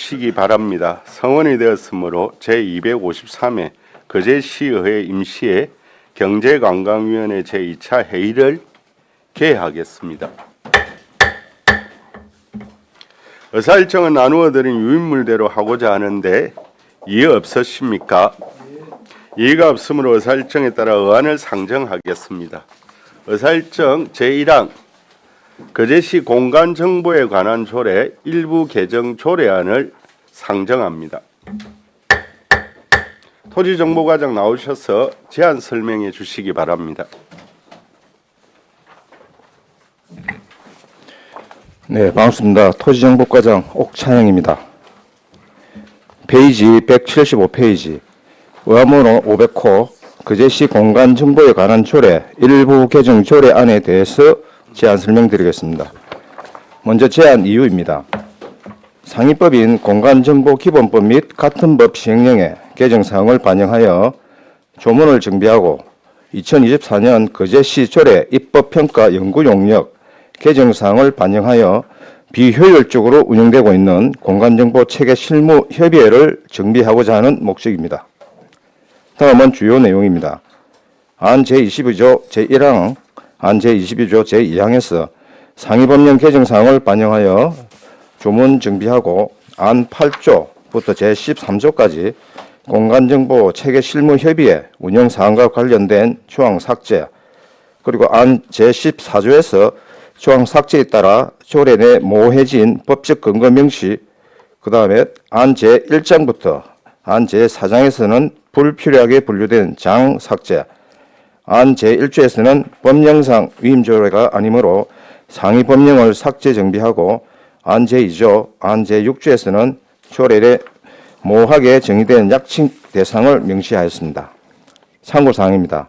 주시기 바랍니다. 성원이 되었으므로 제253회 거제시의회 임시회 경제관광위원회 제2차 회의를 개하겠습니다. 의사일정은 나누어 드린 유인물대로 하고자 하는데 이해 없으십니까? 이해가 없으므로 의사일정에 따라 의안을 상정하겠습니다. 의사일정 제1항 거제시 공간정보에 관한 조례 일부 개정 조례안을 상정합니다. 토지정보과장 나오셔서 제안 설명해 주시기 바랍니다. 네, 반갑습니다. 토지정보과장 옥찬영입니다. 페이지 175페이지 의안번호 500호 거제시 공간정보에 관한 조례 일부 개정 조례안에 대해서 제안 설명드리겠습니다. 먼저 제안 이유입니다. 상위법인 공간정보기본법 및 같은 법 시행령의 개정사항을 반영하여 조문을 정비하고 2024년 거제시 조례 입법평가 연구용역 개정사항을 반영하여 비효율적으로 운영되고 있는 공간정보 체계 실무 협의회를 정비하고자 하는 목적입니다. 다음은 주요 내용입니다. 안 제22조 제1항, 안 제22조 제2항에서 상위법령 개정사항을 반영하여 조문 정비하고 안 8조부터 제13조까지 공간정보 체계 실무협의회 운영사항과 관련된 조항 삭제, 그리고 안 제14조에서 조항 삭제에 따라 조례 내 모호해진 법적 근거 명시, 그 다음에 안 제1장부터 안 제4장에서는 불필요하게 분류된 장 삭제, 안 제1조에서는 법령상 위임조례가 아니므로 상위 법령을 삭제 정비하고 안 제2조, 안 제6조에서는 조례 내 모호하게 정의된 약칭 대상을 명시하였습니다. 참고사항입니다.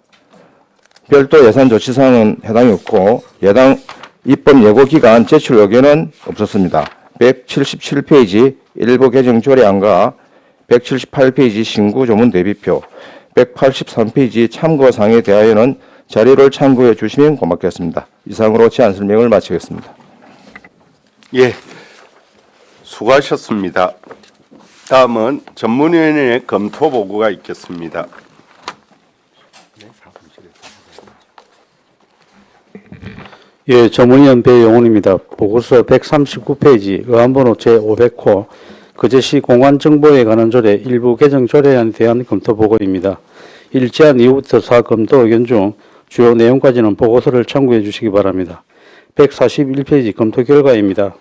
별도 예산 조치사항은 해당이 없고 예당 입법 예고기간 제출 의견은 없었습니다. 177페이지 일부 개정 조례안과 178페이지 신구 조문 대비표, 183페이지 참고사항에 대하여는 자료를 참고해 주시면 고맙겠습니다. 이상으로 제안 설명을 마치겠습니다. 예, 수고하셨습니다. 다음은 전문위원회 검토 보고가 있겠습니다. 예, 전문위원 배용훈입니다. 보고서 139페이지 의안번호 제500호 거제시 공간정보에 관한 조례 일부 개정 조례안에 대한 검토 보고입니다. 일제한 이후부터 4검토 의견 중 주요 내용까지는 보고서를 참고해 주시기 바랍니다. 141페이지 검토 결과입니다.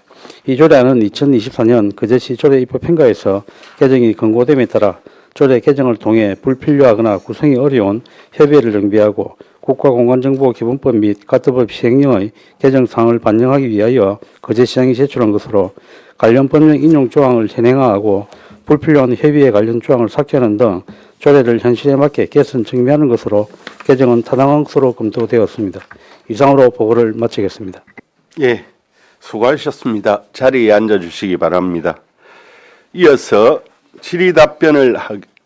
이 조례안은 2024년 거제시 조례 입법 평가에서 개정이 권고됨에 따라 조례 개정을 통해 불필요하거나 구성이 어려운 협의회를 정비하고 국가공간정보기본법 및 같은 시행령의 개정사항을 반영하기 위하여 거제시장이 제출한 것으로 관련 법령 인용 조항을 현행화하고 불필요한 협의회 관련 조항을 삭제하는 등 조례를 현실에 맞게 개선 정비하는 것으로 개정은 타당한 것으로 검토되었습니다. 이상으로 보고를 마치겠습니다. 예, 수고하셨습니다. 자리에 앉아주시기 바랍니다. 이어서 질의 답변을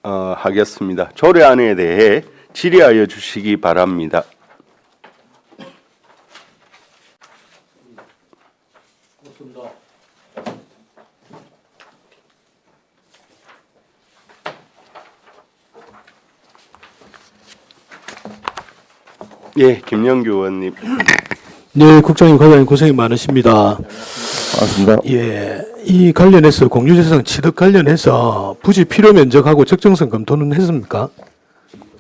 하겠습니다. 조례안에 대해 질의하여 주시기 바랍니다. 예, 김영규 의원님. 네, 국장님, 과장님 고생이 많으십니다. 반갑습니다. 예, 이 관련해서 공유재산 취득 관련해서 부지 필요 면적하고 적정성 검토는 했습니까?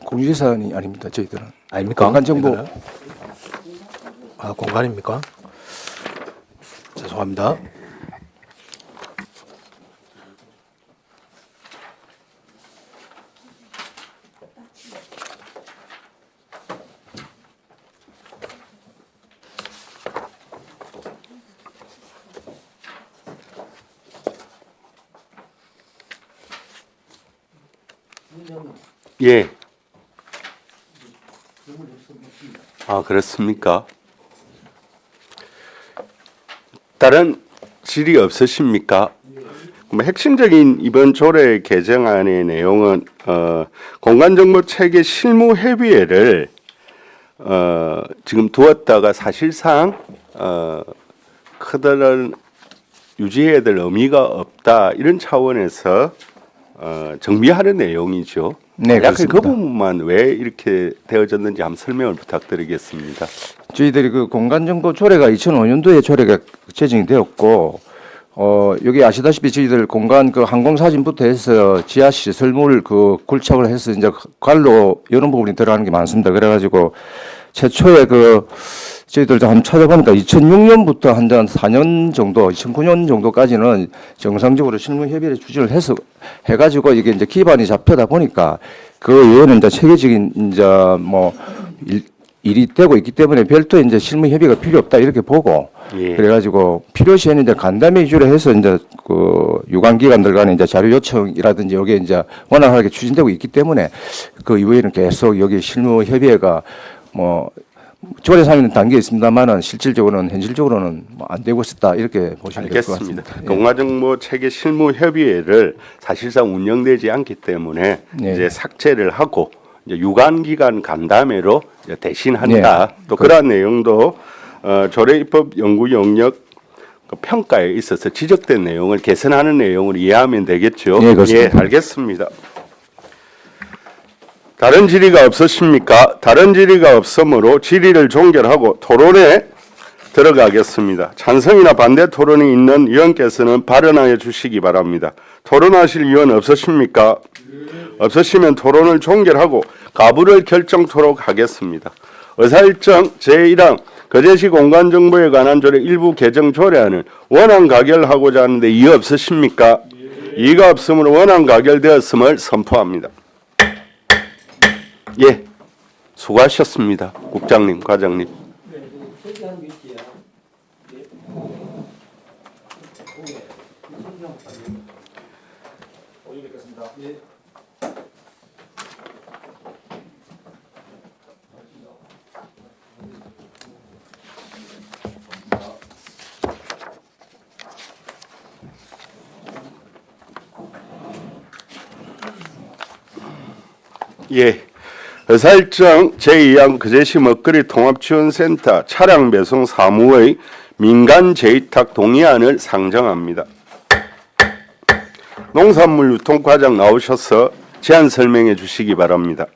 공유재산이 아닙니다. 저희들은. 아닙니까? 공간정보. 이거는? 아, 공간입니까? 죄송합니다. 예. 아, 그렇습니까? 다른 질의 없으십니까? 핵심적인 이번 조례 개정안의 내용은 공간정보 체계 실무협의회를 지금 두었다가 사실상 커다란 유지해야 될 의미가 없다 이런 차원에서 정비하는 내용이죠. 네, 약간 그 그렇습니다. 부분만 왜 이렇게 되어졌는지 한번 설명을 부탁드리겠습니다. 저희들이 그 공간정보 조례가 2005년도에 조례가 제정이 되었고, 여기 아시다시피 저희들 공간 그 항공사진부터 해서 지하 시설물 그 굴착을 해서 이제 관로 이런 부분이 들어가는 게 많습니다. 그래가지고 최초에 그 저희들 한번 찾아보니까 2006년부터 한 4년 정도, 2009년 정도까지는 정상적으로 실무협의를 추진을 해가지고 이게 이제 기반이 잡혀다 보니까 그 외에는 이제 체계적인 이제 뭐 일이 되고 있기 때문에 별도의 이제 실무협의가 필요 없다 이렇게 보고 예. 그래가지고 필요시에는 이제 간담회 위주로 해서 이제 그 유관기관들 간의 이제 자료 요청이라든지 여기에 이제 원활하게 추진되고 있기 때문에 그 이후에는 계속 여기 실무협의회가 뭐 조례상에는 담겨 있습니다만은 실질적으로는 현실적으로는 뭐 안 되고 있다 이렇게 보시면 될 것 알겠습니다. 같습니다. 예. 공화정보 체계 실무 협의회를 사실상 운영되지 않기 때문에 네. 이제 삭제를 하고 이제 유관기관 간담회로 이제 대신한다. 네. 또 그러한 내용도 조례 입법 연구 영역 그 평가에 있어서 지적된 내용을 개선하는 내용으로 이해하면 되겠죠. 네, 그렇습니다. 예, 알겠습니다. 다른 질의가 없으십니까? 다른 질의가 없으므로 질의를 종결하고 토론에 들어가겠습니다. 찬성이나 반대 토론이 있는 위원께서는 발언하여 주시기 바랍니다. 토론하실 위원 없으십니까? 없으시면 토론을 종결하고 가부를 결정토록 하겠습니다. 의사일정 제1항 거제시 공간정보에 관한 조례 일부 개정 조례안을 원안 가결하고자 하는데 이의 없으십니까? 이의가 없으므로 원안 가결되었음을 선포합니다. 예, 수고하셨습니다. 국장님, 과장님. 예. 의사일정 제2항 거제시 먹거리 통합지원센터 차량 배송 사무의 민간 재위탁 동의안을 상정합니다. 농산물 유통과장 나오셔서 제안 설명해 주시기 바랍니다.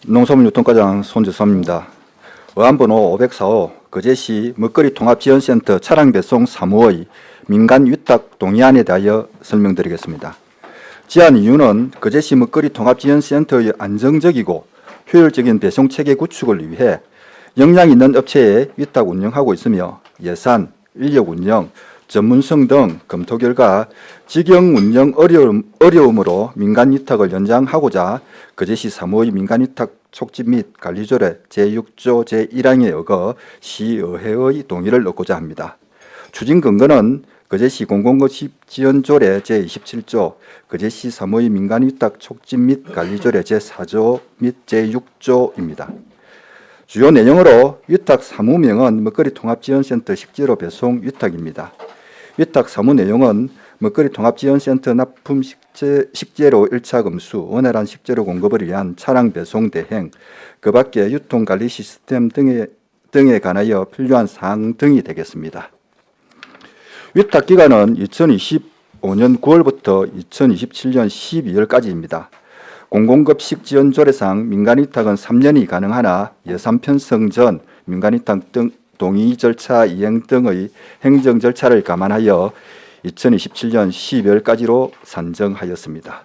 농산물 유통과장 손재섭입니다. 의안번호 504호 거제시 먹거리 통합지원센터 차량 배송 사무의 민간 위탁 동의안에 대하여 설명드리겠습니다. 제안 이유는 거제시 먹거리 통합지원센터의 안정적이고 효율적인 배송 체계 구축을 위해 역량 있는 업체에 위탁 운영하고 있으며 예산, 인력 운영, 전문성 등 검토 결과 직영 운영 어려움으로 민간 위탁을 연장하고자 거제시 사무의 민간 위탁 촉진 및 관리조례 제6조 제1항에 어거 시의회의 동의를 얻고자 합니다. 추진 근거는 거제시 공공거시지원조례 제27조, 거제시 사무의 민간 위탁 촉진 및 관리조례 제4조 및 제6조입니다. 주요 내용으로 위탁 사무명은 먹거리 통합지원센터 식재료 배송 위탁입니다. 위탁 사무 내용은 먹거리 통합지원센터 납품 식재료 1차 검수, 원활한 식재료 공급을 위한 차량 배송 대행, 그 밖에 유통관리 시스템 등에 관하여 필요한 사항 등이 되겠습니다. 위탁 기간은 2025년 9월부터 2027년 12월까지입니다. 공공급식 지원 조례상 민간 위탁은 3년이 가능하나 예산 편성 전 민간 위탁 등 동의 절차 이행 등의 행정 절차를 감안하여 2027년 12월까지로 산정하였습니다.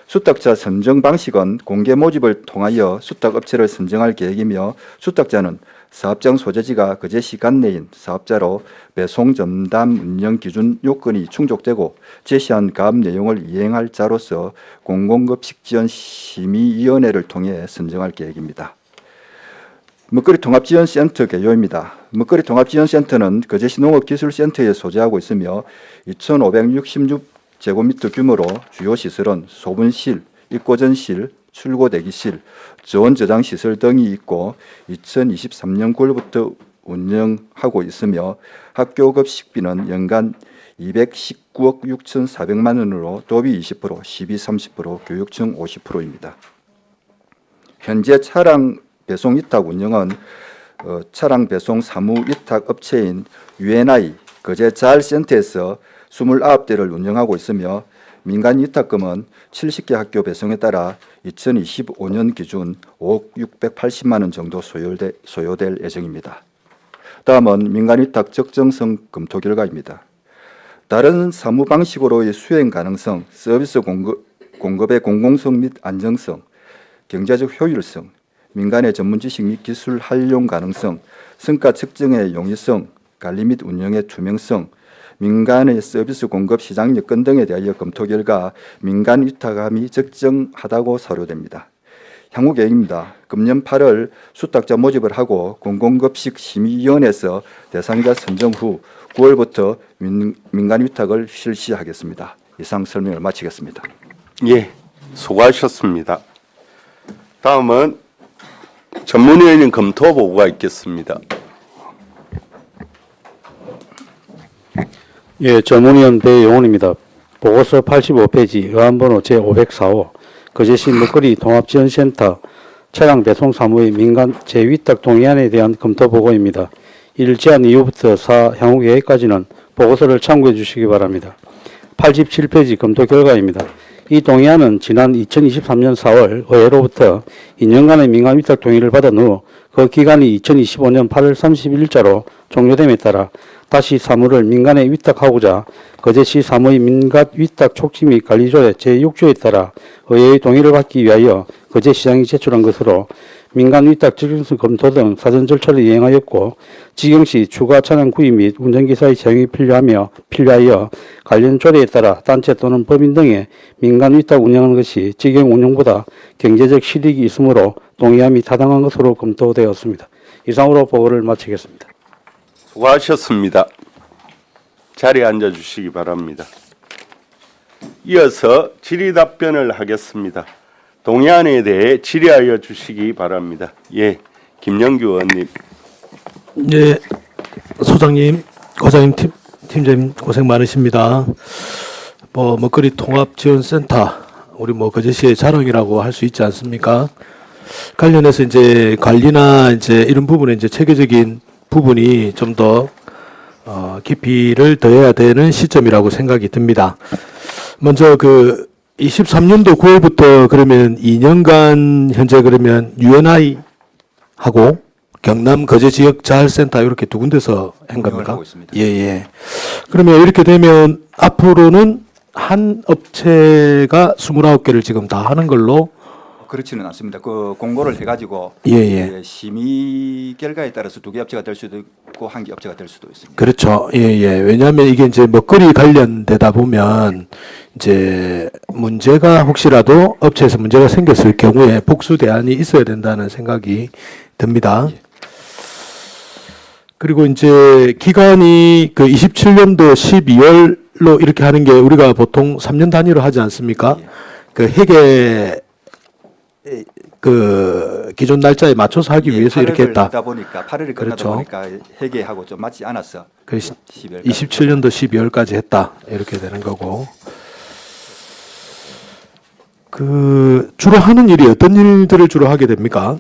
수탁자 선정 방식은 공개 모집을 통하여 수탁업체를 선정할 계획이며 수탁자는 사업장 소재지가 거제시 관내인 사업자로 배송 전담 운영 기준 요건이 충족되고 제시한 가압 내용을 이행할 자로서 공공급식지원심의위원회를 통해 선정할 계획입니다. 먹거리 통합지원센터 개요입니다. 먹거리 통합지원센터는 거제시 농업기술센터에 소재하고 있으며 2,566제곱미터 규모로 주요 시설은 소분실, 입고전실, 출고대기실, 저온저장시설 등이 있고 2023년 9월부터 운영하고 있으며 학교급식비는 연간 219억 6,400만 원으로 도비 20%, 시비 30%, 교육청 50%입니다. 현재 차량 배송 위탁 운영은 차량 배송 사무 위탁 업체인 UNI 거제 자활센터에서 29대를 운영하고 있으며 민간 위탁금은 70개 학교 배송에 따라 2025년 기준 5억 680만 원 정도 소요될 예정입니다. 다음은 민간 위탁 적정성 검토 결과입니다. 다른 사무 방식으로의 수행 가능성, 서비스 공급의 공공성 및 안정성, 경제적 효율성, 민간의 전문 지식 및 기술 활용 가능성, 성과 측정의 용이성, 관리 및 운영의 투명성, 민간의 서비스 공급 시장 여건 등에 대하여 검토 결과 민간 위탁함이 적정하다고 사료됩니다. 향후 계획입니다. 금년 8월 수탁자 모집을 하고 공공급식 심의위원회에서 대상자 선정 후 9월부터 민간 위탁을 실시하겠습니다. 이상 설명을 마치겠습니다. 예, 수고하셨습니다. 다음은 전문위원님 검토 보고가 있겠습니다. 예, 전문위원 배용훈입니다. 보고서 85페이지 의안번호 제504호 거제시 먹거리 통합지원센터 차량 배송 사무의 민간 재위탁 동의안에 대한 검토 보고입니다. 1. 제안 이후부터 4. 향후 계획까지는 보고서를 참고해 주시기 바랍니다. 87페이지 검토 결과입니다. 이 동의안은 지난 2023년 4월 의회로부터 2년간의 민간 위탁 동의를 받은 후 그 기간이 2025년 8월 31일자로 종료됨에 따라 다시 사무를 민간에 위탁하고자 거제시 사무의 민간 위탁 촉진 및 관리조례 제6조에 따라 의회의 동의를 받기 위하여 거제시장이 제출한 것으로 민간 위탁 적정성 검토 등 사전 절차를 이행하였고 지경시 추가 차량 구입 및 운전기사의 채용이 필요하여 관련 조례에 따라 단체 또는 법인 등의 민간 위탁 운영하는 것이 직영 운영보다 경제적 실익이 있으므로 동의함이 타당한 것으로 검토되었습니다. 이상으로 보고를 마치겠습니다. 수고하셨습니다. 자리에 앉아 주시기 바랍니다. 이어서 질의 답변을 하겠습니다. 동의안에 대해 질의하여 주시기 바랍니다. 예, 김영규 의원님. 예, 소장님, 과장님, 팀장님 고생 많으십니다. 먹거리 통합지원센터 우리 거제시의 자랑이라고 할 수 있지 않습니까? 관련해서 이제 관리나 이제 이런 부분에 이제 체계적인 부분이 좀 더 깊이를 더해야 되는 시점이라고 생각이 듭니다. 먼저 23년도 9월부터 그러면 2년간 현재 그러면 UNI 하고 경남 거제 지역 자활센터 이렇게 두 군데서 한 겁니까? 하고 있습니다. 예. 그러면 이렇게 되면 앞으로는 한 업체가 29개를 지금 다 하는 걸로. 그렇지는 않습니다. 그 공고를 해가지고 예. 심의 결과에 따라서 2개 업체가 될 수도 있고 1개 업체가 될 수도 있습니다. 그렇죠. 예. 왜냐하면 이게 이제 먹거리 관련되다 보면 이제 문제가 혹시라도 업체에서 문제가 생겼을 경우에 복수 대안이 있어야 된다는 생각이 듭니다. 그리고 이제 기간이 27년도 12월로 이렇게 하는 게 우리가 보통 3년 단위로 하지 않습니까? 회계 기존 날짜에 맞춰서 하기 위해서 이렇게 했다. 8월을 끝나다 그렇죠. 보니까 회계하고 좀 맞지 않았어. 27년도 12월까지 했다. 이렇게 되는 거고. 주로 하는 일이 어떤 일들을 주로 하게 됩니까?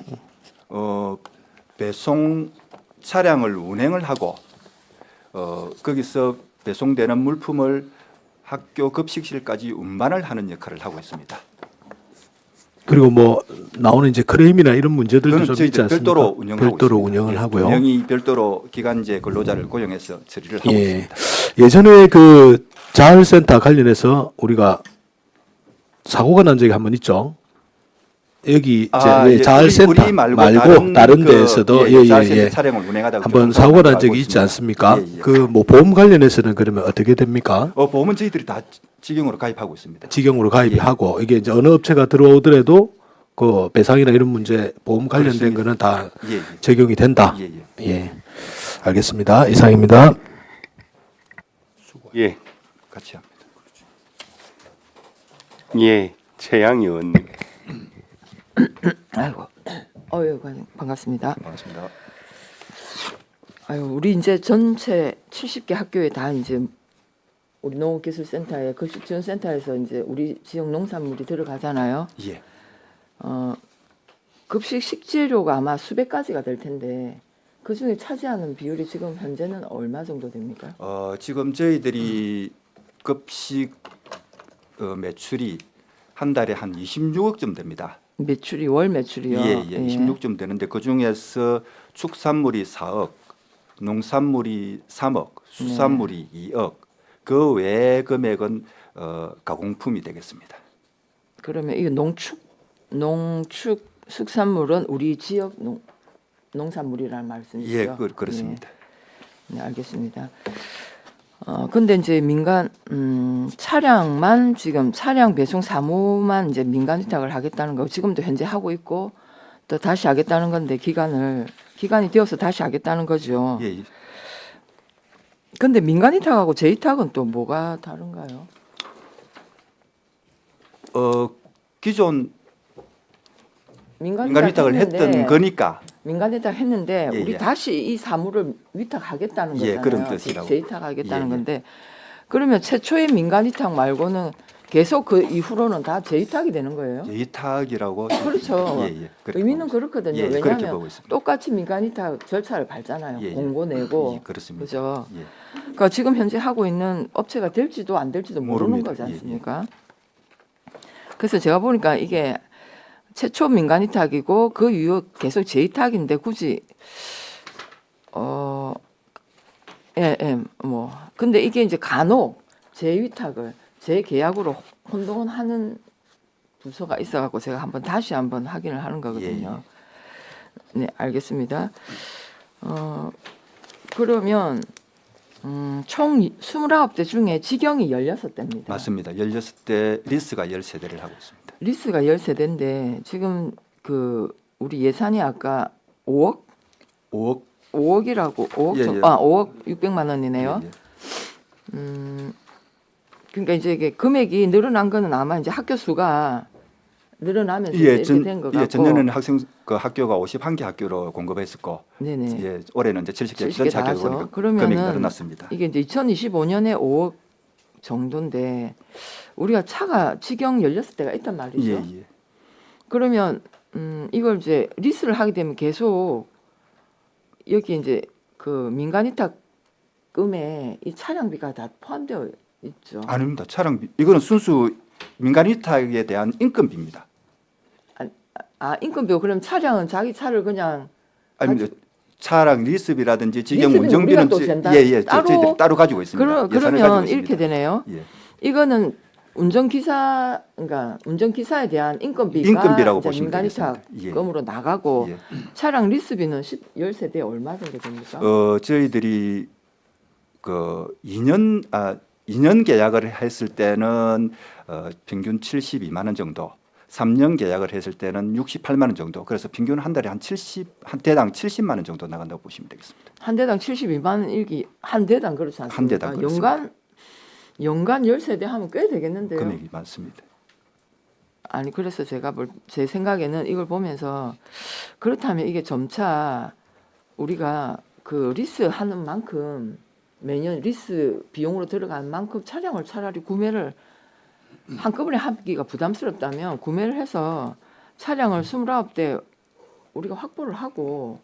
배송 차량을 운행을 하고 거기서 배송되는 물품을 학교 급식실까지 운반을 하는 역할을 하고 있습니다. 그리고 나오는 이제 크레임이나 이런 문제들도 좀 있지 않습니까? 별도로 운영하고 별도로 있습니다. 운영을 하고요. 운영이 별도로 기간제 근로자를 고용해서 처리를 하고 있습니다. 예전에 자활센터 관련해서 우리가 사고가 난 적이 한 번 있죠. 여기 자활센터 우리 말고 다른 데에서도 자활센터 차량을 운행하다가 한번 사고가 난 적이 있지 않습니까? 보험 관련해서는 그러면 어떻게 됩니까? 보험은 저희들이 다 직영으로 가입하고 있습니다. 직영으로 가입하고 이게 이제 어느 업체가 들어오더라도 배상이나 이런 문제 보험 관련된 그렇습니다. 거는 다 예. 적용이 된다. 예. 예. 알겠습니다. 이상입니다. 예, 같이 합니다. 예, 최양 의원님. 아이고, 반갑습니다. 반갑습니다. 우리 이제 전체 70개 학교에 다 이제 우리 농업기술센터에 급식지원센터에서 이제 우리 지역 농산물이 들어가잖아요. 예. 급식 식재료가 아마 수백 가지가 될 텐데 그 중에 차지하는 비율이 지금 현재는 얼마 정도 됩니까? 지금 저희들이 급식 매출이 한 달에 한 26억쯤 됩니다. 매출이 월 매출이요. 예, 26쯤 되는데 그 중에서 축산물이 4억, 농산물이 3억, 수산물이 2억. 그 외의 금액은 가공품이 되겠습니다. 그러면 이 농축 숙산물은 우리 지역 농산물이라는 말씀이죠? 예, 그렇습니다. 네, 알겠습니다. 근데 이제 민간 차량만 지금 차량 배송 사무만 이제 민간 위탁을 하겠다는 거 지금도 현재 하고 있고 또 다시 하겠다는 건데 기간이 되어서 다시 하겠다는 거죠. 예, 근데 민간 위탁하고 재위탁은 또 뭐가 다른가요? 기존 민간 민간 위탁을 했던 거니까 민간 위탁 했는데 예, 우리 예. 다시 이 사무를 위탁하겠다는 예, 거잖아요. 그런 뜻이라고. 재위탁하겠다는 예, 예. 건데 그러면 최초의 민간 위탁 말고는 계속 그 이후로는 다 재위탁이 되는 거예요? 위탁이라고 그렇죠. 예, 예, 그렇게 의미는 보고 그렇거든요. 예, 그렇게 왜냐하면 보고 있습니다. 똑같이 민간 위탁 절차를 밟잖아요. 예, 예. 공고 내고 예, 그렇습니다. 그죠? 예. 그러니까 지금 현재 하고 있는 업체가 될지도 안 될지도 모르는 모릅니다. 거지 예, 예. 않습니까? 그래서 제가 보니까 이게 최초 민간 위탁이고 그 이후 계속 재위탁인데 굳이 뭐 근데 이게 이제 간혹 재위탁을 재계약으로 혼동은 하는 부서가 있어갖고 제가 다시 한번 확인을 하는 거거든요. 네, 알겠습니다. 그러면 총 29대 중에 직영이 16대입니다. 맞습니다. 16대 리스가 13대를 하고 있습니다. 리스가 13대인데 지금 그 우리 예산이 아까 5억 5억이라고 5억 예, 정- 예. 5억 600만 원이네요. 예, 예. 그러니까 이제 이게 금액이 늘어난 거는 아마 이제 학교 수가 늘어나면서 예, 이렇게 된 것 같고. 전년에는 학교가 51개 학교로 공급했었고, 네네. 예, 올해는 이제 70개 70개 전체 학교가 나와서 보니까 그러면은 금액이 늘어났습니다. 이게 이제 2025년에 5억 정도인데 우리가 차가 직영 16대가 있단 말이죠. 예, 예. 그러면 이걸 이제 리스를 하게 되면 계속 여기 이제 그 민간 위탁금에 이 차량비가 다 포함되어 있죠. 아닙니다. 차량비 이거는 순수 민간 위탁에 대한 인건비입니다. 인건비고 그럼 차량은 자기 차를 그냥 아닙니다. 차량 리스비라든지 직영 리스비는 운전비는 우리가 또 잰다. 저희들이 따로 가지고 있습니다. 예산을 가지고 그러면 있습니다. 이렇게 되네요. 예. 이거는 그러니까 운전기사에 대한 인건비가 인건비라고 이제 보시면 민간 되겠습니다. 위탁금으로 나가고 예. 차량 리스비는 13대에 얼마 정도 됩니까? 저희들이 그 2년 계약을 했을 때는 평균 72만 원 정도, 3년 계약을 했을 때는 68만 원 정도. 그래서 평균 한 달에 한 대당 70만 원 정도 나간다고 보시면 되겠습니다. 한 대당 72만 원 일기 한 대당 그렇지 않습니까? 한 대당 그렇습니다. 연간 13대 하면 꽤 되겠는데요. 금액이 많습니다. 아니 그래서 제가 제 생각에는 이걸 보면서 그렇다면 이게 점차 우리가 그 리스 하는 만큼 매년 리스 비용으로 들어가는 만큼 차량을 차라리 구매를 한꺼번에 하기가 부담스럽다면 구매를 해서 차량을 29대 우리가 확보를 하고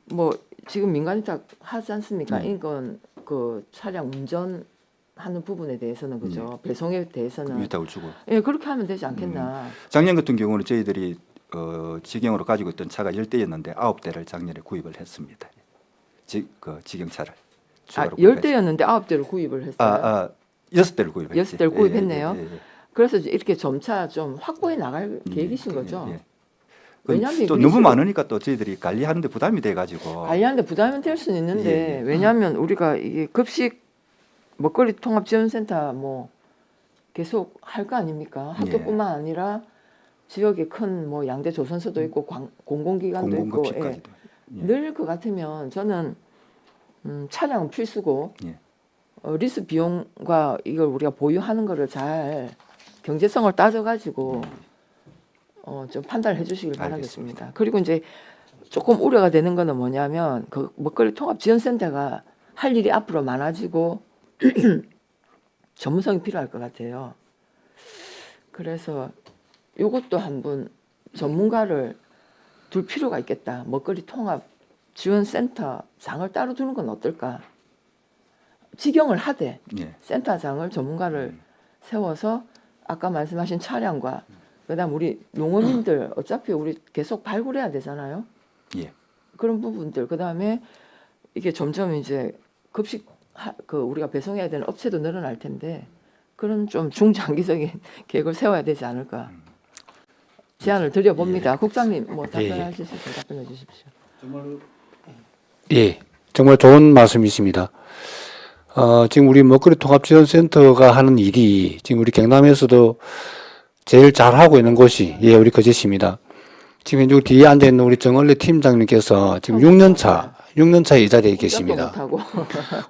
뭐 지금 민간 위탁 하지 않습니까? 인건 그 차량 운전하는 부분에 대해서는 그죠? 배송에 대해서는 위탁을 주고. 예, 그렇게 하면 되지 않겠나. 작년 같은 경우는 저희들이 직영으로 가지고 있던 차가 10대였는데 9대를 작년에 구입을 했습니다. 직영차를. 추가로 구입했습니다. 10대였는데 9대를 구입을 했어요. 6대를 구입했어요. 6대를 구입했네요. 예. 그래서 이제 이렇게 점차 좀 확보해 나갈 계획이신 거죠. 예. 왜냐하면 또 이게 너무 리스가- 많으니까 또 저희들이 관리하는데 부담이 돼가지고. 관리하는데 부담은 될 수는 있는데 예, 예. 왜냐하면 우리가 이게 급식 먹거리 통합 지원센터 뭐 계속 할 거 아닙니까? 학교뿐만 아니라 지역에 큰 뭐 양대 조선소도 있고 공공기관도 있고 공공급식까지도. 예. 늘 그 같으면 저는 차량은 필수고 예. 리스 비용과 이걸 우리가 보유하는 거를 잘 경제성을 따져가지고 좀 판단을 해주시길 바라겠습니다. 그리고 이제 조금 우려가 되는 거는 뭐냐면 그 먹거리 통합 지원센터가 할 일이 앞으로 많아지고 전문성이 필요할 것 같아요. 그래서 이것도 한번 전문가를 둘 필요가 있겠다. 먹거리 통합 지원센터 장을 따로 두는 건 어떨까? 직영을 하되 예. 센터장을 전문가를 세워서 아까 말씀하신 차량과 그다음 우리 농어민들 어차피 우리 계속 발굴해야 되잖아요. 예. 그런 부분들 그다음에 이게 점점 이제 급식 그 우리가 배송해야 되는 업체도 늘어날 텐데 그런 좀 중장기적인 계획을 세워야 되지 않을까 제안을 드려봅니다. 국장님 뭐 답변하실 수 있으면 답변해 주십시오. 예, 정말 좋은 말씀이십니다. 지금 우리 먹거리 통합지원센터가 하는 일이 지금 우리 경남에서도 제일 잘하고 있는 곳이 우리 거제시입니다. 지금 현재 뒤에 앉아 있는 우리 정원래 팀장님께서 지금 6년 차 이 자리에 계십니다. 못하고.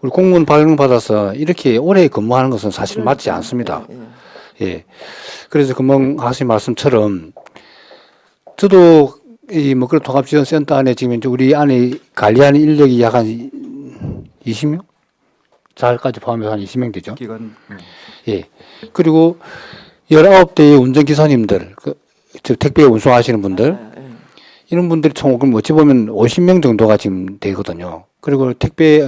우리 공무원 발령 받아서 이렇게 오래 근무하는 것은 사실 맞지 않습니다. 예. 그래서 금방 하신 말씀처럼 저도 이 먹거리 통합지원센터 안에 지금 이제 우리 안에 관리하는 인력이 약 한 20명? 잘까지 포함해서 한 20명 되죠. 기관 예. 그리고 19대의 운전기사님들, 즉 택배 운송하시는 분들, 이런 분들이 총 그럼 어찌 보면 50명 정도가 지금 되거든요. 그리고 택배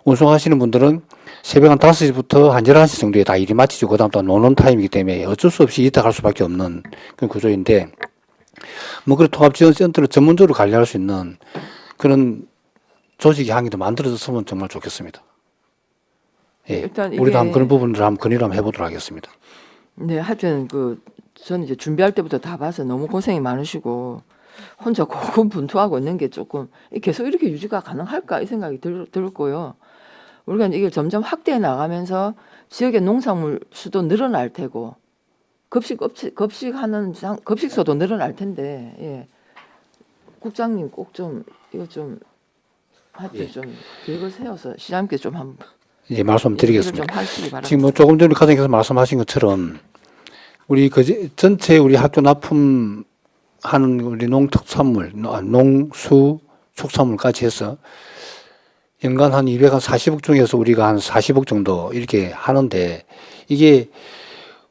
운송하시는 분들은 새벽 한 5시부터 한 11시 정도에 다 일이 마치고 그다음 또 노는 타임이기 때문에 어쩔 수 없이 이따 갈 수밖에 없는 그런 구조인데 먹거리 통합지원센터를 전문적으로 관리할 수 있는 그런 조직이 한 개 더 만들어졌으면 정말 좋겠습니다. 예. 일단 우리도 이게- 한번 그런 부분을 한번 건의를 한번 해보도록 하겠습니다. 네, 하여튼 저는 이제 준비할 때부터 다 봐서 너무 고생이 많으시고 혼자 고군분투하고 있는 게 조금 계속 이렇게 유지가 가능할까 이 생각이 들고요. 우리가 이제 이걸 점점 확대해 나가면서 지역의 농산물 수도 늘어날 테고 급식소도 늘어날 텐데 예. 국장님 꼭 좀 이거 좀 하여튼 좀 계획을 세워서 시장님께 좀 한번 예, 말씀드리겠습니다. 좀 하시기 바랍니다. 지금 뭐 조금 전에 과장님께서 말씀하신 것처럼 우리 전체 우리 학교 납품하는 우리 농특산물, 농수 축산물까지 해서 연간 한 240억 중에서 우리가 한 40억 정도 이렇게 하는데 이게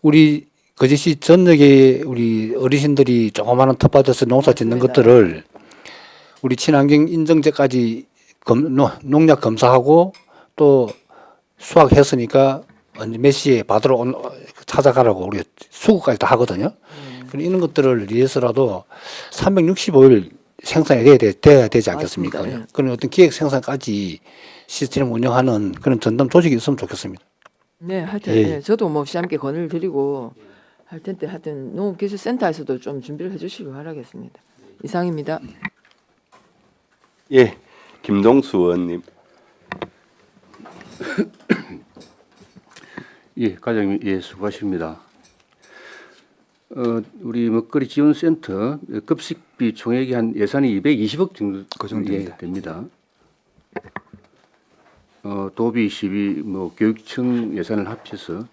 우리 거제시 전역에 우리 어르신들이 조그마한 텃밭에서 농사 짓는 맞습니다. 것들을 우리 친환경 인증제까지 농약 검사하고 또 수확했으니까 언제 몇 시에 받으러 찾아가라고 우리 수고까지 다 하거든요. 그리고 이런 것들을 위해서라도 365일 생산이 돼야 되지 않겠습니까? 맞습니다. 예. 그런 어떤 기획 생산까지 시스템을 운영하는 그런 전담 조직이 있으면 좋겠습니다. 네, 하여튼 예. 예, 저도 뭐 시장님께 건의를 드리고 할 텐데 하여튼 농업기술센터에서도 좀 준비를 해주시기 바라겠습니다. 이상입니다. 예, 김동수 의원님. 예, 과장님, 예, 수고하십니다. 우리 먹거리 지원센터 급식비 총액이 한 예산이 220억 정도 그 정도입니다. 됩니다. 도비, 시비, 뭐 교육청 예산을 합쳐서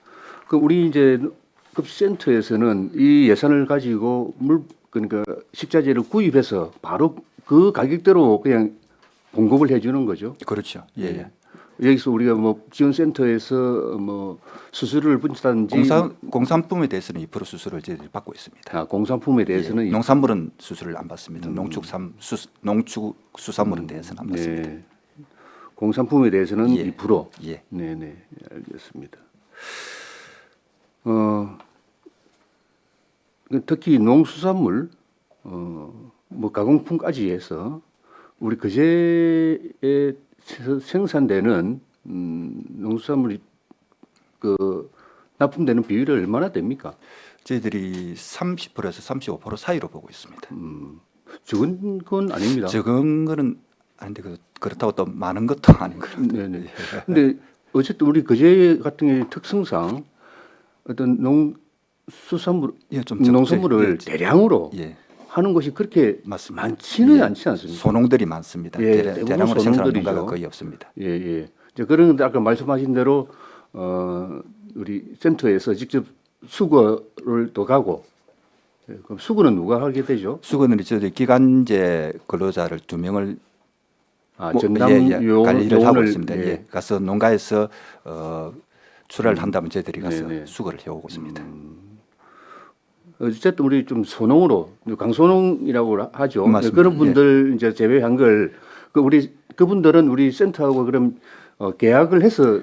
그 우리 이제 급식센터에서는 이 예산을 가지고 그러니까 식자재를 구입해서 바로 그 가격대로 그냥 공급을 해주는 거죠. 그렇죠. 예. 여기서 우리가 뭐 지원센터에서 뭐 수수료를 분다든지 공산품에 대해서는 2% 수수료를 저희들이 받고 있습니다. 공산품에 대해서는 예. 농산물은 수수료를 안 받습니다. 농축수산물에 대해서는 안 받습니다. 네. 공산품에 대해서는 예. 2%. 예. 네네, 알겠습니다. 특히 농수산물, 뭐 가공품까지 해서 우리 거제에 생산되는 농수산물이 납품되는 비율이 얼마나 됩니까? 저희들이 30%에서 35% 사이로 보고 있습니다. 적은 건 아닙니다. 적은 거는 아닌데 그렇다고 또 많은 것도 아닌 거로. 네네. 근데 어쨌든 우리 거제 같은 경우 특성상 어떤 농수산물, 예, 좀 농산물을 예, 대량으로 예, 하는 것이 그렇게 맞습니다. 많지는 예. 않지 않습니까? 소농들이 많습니다. 예, 대부분 대량으로 생산하는 소농들이죠. 농가가 거의 없습니다. 예, 예. 이제 그런 데 아까 말씀하신 대로 우리 센터에서 직접 수거를 또 가고 그럼 수거는 누가 하게 되죠? 수거는 저희 기간제 근로자를 2명을 전담 관리를 하고 있습니다. 예. 예. 가서 농가에서 출하를 한다면 저희들이 가서 네네. 수거를 해오고 있습니다. 어쨌든 우리 좀 소농으로 강소농이라고 하죠. 맞습니다. 그런 분들 이제 제외한 걸 우리 그분들은 우리 센터하고 그럼 계약을 해서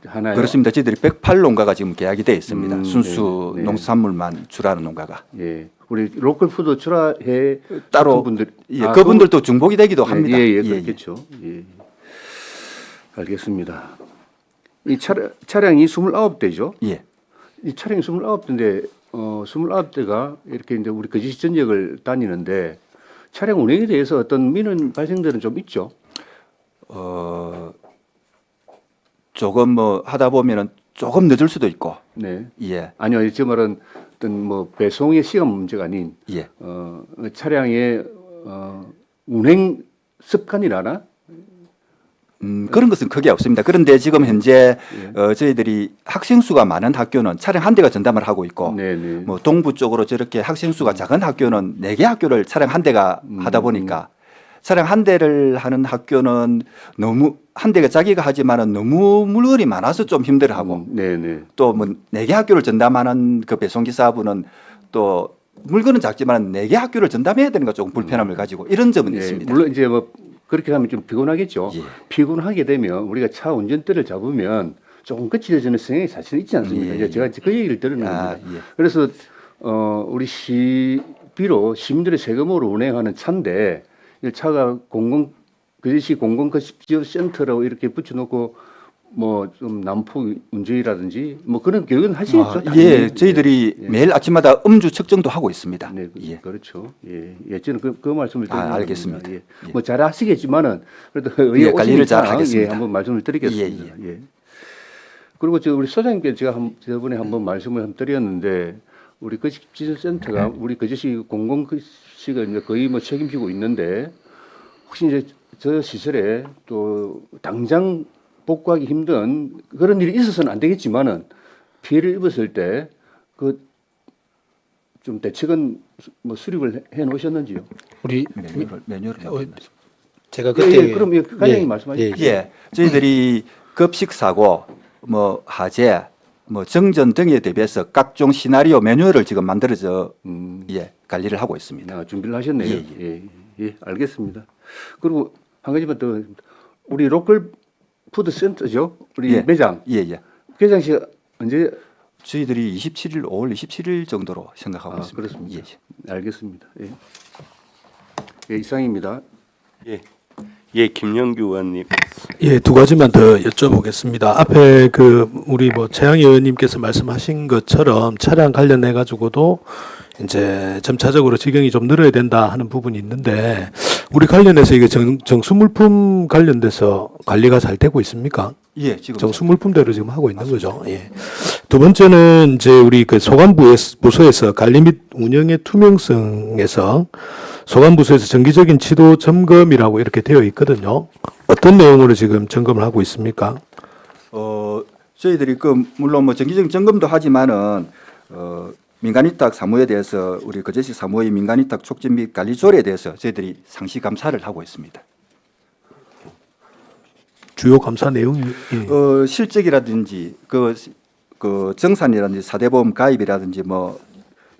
하나요? 그렇습니다. 저희들이 108농가가 지금 계약이 되어 있습니다. 순수 네, 네. 농수산물만 출하하는 농가가. 예, 우리 로컬 푸드 출하해 따로 분들 예, 그분들도 중복이 되기도 합니다. 예, 그렇겠죠. 예. 알겠습니다. 이 차량이 29대죠. 예. 이 차량이 29대인데 29대가 이렇게 이제 우리 거제시 전역을 다니는데 차량 운행에 대해서 어떤 민원 발생들은 좀 있죠. 조금 뭐 하다 보면은 조금 늦을 수도 있고. 네. 예. 아니요, 제 말은 어떤 뭐 배송의 시간 문제가 아닌 예. 차량의 운행 습관이라나? 그런 것은 크게 없습니다. 그런데 지금 현재 저희들이 학생 수가 많은 학교는 차량 한 대가 전담을 하고 있고 네네. 뭐 동부 쪽으로 저렇게 학생 수가 작은 학교는 4개 학교를 차량 한 대가 하다 보니까 차량 한 대를 하는 학교는 너무 한 대가 자기가 하지만은 너무 물건이 많아서 좀 힘들어하고 네네. 또 뭐 4개 학교를 전담하는 그 배송기사분은 또 물건은 작지만 4개 학교를 전담해야 되는 거 조금 불편함을 가지고 이런 점은 예, 있습니다. 물론 이제 뭐 그렇게 하면 좀 피곤하겠죠. 예. 피곤하게 되면 우리가 차 운전대를 잡으면 조금 거칠어지는 성향이 사실 있지 않습니까? 예, 이제 제가 그 얘기를 들은 아, 겁니다. 예. 그래서 우리 시비로 시민들의 세금으로 운행하는 차인데 이 차가 거제시 공공거시지원센터라고 이렇게 붙여놓고 뭐 좀 난폭 운전이라든지 뭐 그런 교육은 하시겠죠? 예, 저희들이 매일 아침마다 음주 측정도 하고 있습니다. 네, 예. 그렇죠. 예, 예, 저는 그 말씀을 드리는 겁니다. 알겠습니다. 예. 예. 뭐 잘 하시겠지만은 그래도 예, 관리를 잘 하겠습니다. 예, 한번 말씀을 드리겠습니다. 예. 그리고 저 우리 소장님께 제가 저번에 한번 말씀을 한번 드렸는데 우리 거시지원센터가 우리 거제시 공공거시가 이제 거의 뭐 책임지고 있는데 혹시 이제 저 시설에 또 당장 복구하기 힘든 그런 일이 있어서는 안 되겠지만은 피해를 입었을 때 그 좀 대책은 뭐 수립을 해 놓으셨는지요? 우리 메뉴를 제가 예, 그때 예, 그럼 과장님 말씀하시죠. 예, 저희들이 급식 사고, 뭐 화재, 뭐 정전 등에 대비해서 각종 시나리오 매뉴얼을 지금 만들어서 예 관리를 하고 있습니다. 아, 준비를 하셨네요. 예, 예, 예, 알겠습니다. 그리고 한 가지만 더 우리 로컬 푸드 센터죠. 우리 예. 매장 예, 예. 개장 시 언제? 저희들이 27일, 5월 27일 정도로 생각하고 아, 있습니다. 그렇습니다. 예. 알겠습니다. 예. 예, 이상입니다. 예. 예, 김영규 의원님. 예, 두 가지만 더 여쭤보겠습니다. 앞에 그 우리 뭐 최양희 의원님께서 말씀하신 것처럼 차량 관련해 가지고도 이제 점차적으로 직영이 좀 늘어야 된다 하는 부분이 있는데 우리 관련해서 이게 정수물품 관련돼서 관리가 잘 되고 있습니까? 예, 지금 정수물품대로 지금 하고 있는 거죠. 예. 두 번째는 이제 우리 그 소관부서에서 관리 및 운영의 투명성에서 소관부서에서 정기적인 지도 점검이라고 이렇게 되어 있거든요. 어떤 내용으로 지금 점검을 하고 있습니까? 저희들이 그 물론 뭐 정기적인 점검도 하지만은 민간위탁 사무에 대해서 우리 거제시 사무의 민간위탁 촉진 및 관리 조례에 대해서 저희들이 상시 감사를 하고 있습니다. 주요 감사 내용이 실적이라든지 그 정산이라든지 사대보험 가입이라든지 뭐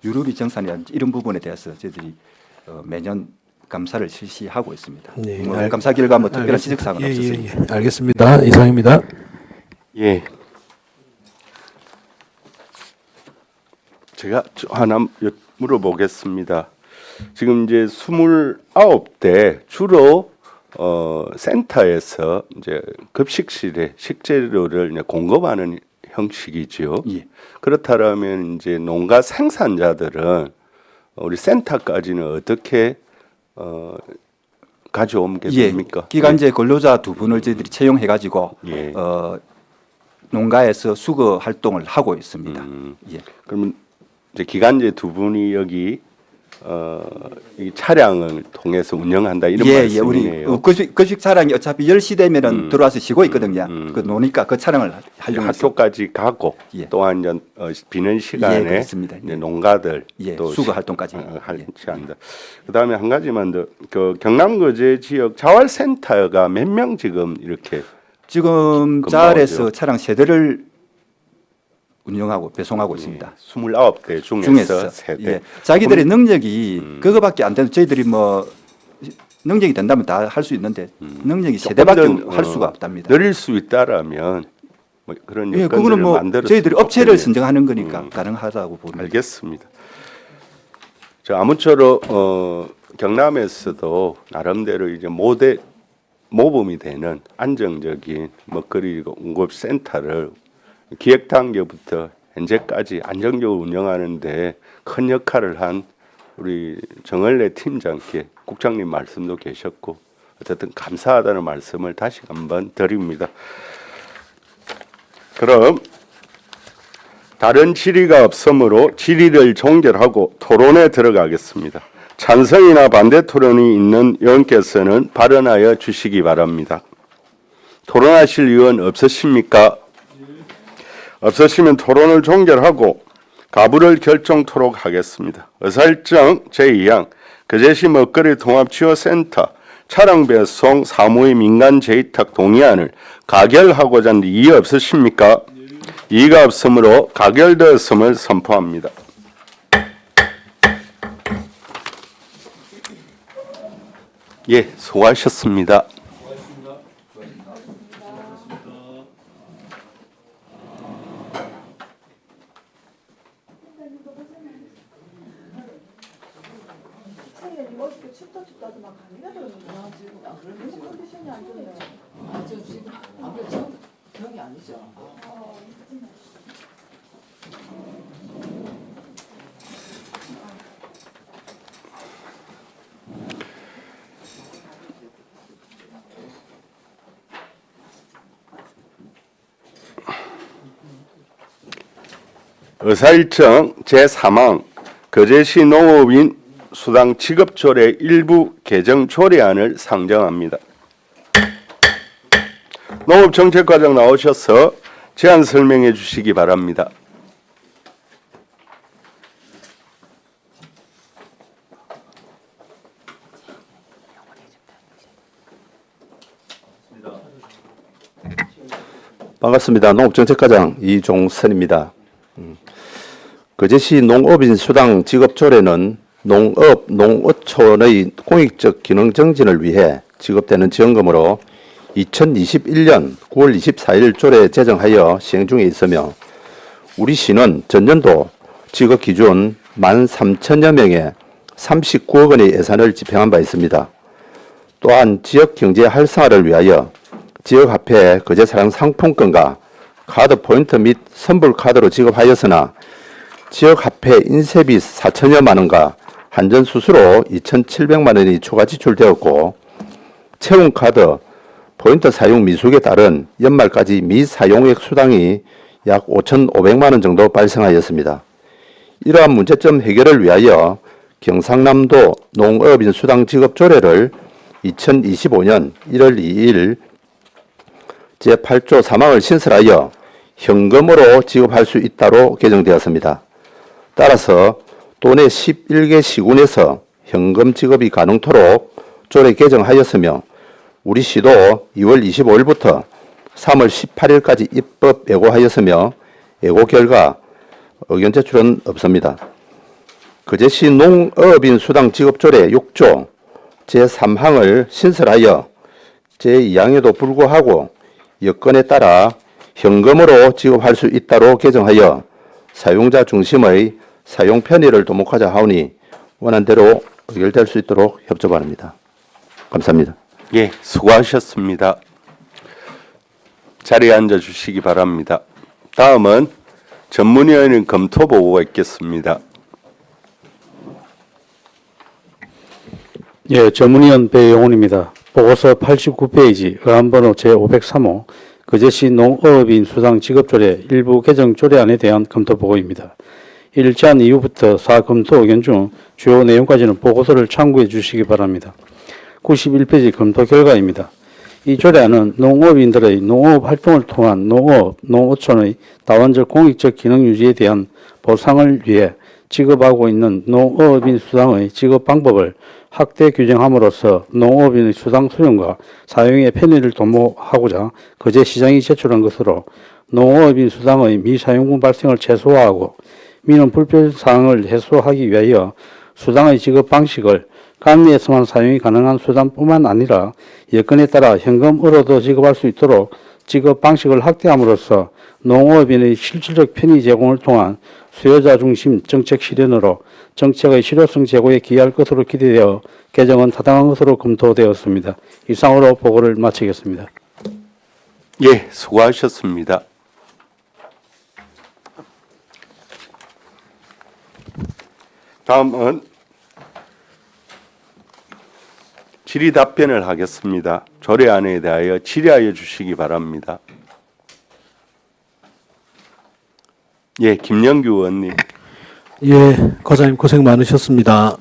유류비 정산이라든지 이런 부분에 대해서 저희들이 매년 감사를 실시하고 있습니다. 네, 뭐 감사 결과 뭐 특별한 지적사항은 없었습니다. 예. 알겠습니다. 이상입니다. 예. 제가 하나 물어보겠습니다. 지금 이제 29대 주로 센터에서 이제 급식실에 식재료를 이제 공급하는 형식이지요. 예. 그렇다면 이제 농가 생산자들은 우리 센터까지는 어떻게 가져오게 됩니까? 예. 기간제 근로자 2분을 저희들이 채용해 가지고 예. 농가에서 수거 활동을 하고 있습니다. 예. 그러면 이제 기간제 2분이 여기 이 차량을 통해서 운영한다 이런 예, 우리 말씀이네요. 급식 차량이 어차피 10시 되면은 들어와서 쉬고 있거든요. 그 노니까 그 차량을 활용해서 학교까지 가고 예. 또한 이제 비는 시간에 예, 그렇습니다. 이제 농가들 예, 또 수거 활동까지. 한다. 그다음에 한 가지만 더 그 경남거제 지역 자활센터가 몇 명 지금 이렇게 지금 근무하죠. 자활에서 차량 세대를 운영하고 배송하고 있습니다. 29대 중에서 중에서 3대. 예. 자기들의 능력이 그거밖에 안 되는 저희들이 뭐 능력이 된다면 다 할 수 있는데 능력이 세대밖에 할 수가 없답니다. 늘릴 수 있다라면 뭐 그런 예, 여건들을 그거는 뭐 만들었으면 저희들이 업체를 좋겠네요. 선정하는 거니까 가능하다고 봅니다. 알겠습니다. 저 아무쪼록 경남에서도 나름대로 이제 모범이 되는 안정적인 먹거리 공급 센터를 기획 단계부터 현재까지 안정적으로 운영하는데 큰 역할을 한 우리 정을래 팀장께 국장님 말씀도 계셨고 어쨌든 감사하다는 말씀을 다시 한번 드립니다. 그럼 다른 질의가 없으므로 질의를 종결하고 토론에 들어가겠습니다. 찬성이나 반대 토론이 있는 의원께서는 발언하여 주시기 바랍니다. 토론하실 의원 없으십니까? 없으시면 토론을 종결하고 가부를 결정토록 하겠습니다. 의사일정 제2항 거제시 먹거리 통합치유센터 차량 배송 사무의 민간 재위탁 동의안을 가결하고자 하는데 이의 없으십니까? 이의가 없으므로 가결되었음을 선포합니다. 예, 수고하셨습니다. 병이 아니죠. 의사일정 제3항 거제시 농업인 수당 지급조례 일부 개정 조례안을 상정합니다. 농업정책과장 나오셔서 제안 설명해 주시기 바랍니다. 반갑습니다. 농업정책과장 이종선입니다. 거제시 농업인 수당 지급 조례는 농업, 농어촌의 공익적 기능 정진을 위해 지급되는 지원금으로 2021년 9월 24일 조례 제정하여 시행 중에 있으며 우리 시는 전년도 지급 기준 13,000여 명의 39억 원의 예산을 집행한 바 있습니다. 또한 지역 경제 활성화를 위하여 지역화폐 거제사랑 상품권과 카드 포인트 및 선불 카드로 지급하였으나 지역화폐 인쇄비 4천여만 원과 한전수수로 2,700만 원이 추가 지출되었고 채용카드 포인트 사용 미숙에 따른 연말까지 미사용액 수당이 약 5,500만 원 정도 발생하였습니다. 이러한 문제점 해결을 위하여 경상남도 농업인 수당 지급 조례를 2025년 1월 2일 제8조 3항을 신설하여 현금으로 지급할 수 있다로 개정되었습니다. 따라서 도내 11개 시군에서 현금 지급이 가능토록 조례 개정하였으며 우리 시도 2월 25일부터 3월 18일까지 입법 예고하였으며 예고 결과 의견 제출은 없습니다. 거제시 농업인 수당 지급 조례 6조 제3항을 신설하여 제2항에도 불구하고 여건에 따라 현금으로 지급할 수 있다로 개정하여 사용자 중심의 사용 편의를 도모하자 하오니 원안대로 의결될 수 있도록 협조 바랍니다. 감사합니다. 예, 수고하셨습니다. 자리에 앉아 주시기 바랍니다. 다음은 전문위원회 검토 보고가 있겠습니다. 예, 전문위원 배용훈입니다. 보고서 89페이지 의안번호 제503호 거제시 농업인 수당 지급조례 일부 개정 조례안에 대한 검토 보고입니다. 1제안 이후부터 4검토 의견 중 주요 내용까지는 보고서를 참고해 주시기 바랍니다. 91페이지 검토 결과입니다. 이 조례안은 농업인들의 농업 활동을 통한 농업, 농어촌의 다원적 공익적 기능 유지에 대한 보상을 위해 지급하고 있는 농업인 수당의 지급 방법을 확대 규정함으로써 농업인의 수당 수용과 사용의 편의를 도모하고자 거제시장이 제출한 것으로 농어업인 수당의 미사용분 발생을 최소화하고 민원 불편 사항을 해소하기 위하여 수당의 지급 방식을 감리에서만 사용이 가능한 수당뿐만 아니라 여건에 따라 현금으로도 지급할 수 있도록 지급 방식을 확대함으로써 농어업인의 실질적 편의 제공을 통한 수요자 중심 정책 실현으로 정책의 실효성 제고에 기여할 것으로 기대되어 개정은 타당한 것으로 검토되었습니다. 이상으로 보고를 마치겠습니다. 예, 수고하셨습니다. 다음은 질의 답변을 하겠습니다. 조례안에 대하여 질의하여 주시기 바랍니다. 예, 김영규 의원님. 예, 과장님 고생 많으셨습니다.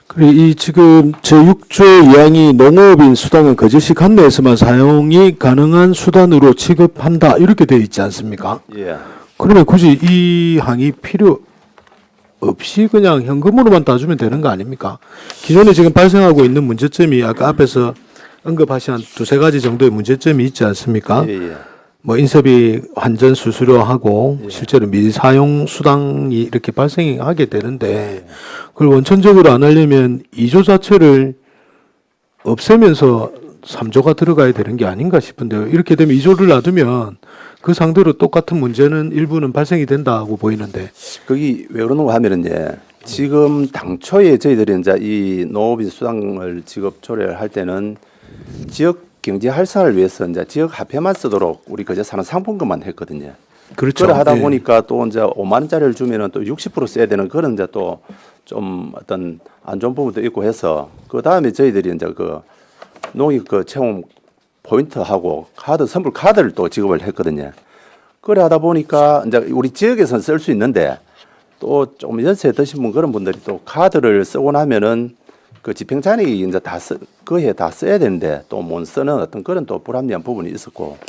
그리고 이 지금 제6조 2항이 농업인 수당은 거제시 관내에서만 사용이 가능한 수단으로 취급한다 이렇게 되어 있지 않습니까? 예. 그러면 굳이 이 항이 필요 없이 그냥 현금으로만 따주면 되는 거 아닙니까? 기존에 지금 발생하고 있는 문제점이 아까 앞에서 언급하신 한 두세 가지 정도의 문제점이 있지 않습니까? 예, 예. 뭐 인쇄비 환전 수수료하고 실제로 미사용 수당이 이렇게 발생하게 되는데 그걸 원천적으로 안 하려면 2조 자체를 없애면서 3조가 들어가야 되는 게 아닌가 싶은데요. 이렇게 되면 2조를 놔두면 그 상대로 똑같은 문제는 일부는 발생이 된다고 보이는데. 거기 왜 그러는가 하면은 지금 당초에 저희들이 이제 이 농업인 수당을 지급 조례를 할 때는 지역 경제 활성화를 위해서 이제 지역 화폐만 쓰도록 우리 그저 사는 상품권만 했거든요. 그렇죠. 그걸 하다 예. 보니까 또 이제 5만 원짜리를 주면은 또 60% 써야 되는 그런 이제 또 좀 어떤 안 좋은 부분도 있고 해서 그 다음에 저희들이 이제 그 농익 그 채용 포인트하고 카드 선불 카드를 또 지급을 했거든요. 그래 하다 보니까 이제 우리 지역에서는 쓸 수 있는데 또 좀 연세 드신 분 그런 분들이 또 카드를 쓰고 나면은 그 집행자익이 이제 그 해 다 써야 되는데 또 못 쓰는 어떤 그런 또 불합리한 부분이 있었고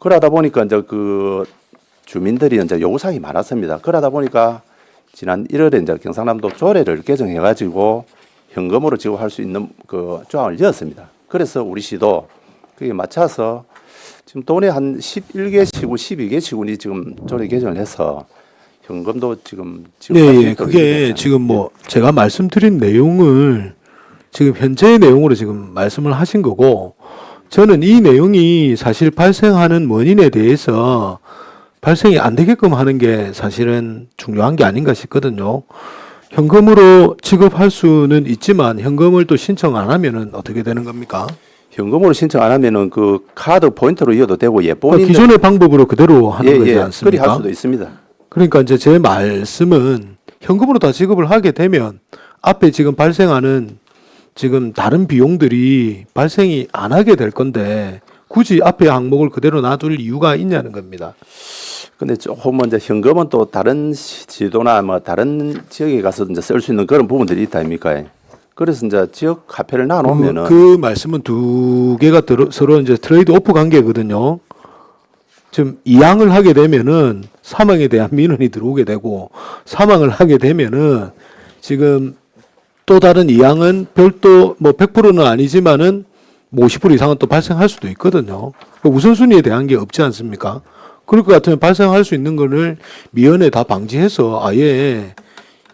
그러다 보니까 이제 그 주민들이 이제 요구사항이 많았습니다. 그러다 보니까 지난 1월에 이제 경상남도 조례를 개정해가지고 현금으로 지급할 수 있는 그 조항을 넣었습니다. 그래서 우리 시도 그게 맞춰서 지금 돈에 한 11개 시군, 12개 시군이 지금 조례 개정을 해서 현금도 지금 네, 예. 그게 지금 뭐 제가 말씀드린 내용을 지금 현재의 내용으로 지금 말씀을 하신 거고 저는 이 내용이 사실 발생하는 원인에 대해서 발생이 안 되게끔 하는 게 사실은 중요한 게 아닌가 싶거든요. 현금으로 지급할 수는 있지만 현금을 또 신청 안 하면은 어떻게 되는 겁니까? 현금으로 신청 안 하면은 그 카드 포인트로 이어도 되고 본인들 기존의 방법으로 그대로 하는 거지 그리 않습니까? 할 수도 있습니다. 그러니까 이제 제 말씀은 현금으로 다 지급을 하게 되면 앞에 지금 발생하는 지금 다른 비용들이 발생이 안 하게 될 건데 굳이 앞에 항목을 그대로 놔둘 이유가 있냐는 겁니다. 근데 조금 이제 현금은 또 다른 지도나 뭐 다른 지역에 가서 이제 쓸 수 있는 그런 부분들이 있다 아닙니까? 그래서 이제 지역 화폐를 나눠놓으면은 그 말씀은 두 개가 서로 이제 트레이드 오프 관계거든요. 지금 이양을 하게 되면은 사망에 대한 민원이 들어오게 되고 사망을 하게 되면은 지금 또 다른 이양은 별도 뭐 100%는 아니지만은 뭐 50% 이상은 또 발생할 수도 있거든요. 우선순위에 대한 게 없지 않습니까? 그럴 것 같으면 발생할 수 있는 거를 미연에 다 방지해서 아예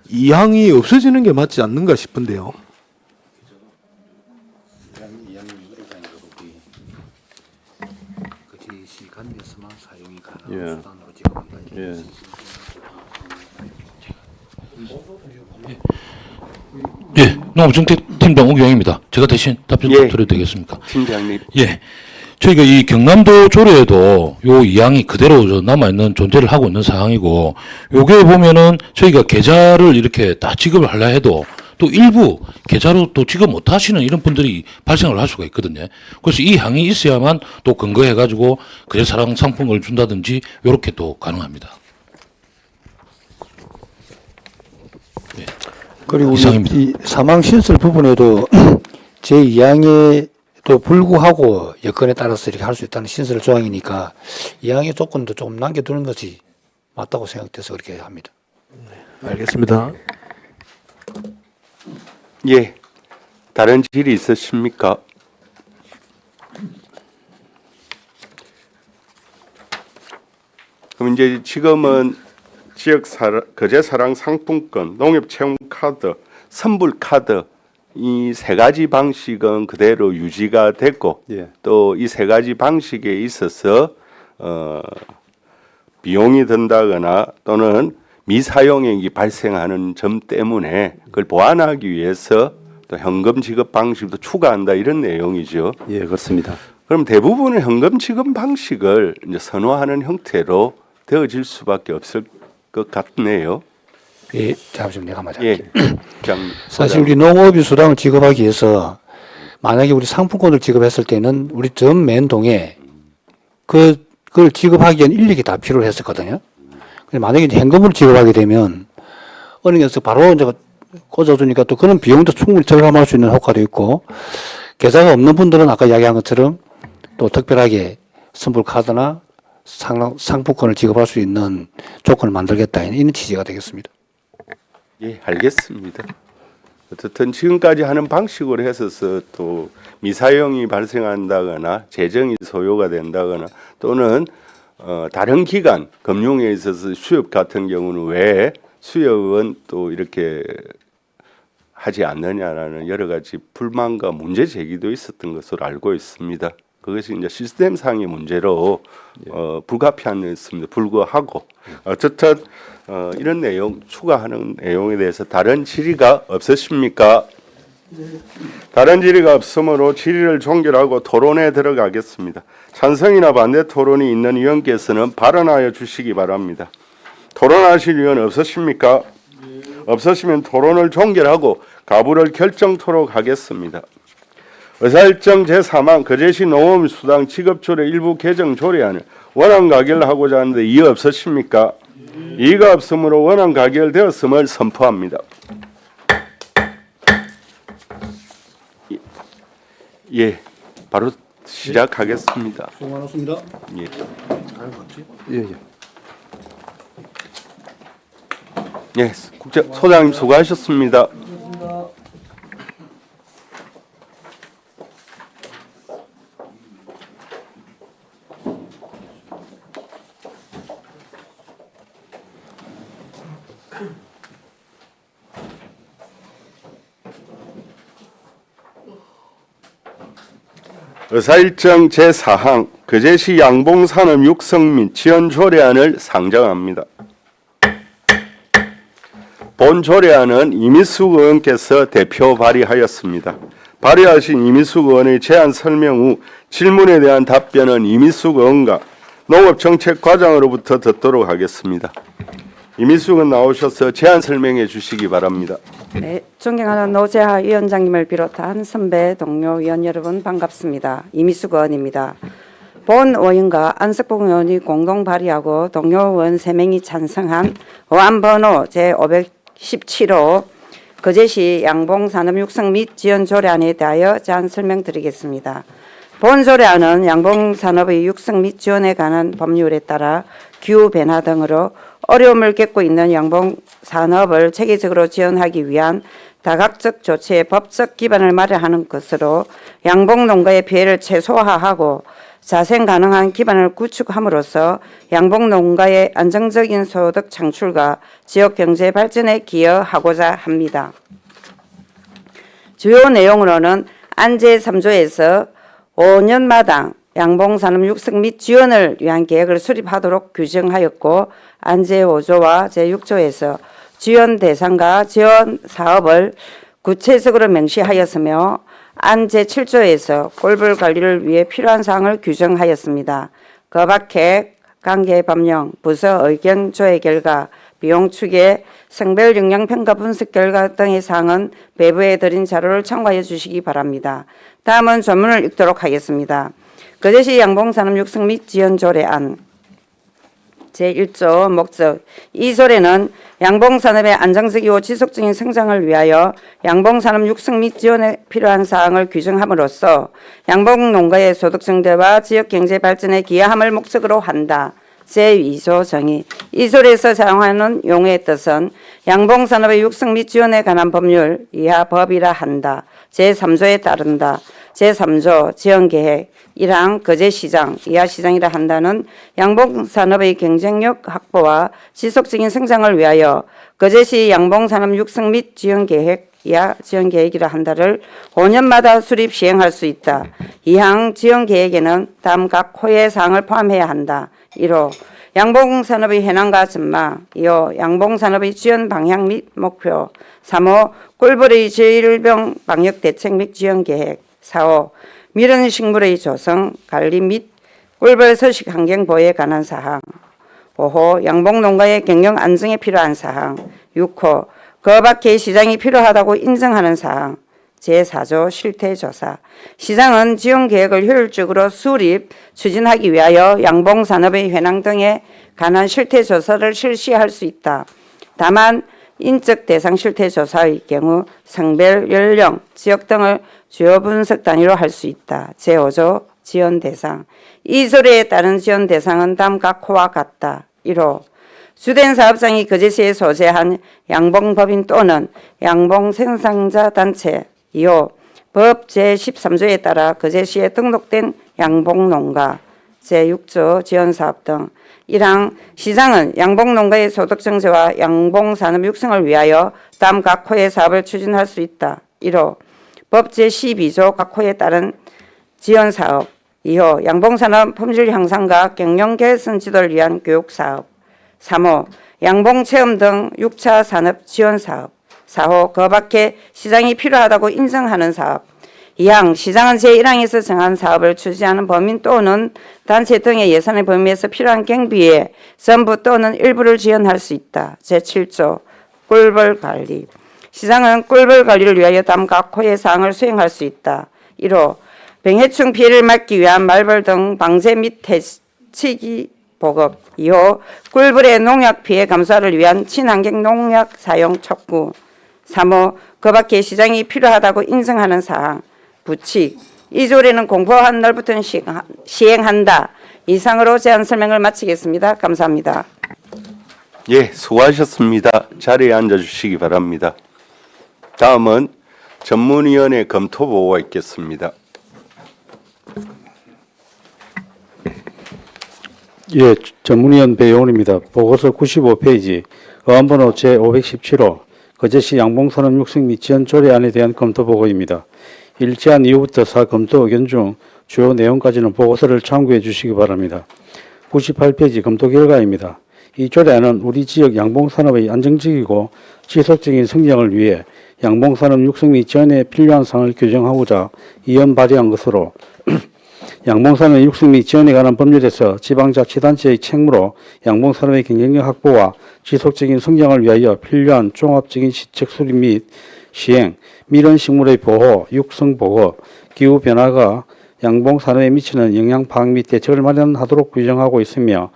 이항이 없어지는 게 맞지 않는가 싶은데요. 예. 예. 예, 농업정책팀장 오경입니다. 제가 대신 답변 예. 드려도 되겠습니까? 팀장님. 예. 저희가 이 경남도 조례에도 요 이항이 그대로 남아있는 존재를 하고 있는 상황이고, 요게 보면은 저희가 계좌를 이렇게 다 지급을 하려 해도 또 일부 계좌로 또 지급 못 하시는 이런 분들이 발생을 할 수가 있거든요. 그래서 이 항이 있어야만 또 근거해가지고 그래사랑 상품을 준다든지 요렇게 또 가능합니다. 그리고 이상입니다. 이 사망 신설 부분에도 제2항에도 불구하고 여건에 따라서 이렇게 할 수 있다는 신설 조항이니까 2항의 조건도 조금 남겨두는 것이 맞다고 생각돼서 그렇게 합니다. 알겠습니다. 예. 다른 질의 있으십니까? 그럼 이제 지금은 거제사랑 상품권, 농협체험카드, 선불카드 이 세 가지 방식은 그대로 유지가 됐고 예. 또 이 세 가지 방식에 있어서 비용이 든다거나 또는 미사용액이 발생하는 점 때문에 그걸 보완하기 위해서 또 현금 지급 방식도 추가한다 이런 내용이죠. 예, 그렇습니다. 그럼 대부분의 현금 지급 방식을 이제 선호하는 형태로 되어질 수밖에 없을 것 같네요. 예, 잠시만 내가 맞아. 예, 사실 우리 농업인 수당을 지급하기 위해서 만약에 우리 상품권을 지급했을 때는 우리 전 맨동에 그걸 지급하기엔 인력이 다 필요했었거든요. 근데 만약에 이제 현금으로 지급하게 되면 은행에서 바로 이제 꽂아주니까 또 그런 비용도 충분히 절감할 수 있는 효과도 있고 계좌가 없는 분들은 아까 이야기한 것처럼 또 특별하게 선불카드나 상품권을 지급할 수 있는 조건을 만들겠다 이런 취지가 되겠습니다. 예, 알겠습니다. 어쨌든 지금까지 하는 방식으로 해서 또 미사용이 발생한다거나 재정이 소요가 된다거나 또는 다른 기관 금융에 있어서 수협 같은 경우는 왜 수협은 또 이렇게 하지 않느냐라는 여러 가지 불만과 문제 제기도 있었던 것으로 알고 있습니다. 그것이 이제 시스템상의 문제로 불가피했습니다. 불구하고 어쨌든 이런 내용 추가하는 내용에 대해서 다른 질의가 없으십니까? 다른 질의가 없으므로 질의를 종결하고 토론에 들어가겠습니다. 찬성이나 반대 토론이 있는 의원께서는 발언하여 주시기 바랍니다. 토론하실 의원 없으십니까? 없으시면 토론을 종결하고 가부를 결정토록 하겠습니다. 의사일정 제4만 거제시 농업수당 지급조례 일부 개정 조례안을 원안 가결하고자 하는데 이의 없으십니까? 이의가 없으므로 원안 가결되었음을 선포합니다. 예, 바로 시작하겠습니다. 수고 많았습니다. 예. 예, 예. 예, 소장님 수고하셨습니다. 의사일정 제4항 거제시 양봉산업 육성 및 지원 조례안을 상정합니다. 본 조례안은 이미숙 의원께서 대표 발의하였습니다. 발의하신 이미숙 의원의 제안 설명 후 질문에 대한 답변은 이미숙 의원과 농업정책과장으로부터 듣도록 하겠습니다. 이미숙 의원 나오셔서 제안 설명해 주시기 바랍니다. 네, 존경하는 노재하 위원장님을 비롯한 선배 동료 의원 여러분 반갑습니다. 이미숙 의원입니다. 본 의원과 안석봉 의원이 공동 발의하고 동료 의원 3명이 찬성한 의안 번호 제517호 거제시 양봉산업 육성 및 지원 조례안에 대하여 제안 설명드리겠습니다. 본 조례안은 양봉산업의 육성 및 지원에 관한 법률에 따라 기후 변화 등으로 어려움을 겪고 있는 양봉산업을 체계적으로 지원하기 위한 다각적 조치의 법적 기반을 마련하는 것으로 양봉농가의 피해를 최소화하고 자생 가능한 기반을 구축함으로써 양봉농가의 안정적인 소득 창출과 지역 경제 발전에 기여하고자 합니다. 주요 내용으로는 안제 3조에서 5년마당 양봉산업 육성 및 지원을 위한 계획을 수립하도록 규정하였고 안제 5조와 제6조에서 지원 대상과 지원 사업을 구체적으로 명시하였으며 안제 7조에서 꼴불 관리를 위해 필요한 사항을 규정하였습니다. 그 밖에 관계 법령, 부서 의견 조회 결과, 비용 추계, 성별 영향 평가 분석 결과 등의 사항은 배부해 드린 자료를 참고해 주시기 바랍니다. 다음은 전문을 읽도록 하겠습니다. 거제시 양봉산업 육성 및 지원 조례안 제1조 목적 이 조례는 양봉산업의 안정적이고 지속적인 성장을 위하여 양봉산업 육성 및 지원에 필요한 사항을 규정함으로써 양봉농가의 소득 증대와 지역경제 발전에 기여함을 목적으로 한다. 제2조 정의 이 조례에서 사용하는 용어의 뜻은 양봉산업의 육성 및 지원에 관한 법률 이하 법이라 한다. 제3조에 따른다. 제3조 지원계획 1항 거제시장 이하 시장이라 한다는 양봉산업의 경쟁력 확보와 지속적인 성장을 위하여 거제시 양봉산업 육성 및 지원계획 이하 지원계획이라 한다를 5년마다 수립 시행할 수 있다. 2항 지원계획에는 다음 각 호의 사항을 포함해야 한다. 1호 양봉산업의 현황과 전망, 2호 양봉산업의 지원 방향 및 목표, 3호 꿀벌의 질병 방역 대책 및 지원 계획, 4호 밀은 식물의 조성, 관리 및 꿀벌 서식 환경 보호에 관한 사항, 5호 양봉 농가의 경영 안정에 필요한 사항, 6호 그 밖의 시장이 필요하다고 인정하는 사항, 제4조 실태조사. 시장은 지원계획을 효율적으로 수립, 추진하기 위하여 양봉산업의 현황 등에 관한 실태조사를 실시할 수 있다. 다만 인적 대상 실태조사의 경우 성별, 연령, 지역 등을 주요 분석 단위로 할 수 있다. 제5조 지원 대상. 이 조례에 따른 지원 대상은 다음 각 호와 같다. 1호 주된 사업장이 거제시에 소재한 양봉법인 또는 양봉 생산자 단체. 2호 법 제13조에 따라 거제시에 등록된 양봉농가. 제6조 지원사업 등. 1항 시장은 양봉농가의 소득증대와 양봉산업 육성을 위하여 다음 각 호의 사업을 추진할 수 있다. 1호 법 제12조 각 호에 따른 지원사업. 2호 양봉산업 품질 향상과 경영 개선 지도를 위한 교육사업. 3호 양봉체험 등 6차 산업 지원사업. 4호 그 밖에 시장이 필요하다고 인정하는 사업. 2항 시장은 제1항에서 정한 사업을 추진하는 범인 또는 단체 등의 예산의 범위에서 필요한 경비에 전부 또는 일부를 지원할 수 있다. 제7조 꿀벌 관리. 시장은 꿀벌 관리를 위하여 다음 각 호의 사항을 수행할 수 있다. 1호 병해충 피해를 막기 위한 말벌 등 방제 및 퇴치기 보급. 2호 꿀벌의 농약 피해 감소를 위한 친환경 농약 사용 촉구. 3호 그 밖에 시장이 필요하다고 인정하는 사항. 부칙. 이 조례는 공포한 날부터 시행한다. 이상으로 제안 설명을 마치겠습니다. 감사합니다. 예, 수고하셨습니다. 자리에 앉아주시기 바랍니다. 다음은 전문위원회 검토 보고가 있겠습니다. 예, 전문위원 배용훈입니다. 보고서 95페이지, 의안번호 제517호, 거제시 양봉산업 육성 및 지원 조례안에 대한 검토 보고입니다. 일제한 이후부터 검토 의견 중 주요 내용까지는 보고서를 참고해 주시기 바랍니다. 98페이지 검토 결과입니다. 이 조례안은 우리 지역 양봉산업의 안정적이고 지속적인 성장을 위해 양봉산업 육성 및 지원에 필요한 사항을 규정하고자 이연 발의한 것으로 양봉산업 육성 및 지원에 관한 법률에서 지방자치단체의 책무로 양봉산업의 경쟁력 확보와 지속적인 성장을 위하여 필요한 종합적인 시책 수립 및 시행, 밀원식물의 보호, 육성 보호, 기후변화가 양봉산업에 미치는 영향 파악 및 대책을 마련하도록 규정하고 있으며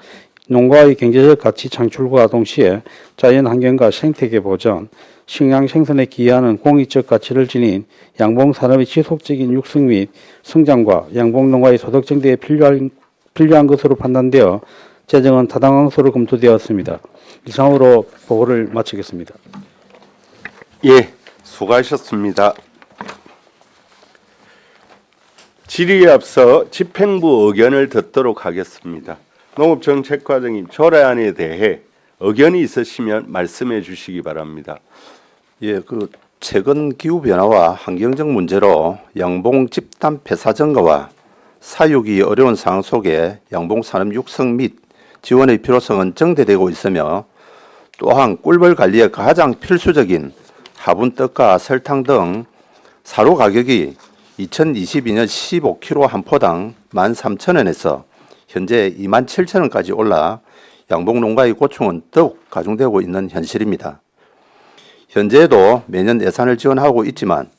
농가의 경제적 가치 창출과 동시에 자연환경과 생태계 보전, 식량 생산에 기여하는 공익적 가치를 지닌 양봉산업의 지속적인 육성 및 성장과 양봉농가의 소득 증대에 필요한 것으로 판단되어 제정은 타당한 것으로 검토되었습니다. 이상으로 보고를 마치겠습니다. 예, 수고하셨습니다. 질의에 앞서 집행부 의견을 듣도록 하겠습니다. 농업정책과장님, 조례안에 대해 의견이 있으시면 말씀해 주시기 바랍니다. 예, 최근 기후 변화와 환경적 문제로 양봉 집단 폐사 증가와 사육이 어려운 상황 속에 양봉 산업 육성 및 지원의 필요성은 정대되고 있으며 또한 꿀벌 관리에 가장 필수적인 화분 떡과 설탕 등 사료 가격이 2022년 15kg 한 포당 13,000원에서 현재 27,000원까지 올라 양봉 농가의 고충은 더욱 가중되고 있는 현실입니다. 현재에도 매년 예산을 지원하고 있지만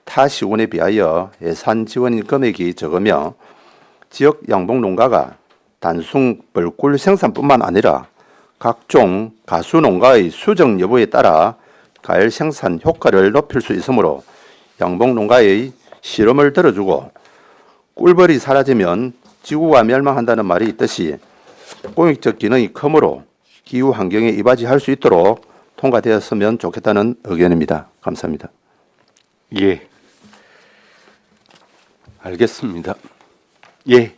타 시군에 비하여 예산 지원 금액이 적으며 지역 양봉 농가가 단순 벌꿀 생산뿐만 아니라 각종 가수 농가의 수정 여부에 따라 과일 생산 효과를 높일 수 있으므로 양봉 농가의 실험을 들어주고 꿀벌이 사라지면 지구가 멸망한다는 말이 있듯이 공익적 기능이 크므로 기후 환경에 이바지할 수 있도록 통과되었으면 좋겠다는 의견입니다. 감사합니다. 예. 알겠습니다. 예.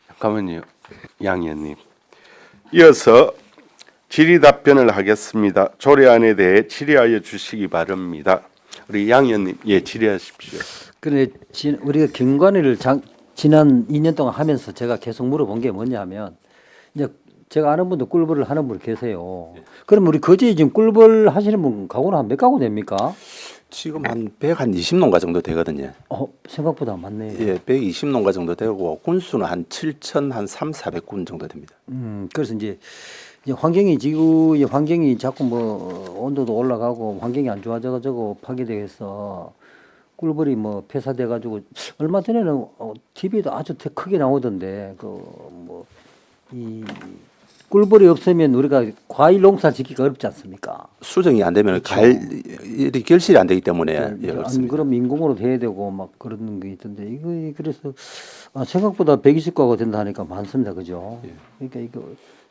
잠깐만요. 양 의원님. 이어서 질의 답변을 하겠습니다. 조례안에 대해 질의하여 주시기 바랍니다. 우리 양 의원님, 예, 질의하십시오. 근데 우리가 경관위를 지난 2년 동안 하면서 제가 계속 물어본 게 뭐냐 하면 이제 제가 아는 분도 꿀벌을 하는 분 계세요. 그럼 우리 거제에 지금 꿀벌 하시는 분 가구는 한 몇 가구 됩니까? 지금 한 120농가 정도 되거든요. 생각보다 많네요. 예, 120농가 정도 되고 군수는 한 7천 한 3,400군 정도 됩니다. 그래서 이제 환경이 지구의 환경이 자꾸 뭐 온도도 올라가고 환경이 안 좋아져가지고 파괴돼서 꿀벌이 뭐 폐사돼가지고 얼마 전에는 TV에도 아주 크게 나오던데 그 뭐 이 꿀벌이 없으면 우리가 과일 농사 짓기가 어렵지 않습니까? 수정이 안 되면 과일이 결실이 안 되기 때문에 예, 안 그렇습니다. 그럼 인공으로 해야 되고 막 그런 게 있던데 이거 그래서 생각보다 120가구가 된다 하니까 많습니다, 그죠? 그러니까 이거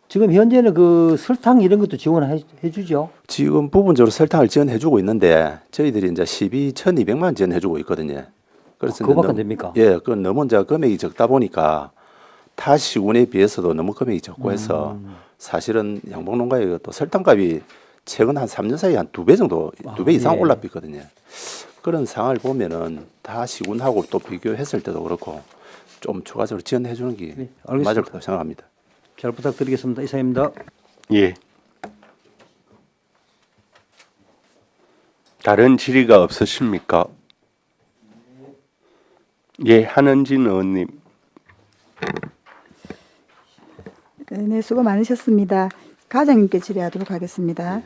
지금 현재는 그 설탕 이런 것도 지원해 주죠. 지금 부분적으로 설탕을 지원해주고 있는데 저희들이 이제 12,200만 지원해주고 있거든요. 그래서 그거밖에 안 됩니까? 예, 그 너무 이제 금액이 적다 보니까 타 시군에 비해서도 너무 금액이 적고 해서 사실은 양봉농가에 또 설탕값이 최근 한 3년 사이에 한 2배 정도, 2배 이상 예. 올랐거든요. 그런 상황을 보면은 타 시군하고 또 비교했을 때도 그렇고 좀 추가적으로 지원해주는 게 알겠습니다. 맞을 거라고 생각합니다. 잘 부탁드리겠습니다. 이상입니다. 예. 다른 질의가 없으십니까? 예, 한은진 의원님. 네, 수고 많으셨습니다. 과장님께 질의하도록 하겠습니다.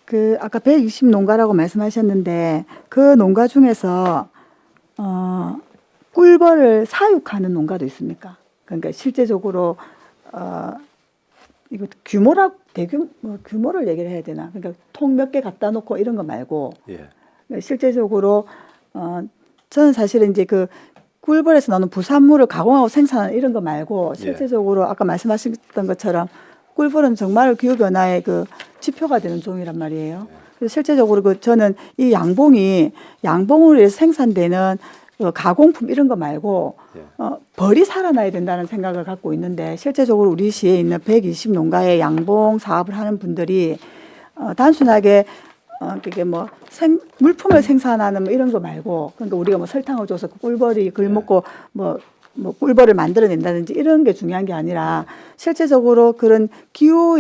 그 아까 120농가라고 말씀하셨는데 그 농가 중에서 꿀벌을 사육하는 농가도 있습니까? 그러니까 실제적으로 이거 규모를 얘기를 해야 되나? 그러니까 통 몇 개 갖다 놓고 이런 거 말고 예. 실제적으로 저는 사실은 이제 그 꿀벌에서 나오는 부산물을 가공하고 생산하는 이런 거 말고 실제적으로 아까 말씀하셨던 것처럼 꿀벌은 정말 기후 변화의 그 지표가 되는 종이란 말이에요. 그래서 실제적으로 그 저는 이 양봉으로 해서 생산되는 가공품 이런 거 말고 벌이 살아나야 된다는 생각을 갖고 있는데 실제적으로 우리 시에 있는 120농가의 양봉 사업을 하는 분들이 단순하게 그게 뭐 물품을 생산하는 뭐 이런 거 말고 그러니까 우리가 뭐 설탕을 줘서 꿀벌이 글 먹고 뭐 꿀벌을 만들어낸다든지 이런 게 중요한 게 아니라 실제적으로 그런 기후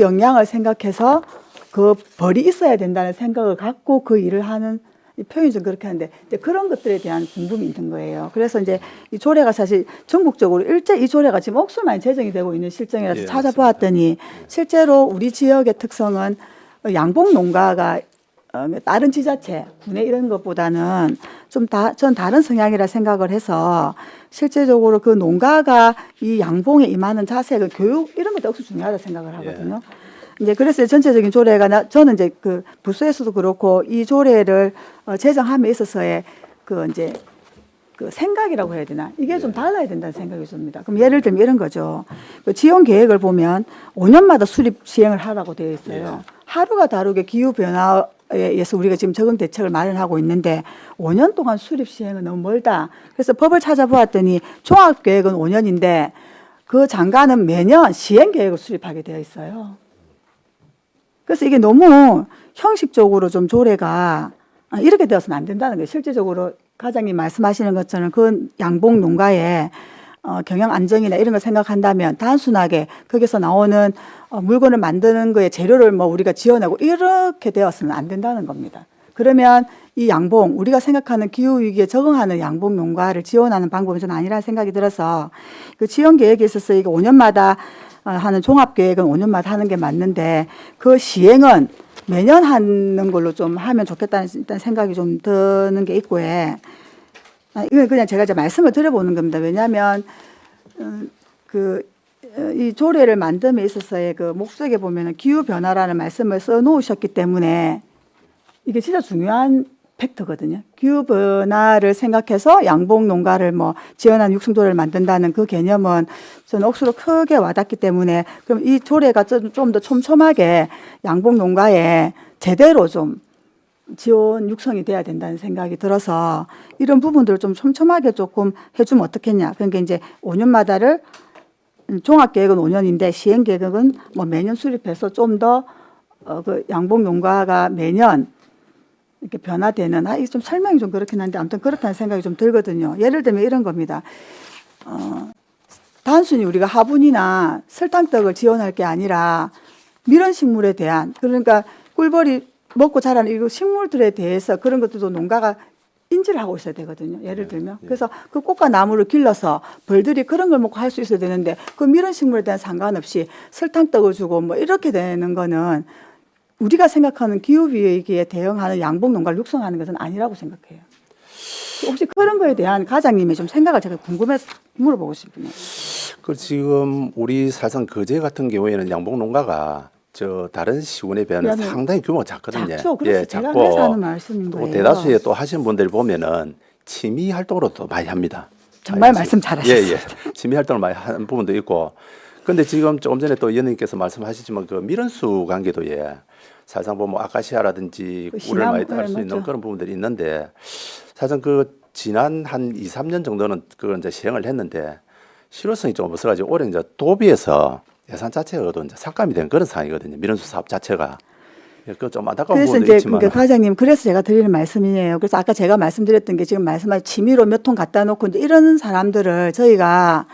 영향을 생각해서 그 벌이 있어야 된다는 생각을 갖고 그 일을 하는 이 표현이 좀 그렇게 하는데 이제 그런 것들에 대한 궁금이 있는 거예요. 그래서 이제 이 조례가 사실 전국적으로 이 조례가 지금 억수로 많이 제정이 되고 있는 실정이라서 찾아보았더니 실제로 우리 지역의 특성은 양봉 농가가 다른 지자체, 군내 이런 것보다는 전 다른 성향이라 생각을 해서 실제적으로 그 농가가 이 양봉에 임하는 자세, 그 교육 이런 것도 억수 중요하다 생각을 하거든요. 이제 그래서 전체적인 조례가 저는 이제 그 부서에서도 그렇고 이 조례를 제정함에 있어서의 그 이제 그 생각이라고 해야 되나 이게 좀 달라야 된다는 생각이 듭니다. 그럼 예를 들면 이런 거죠. 그 지원 계획을 보면 5년마다 수립 시행을 하라고 되어 있어요. 하루가 다르게 기후 변화에 의해서 우리가 지금 적응 대책을 마련하고 있는데 5년 동안 수립 시행은 너무 멀다. 그래서 법을 찾아보았더니 종합 계획은 5년인데 그 장관은 매년 시행 계획을 수립하게 되어 있어요. 그래서 이게 너무 형식적으로 좀 조례가 이렇게 되어서는 안 된다는 거예요. 실제적으로 과장님 말씀하시는 것처럼 그 양봉 농가의 경영 안정이나 이런 걸 생각한다면 단순하게 거기서 나오는 물건을 만드는 거에 재료를 뭐 우리가 지원하고 이렇게 되어서는 안 된다는 겁니다. 그러면 이 양봉, 우리가 생각하는 기후위기에 적응하는 양봉 농가를 지원하는 방법은 저는 아니라는 생각이 들어서 그 지원 계획에 있어서 이게 5년마다 하는 종합계획은 5년마다 하는 게 맞는데 그 시행은 매년 하는 걸로 좀 하면 좋겠다는 일단 생각이 좀 드는 게 있고 이건 그냥 제가 이제 말씀을 드려보는 겁니다. 왜냐하면 이 조례를 만듦에 있어서의 그 목적에 보면은 기후 변화라는 말씀을 써놓으셨기 때문에 이게 진짜 중요한 팩트거든요. 기후 변화를 생각해서 양봉 농가를 뭐 지원하는 육성조례를 만든다는 그 개념은 저는 억수로 크게 와닿기 때문에 그럼 이 조례가 좀 더 촘촘하게 양봉 농가에 제대로 좀 지원 육성이 돼야 된다는 생각이 들어서 이런 부분들을 좀 촘촘하게 조금 해주면 어떻겠냐. 그러니까 이제 5년마다를 종합계획은 5년인데 시행계획은 뭐 매년 수립해서 좀 더 그 양봉 용가가 매년 이렇게 변화되는 이게 좀 설명이 좀 그렇긴 한데 아무튼 그렇다는 생각이 좀 들거든요. 예를 들면 이런 겁니다. 단순히 우리가 화분이나 설탕떡을 지원할 게 아니라 밀원식물에 대한 그러니까 꿀벌이 먹고 자라는 이 식물들에 대해서 그런 것들도 농가가 인지를 하고 있어야 되거든요. 예를 들면. 그래서 그 꽃과 나무를 길러서 벌들이 그런 걸 먹고 할 수 있어야 되는데 그 밀원식물에 대한 상관없이 설탕떡을 주고 뭐 이렇게 되는 거는 우리가 생각하는 기후위기에 대응하는 양봉 농가를 육성하는 것은 아니라고 생각해요. 혹시 그런 거에 대한 과장님의 좀 생각을 제가 궁금해서 물어보고 싶네요. 그 지금 우리 사상 거제 같은 경우에는 양봉 농가가 저 다른 시군에 비하면 그러면 상당히 규모가 작거든요. 작죠. 그래서 제가 작고 그래서 하는 말씀인 또 거예요. 대다수의 또 하시는 분들 보면은 취미 활동으로 또 많이 합니다. 정말 말씀 잘하셨어요. 예. 취미 활동을 많이 하는 부분도 있고. 근데 지금 조금 전에 또 의원님께서 말씀하시지만 그 밀원수 관계도 사실상 보면 아카시아라든지 그 꿀을 많이 딸 수 시나몬, 있는 맞죠. 그런 부분들이 있는데 사실상 그 지난 한 2, 3년 정도는 그걸 이제 시행을 했는데 실효성이 좀 없어가지고 올해 이제 도비에서 예산 자체가 이제 삭감이 된 그런 상황이거든요. 밀원수 사업 자체가. 그 좀 안타까운 그래서 부분도 이제 있지만. 그러니까 과장님 그래서 제가 드리는 말씀이에요. 그래서 아까 제가 말씀드렸던 게 지금 말씀하신 취미로 몇 통 갖다 놓고 이제 이런 사람들을 저희가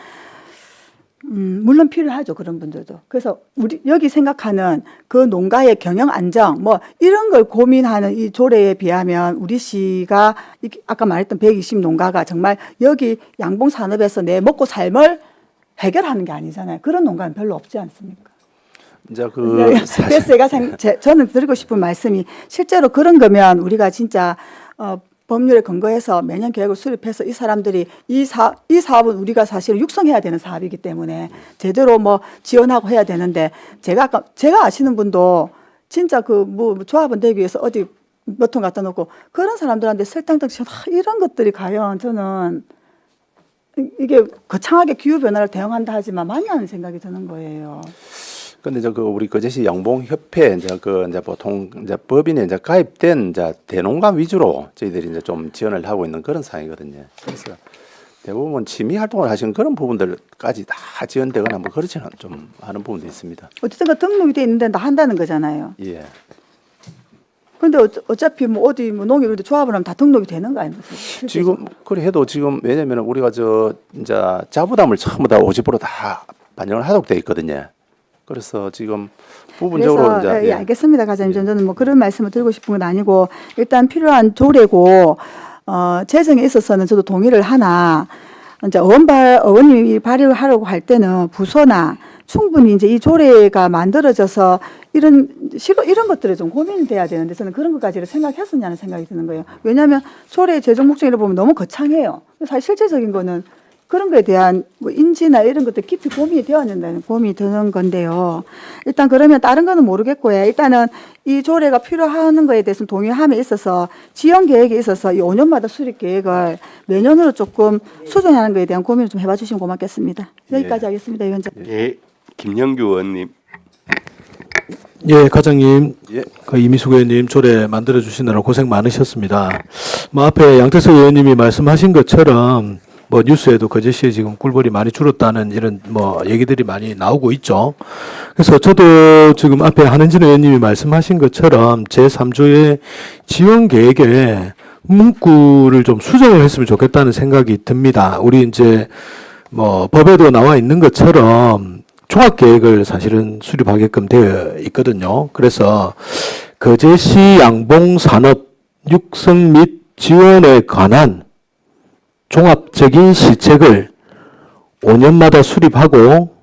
물론 필요하죠. 그런 분들도. 그래서 우리 여기 생각하는 그 농가의 경영 안정 뭐 이런 걸 고민하는 이 조례에 비하면 우리 시가 아까 말했던 120 농가가 정말 여기 양봉 산업에서 내 먹고 삶을 해결하는 게 아니잖아요. 그런 농가는 별로 없지 않습니까? 이제 그래서 제가 저는 드리고 싶은 말씀이 실제로 그런 거면 우리가 진짜 법률에 근거해서 매년 계획을 수립해서 이 사람들이 이 사업은 우리가 사실 육성해야 되는 사업이기 때문에 제대로 뭐 지원하고 해야 되는데 제가 아시는 분도 진짜 그 뭐 조합원 되기 위해서 어디 몇 통 갖다 놓고 그런 사람들한테 설탕떡 이런 것들이 과연 저는 이게 거창하게 기후 변화를 대응한다 하지만 맞냐는 생각이 드는 거예요. 근데 저 그 우리 거제시 양봉협회 이제 보통 이제 법인에 이제 가입된 이제 대농가 위주로 저희들이 이제 좀 지원을 하고 있는 그런 상황이거든요. 그래서 대부분 취미 활동을 하시는 그런 부분들까지 다 지원되거나 뭐 그렇지는 좀 하는 부분도 있습니다. 어쨌든 그 등록이 돼 있는데 다 한다는 거잖아요. 예. 근데 어차피 뭐 어디 뭐 농협 조합을 하면 다 등록이 되는 거 아닙니까? 지금 그래 해도 지금 왜냐면 우리가 저 이제 자부담을 전부 다 50%다 반영을 하도록 돼 있거든요. 그래서 지금 부분적으로 그래서 이제 예, 알겠습니다, 과장님. 저는 뭐 그런 말씀을 드리고 싶은 건 아니고 일단 필요한 조례고 재정에 있어서는 저도 동의를 하나 이제 의원님이 발의를 하려고 할 때는 부서나 충분히 이제 이 조례가 만들어져서 이런 것들이 좀 고민이 돼야 되는데 저는 그런 것까지를 생각했었냐는 생각이 드는 거예요. 왜냐하면 조례의 재정 목적을 보면 너무 거창해요. 사실 실제적인 거는 그런 거에 대한 뭐 인지나 이런 것들 깊이 고민이 되어야 된다는 고민이 드는 건데요. 일단 그러면 다른 거는 모르겠고요. 일단은 이 조례가 필요한 거에 대해서는 동의함에 있어서 지원 계획에 있어서 이 5년마다 수립 계획을 매년으로 조금 수정하는 거에 대한 고민을 좀 해봐 주시면 고맙겠습니다. 여기까지 하겠습니다, 위원장. 예, 김영규 의원님. 예, 과장님, 예. 그 이미숙 의원님 조례 만들어 주시느라 고생 많으셨습니다. 뭐 앞에 양태석 의원님이 말씀하신 것처럼 뭐 뉴스에도 거제시에 지금 꿀벌이 많이 줄었다는 이런 뭐 얘기들이 많이 나오고 있죠. 그래서 저도 지금 앞에 한은진 의원님이 말씀하신 것처럼 제3조의 지원 계획에 문구를 좀 수정을 했으면 좋겠다는 생각이 듭니다. 우리 이제 뭐 법에도 나와 있는 것처럼 종합계획을 사실은 수립하게끔 되어 있거든요. 그래서 거제시 양봉산업 육성 및 지원에 관한 종합적인 시책을 5년마다 수립하고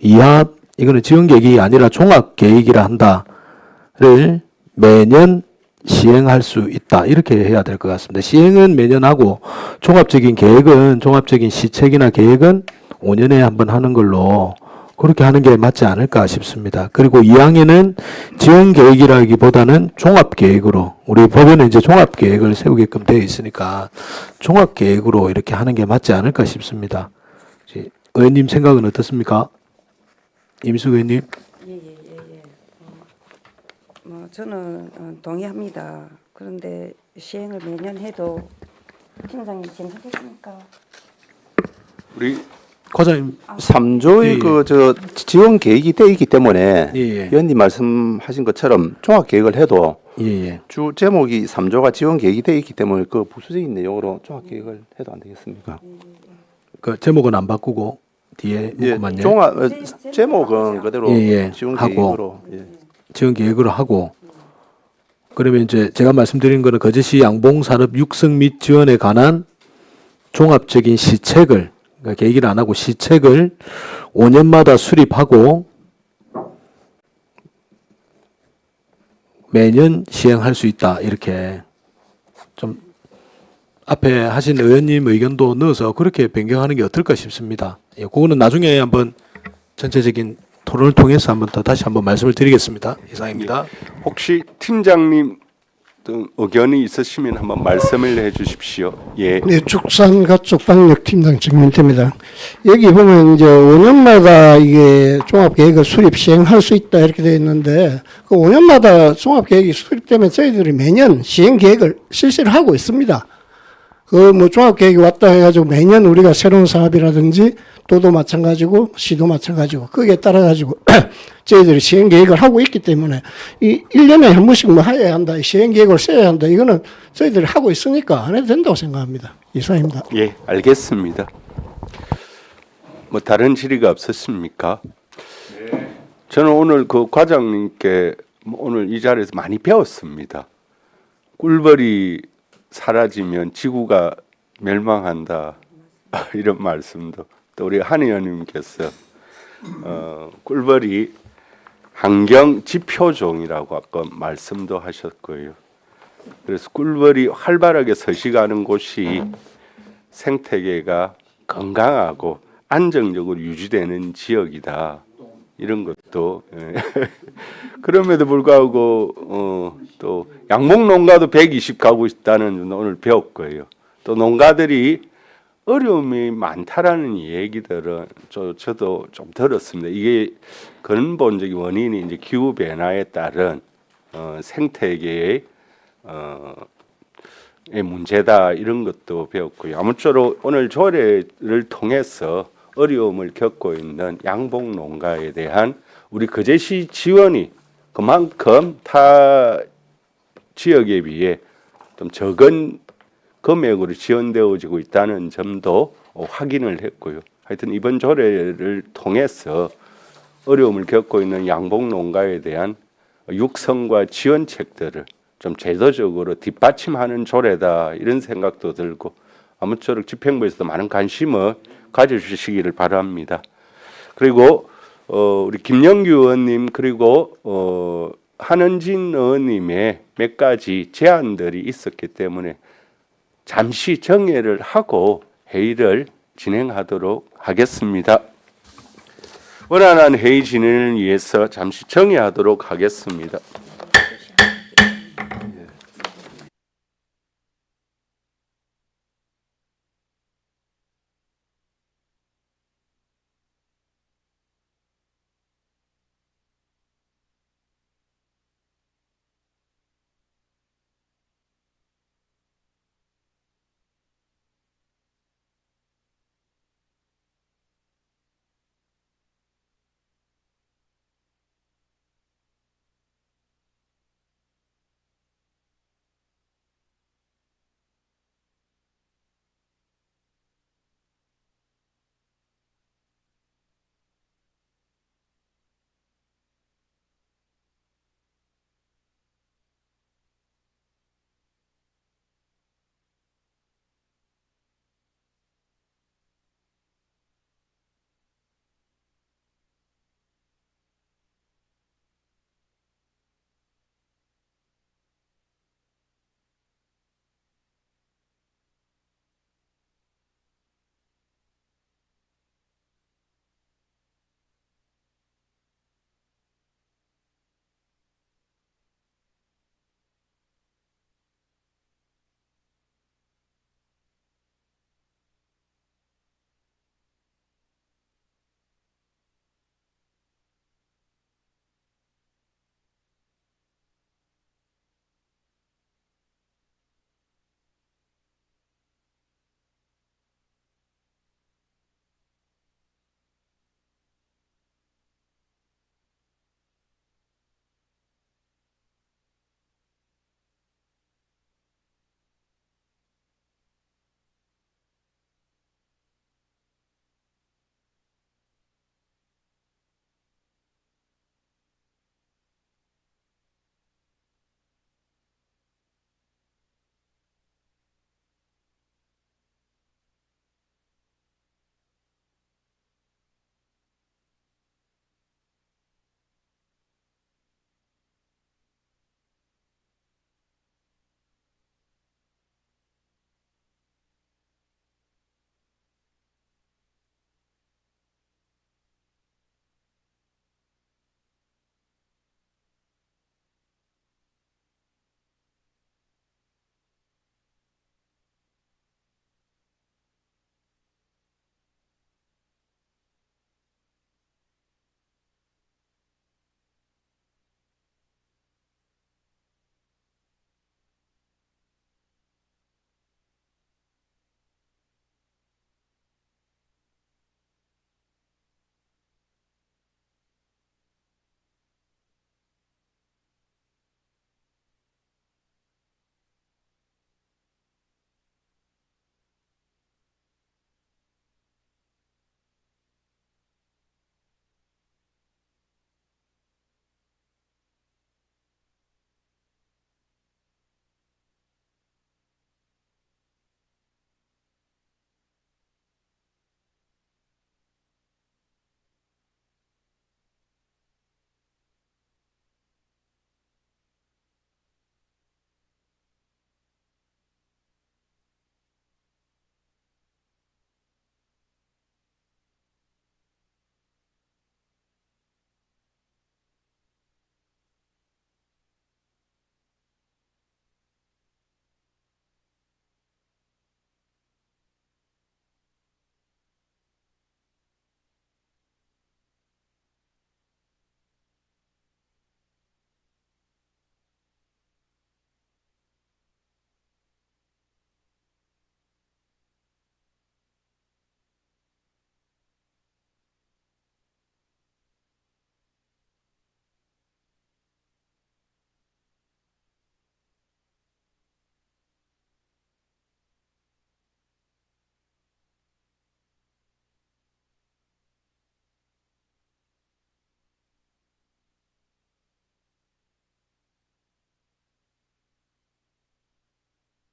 이거는 지원계획이 아니라 종합계획이라 한다를 매년 시행할 수 있다. 이렇게 해야 될 것 같습니다. 시행은 매년 하고 종합적인 시책이나 계획은 5년에 한번 하는 걸로 그렇게 하는 게 맞지 않을까 싶습니다. 그리고 2항에는 지원계획이라기보다는 종합계획으로 우리 법에는 이제 종합계획을 세우게끔 되어 있으니까 종합계획으로 이렇게 하는 게 맞지 않을까 싶습니다. 의원님 생각은 어떻습니까? 임숙 의원님. 저는 동의합니다. 그런데 시행을 매년 해도 팀장님 괜찮겠습니까? 우리 과장님, 3조의 예, 예. 그 저 지원 계획이 돼 있기 때문에 예, 예. 위원님 말씀하신 것처럼 종합 계획을 해도 예, 예. 주 제목이 3조가 지원 계획이 돼 있기 때문에 그 부수적인 내용으로 종합 계획을 해도 안 되겠습니까? 그 제목은 안 바꾸고 뒤에 예, 묶음만요. 종합 제목은 그대로 예, 예. 지원 하고. 계획으로 예. 지원 계획으로 하고 그러면 이제 제가 말씀드린 거는 거제시 양봉산업 육성 및 지원에 관한 종합적인 시책을 그러니까 계획을 안 하고 시책을 5년마다 수립하고 매년 시행할 수 있다 이렇게 좀 앞에 하신 의원님 의견도 넣어서 그렇게 변경하는 게 어떨까 싶습니다. 예, 그거는 나중에 한번 전체적인 토론을 통해서 한번 더 다시 한번 말씀을 드리겠습니다. 이상입니다. 혹시 팀장님 등 의견이 있으시면 한번 말씀을 해주십시오. 예. 네, 축산가축방역 팀장 정민태입니다. 여기 보면 이제 5년마다 이게 종합계획을 수립 시행할 수 있다 이렇게 되어 있는데 그 5년마다 종합계획이 수립되면 저희들이 매년 시행계획을 실시를 하고 있습니다. 그 뭐 종합계획이 왔다 해가지고 매년 우리가 새로운 사업이라든지 도도 마찬가지고 시도 마찬가지고 거기에 따라 가지고 저희들이 시행 계획을 하고 있기 때문에 이 1년에 한 번씩 뭐 해야 한다, 시행 계획을 써야 한다, 이거는 저희들이 하고 있으니까 안 해도 된다고 생각합니다. 이상입니다. 예, 알겠습니다. 뭐 다른 질의가 없었습니까? 저는 오늘 그 과장님께 오늘 이 자리에서 많이 배웠습니다. 꿀벌이 사라지면 지구가 멸망한다 이런 말씀도 또 우리 한 의원님께서 꿀벌이 환경 지표종이라고 아까 말씀도 하셨고요. 그래서 꿀벌이 활발하게 서식하는 곳이 생태계가 건강하고 안정적으로 유지되는 지역이다. 이런 것도 그럼에도 불구하고 또 양목 농가도 120가구 있다는 오늘 배웠고요. 또 농가들이 어려움이 많다라는 얘기들은 저도 좀 들었습니다. 이게 근본적인 원인이 이제 기후 변화에 따른 생태계의 문제다 이런 것도 배웠고요. 아무쪼록 오늘 조례를 통해서 어려움을 겪고 있는 양봉 농가에 대한 우리 거제시 지원이 그만큼 타 지역에 비해 좀 적은 금액으로 지원되어지고 있다는 점도 확인을 했고요. 하여튼 이번 조례를 통해서 어려움을 겪고 있는 양봉 농가에 대한 육성과 지원책들을 좀 제도적으로 뒷받침하는 조례다 이런 생각도 들고 아무쪼록 집행부에서도 많은 관심을 가져주시기를 바랍니다. 그리고 우리 김영규 의원님 그리고 한은진 의원님의 몇 가지 제안들이 있었기 때문에 잠시 정회를 하고 회의를 진행하도록 하겠습니다. 원활한 회의 진행을 위해서 잠시 정회하도록 하겠습니다.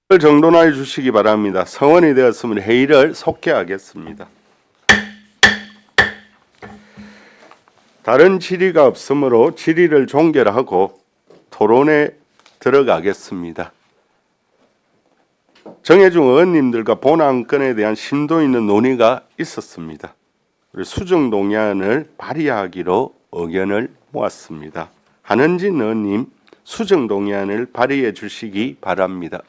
정돈해 주시기 바랍니다. 성원이 되었으면 회의를 속개하겠습니다. 다른 질의가 없으므로 질의를 종결하고 토론에 들어가겠습니다. 정해준 의원님들과 본안건에 대한 심도 있는 논의가 있었습니다. 수정동의안을 발의하기로 의견을 모았습니다. 한은진 의원님, 수정동의안을 발의해 주시기 바랍니다.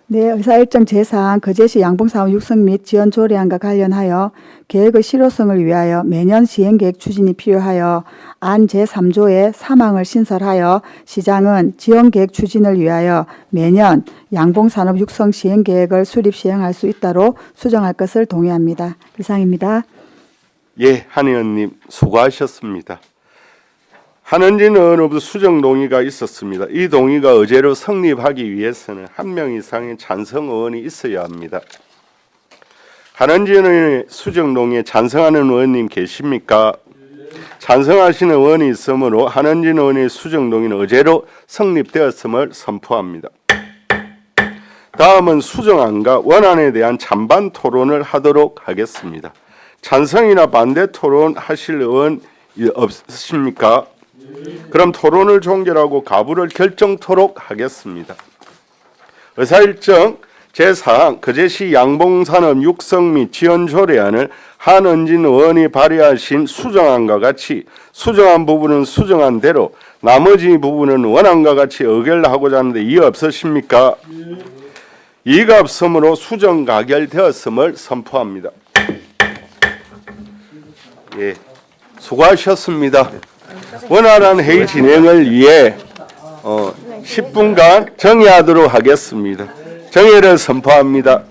네, 의사일정 제4항 거제시 양봉사업 육성 및 지원 조례안과 관련하여 계획의 실효성을 위하여 매년 시행계획 추진이 필요하여 안 제3조의 3항을 신설하여 시장은 지원계획 추진을 위하여 매년 양봉산업 육성 시행계획을 수립 시행할 수 있도록 수정할 것을 동의합니다. 이상입니다. 예, 한 의원님 수고하셨습니다. 한은진 의원으로부터 수정 동의가 있었습니다. 이 동의가 의제로 성립하기 위해서는 한 명 이상의 찬성 의원이 있어야 합니다. 한은진 의원의 수정 동의에 찬성하는 의원님 계십니까? 찬성하시는 의원이 있으므로 한은진 의원의 수정 동의는 의제로 성립되었음을 선포합니다. 다음은 수정안과 원안에 대한 찬반 토론을 하도록 하겠습니다. 찬성이나 반대 토론하실 의원 없으십니까? 그럼 토론을 종결하고 가부를 결정토록 하겠습니다. 의사일정 제4항 거제시 양봉산업 육성 및 지원 조례안을 한은진 의원이 발의하신 수정안과 같이 수정한 부분은 수정한 대로 나머지 부분은 원안과 같이 의결하고자 하는데 이의 없으십니까? 이의가 없으므로 수정 가결되었음을 선포합니다. 예, 수고하셨습니다. 원활한 회의 진행을 위해 10분간 정회하도록 하겠습니다. 정회를 선포합니다.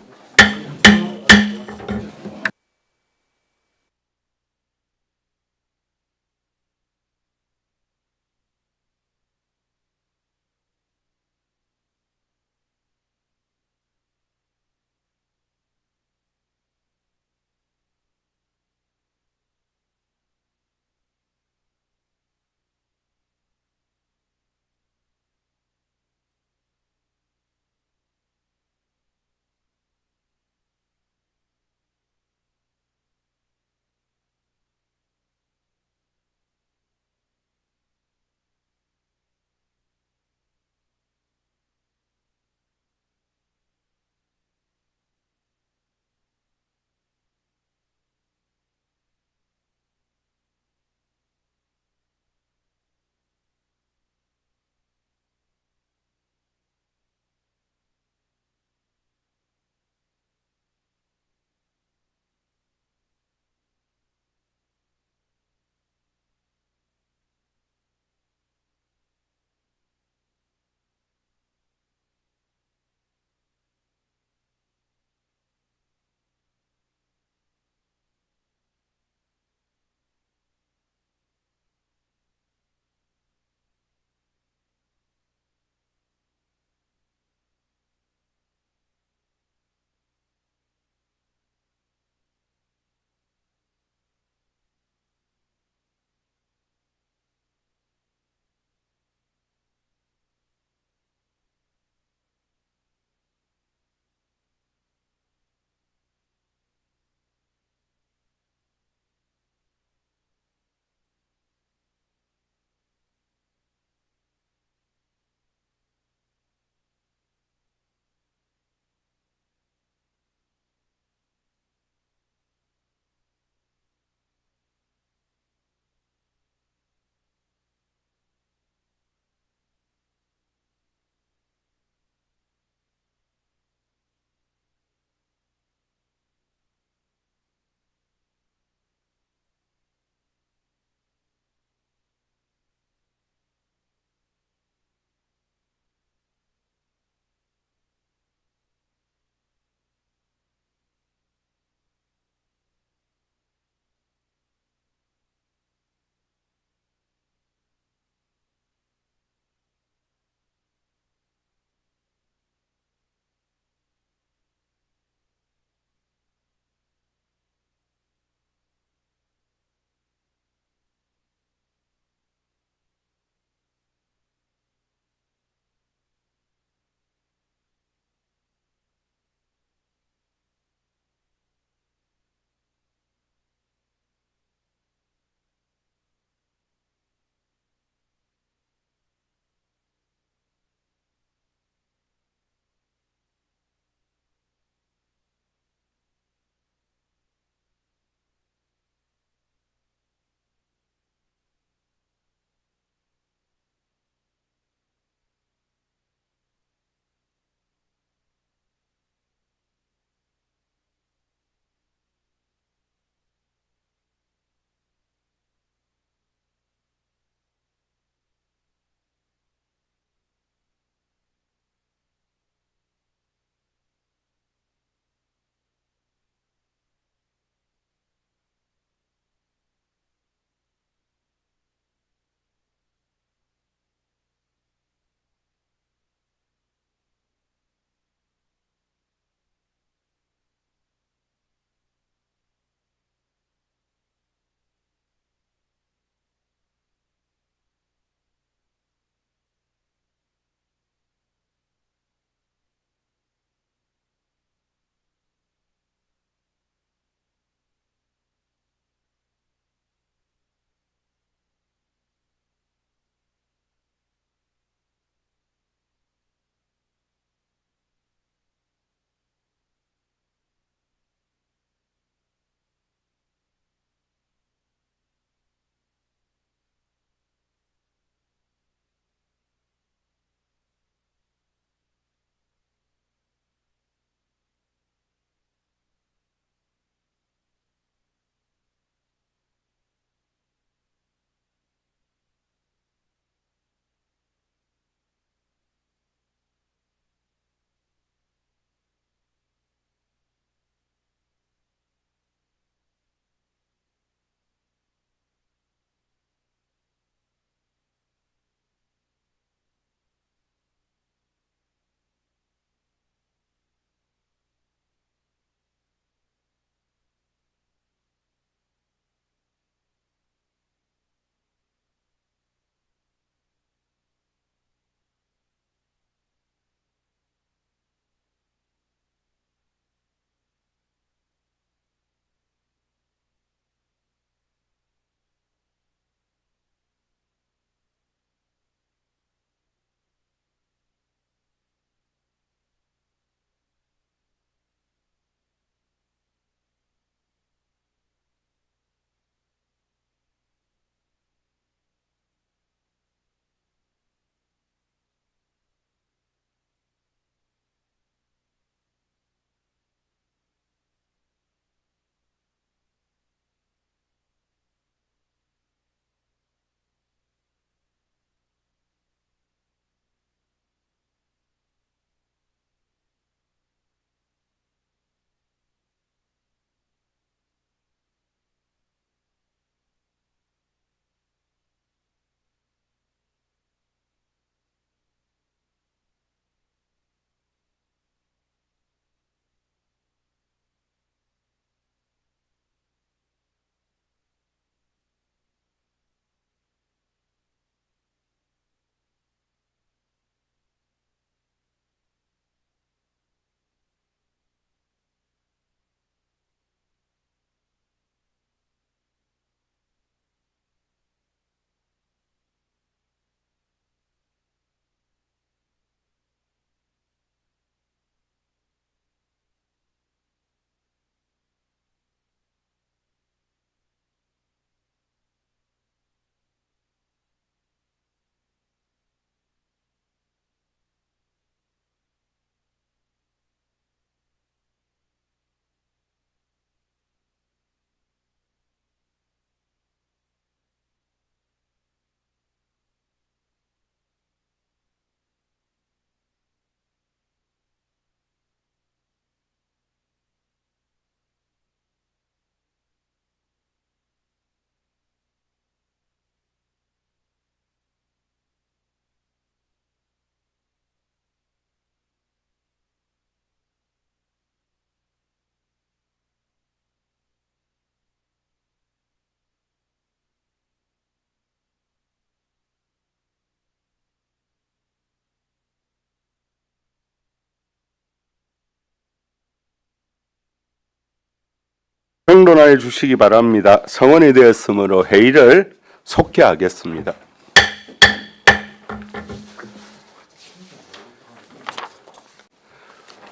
평론하여 주시기 바랍니다. 성원이 되었으므로 회의를 속개하겠습니다.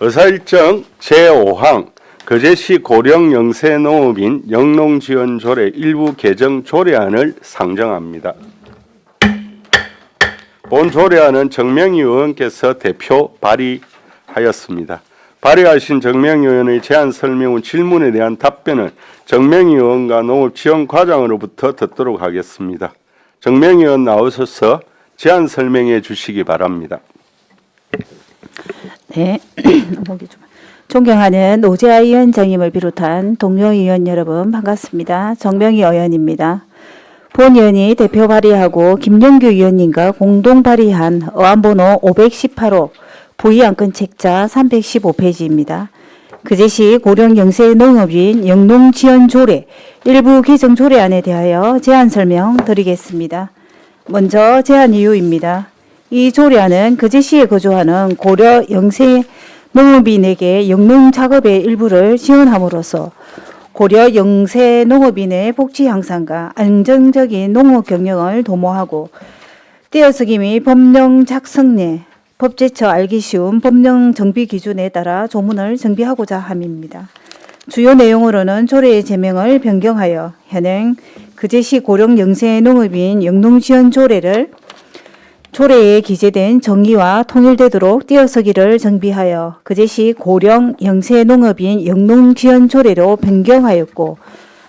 의사일정 제5항 거제시 고령 영세농업인 영농지원조례 일부 개정 조례안을 상정합니다. 본 조례안은 정명희 의원께서 대표 발의하였습니다. 발의하신 정명희 의원의 제안 설명 후 질문에 대한 답변은 정명희 의원과 농업지원과장으로부터 듣도록 하겠습니다. 정명희 의원 나오셔서 제안 설명해 주시기 바랍니다. 네, 존경하는 노재하 위원장님을 비롯한 동료 의원 여러분 반갑습니다. 정명희 의원입니다. 본 의원이 대표 발의하고 김영규 의원님과 공동 발의한 어안번호 518호 부의안건 책자 315페이지입니다. 그제시 고령 영세 농업인 영농지원조례 일부 개정 조례안에 대하여 제안 설명 드리겠습니다. 먼저 제안 이유입니다. 이 조례안은 그제시에 거주하는 고려 영세 농업인에게 영농 작업의 일부를 지원함으로써 고려 영세 농업인의 복지 향상과 안정적인 농업 경영을 도모하고 떼어쓰기 및 법령 작성 내 법제처 알기 쉬운 법령 정비 기준에 따라 조문을 정비하고자 함입니다. 주요 내용으로는 조례의 제명을 변경하여 현행 그제시 고령 영세 농업인 영농지원 조례를 조례에 기재된 정의와 통일되도록 띄어쓰기를 정비하여 그제시 고령 영세 농업인 영농지원 조례로 변경하였고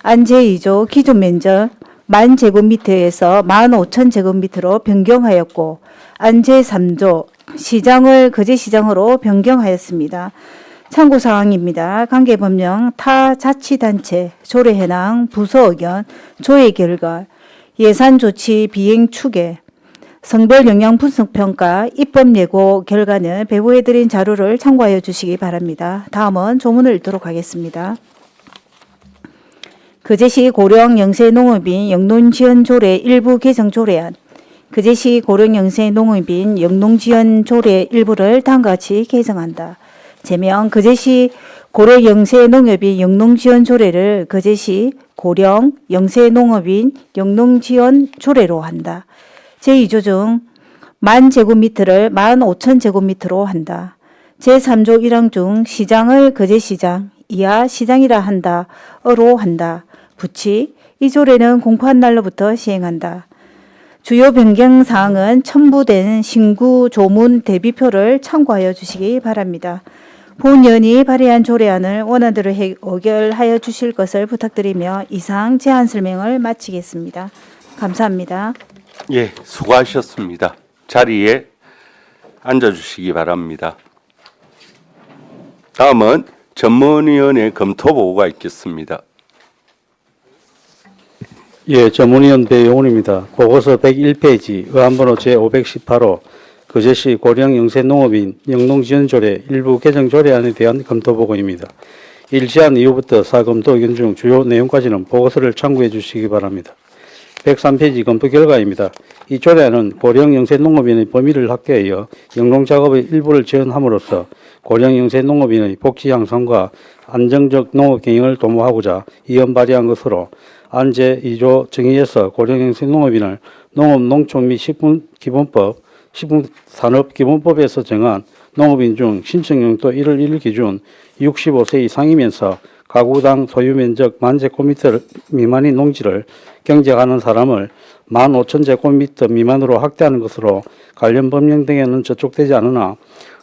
안제 2조 기준 면적 10,000제곱미터에서 15,000제곱미터로 변경하였고 안제 3조 시장을 거제시장으로 변경하였습니다. 참고사항입니다. 관계법령 타자치단체 조례 해당 부서 의견 조회 결과 예산조치 비행 추계 성별 영향 분석 평가 입법 예고 결과는 배부해드린 자료를 참고하여 주시기 바랍니다. 다음은 조문을 읽도록 하겠습니다. 그제시 고령 영세 농업인 영농지원 조례 일부 개정 조례안 그제시 고령 영세 농업인 영농지원 조례 일부를 다음과 같이 개정한다. 제명 그제시 고령 영세 농업인 영농지원 조례를 그제시 고령 영세 농업인 영농지원 조례로 한다. 제2조 중 10,000제곱미터를 15,000제곱미터로 한다. 제3조 1항 중 시장을 거제시장 이하 시장이라 한다로 한다. 부치 이 조례는 공포한 날로부터 시행한다. 주요 변경 사항은 첨부된 신구 조문 대비표를 참고하여 주시기 바랍니다. 본 의원이 발의한 조례안을 원안대로 의결하여 주실 것을 부탁드리며 이상 제안 설명을 마치겠습니다. 감사합니다. 예, 수고하셨습니다. 자리에 앉아주시기 바랍니다. 다음은 전문위원회 검토보고가 있겠습니다. 예, 전문위원 배용훈입니다. 보고서 101페이지 의안번호 제518호 그제시 고령 영세 농업인 영농지원조례 일부 개정 조례안에 대한 검토보고입니다. 1제안 이후부터 사검토 의견 중 주요 내용까지는 보고서를 참고해 주시기 바랍니다. 103페이지 검토 결과입니다. 이 조례안은 고령 영세 농업인의 범위를 확대하여 영농작업의 일부를 지원함으로써 고령 영세 농업인의 복지 향상과 안정적 농업 경영을 도모하고자 이원 발의한 것으로 안제 2조 정의에서 고령 영세 농업인을 농업 농촌 및 식품기본법, 식품산업기본법에서 정한 농업인 중 신청용도 1월 1일 기준 65세 이상이면서 가구당 소유면적 10,000제곱미터 미만인 농지를 경작하는 사람을 15,000제곱미터 미만으로 확대하는 것으로 관련 법령 등에는 저촉되지 않으나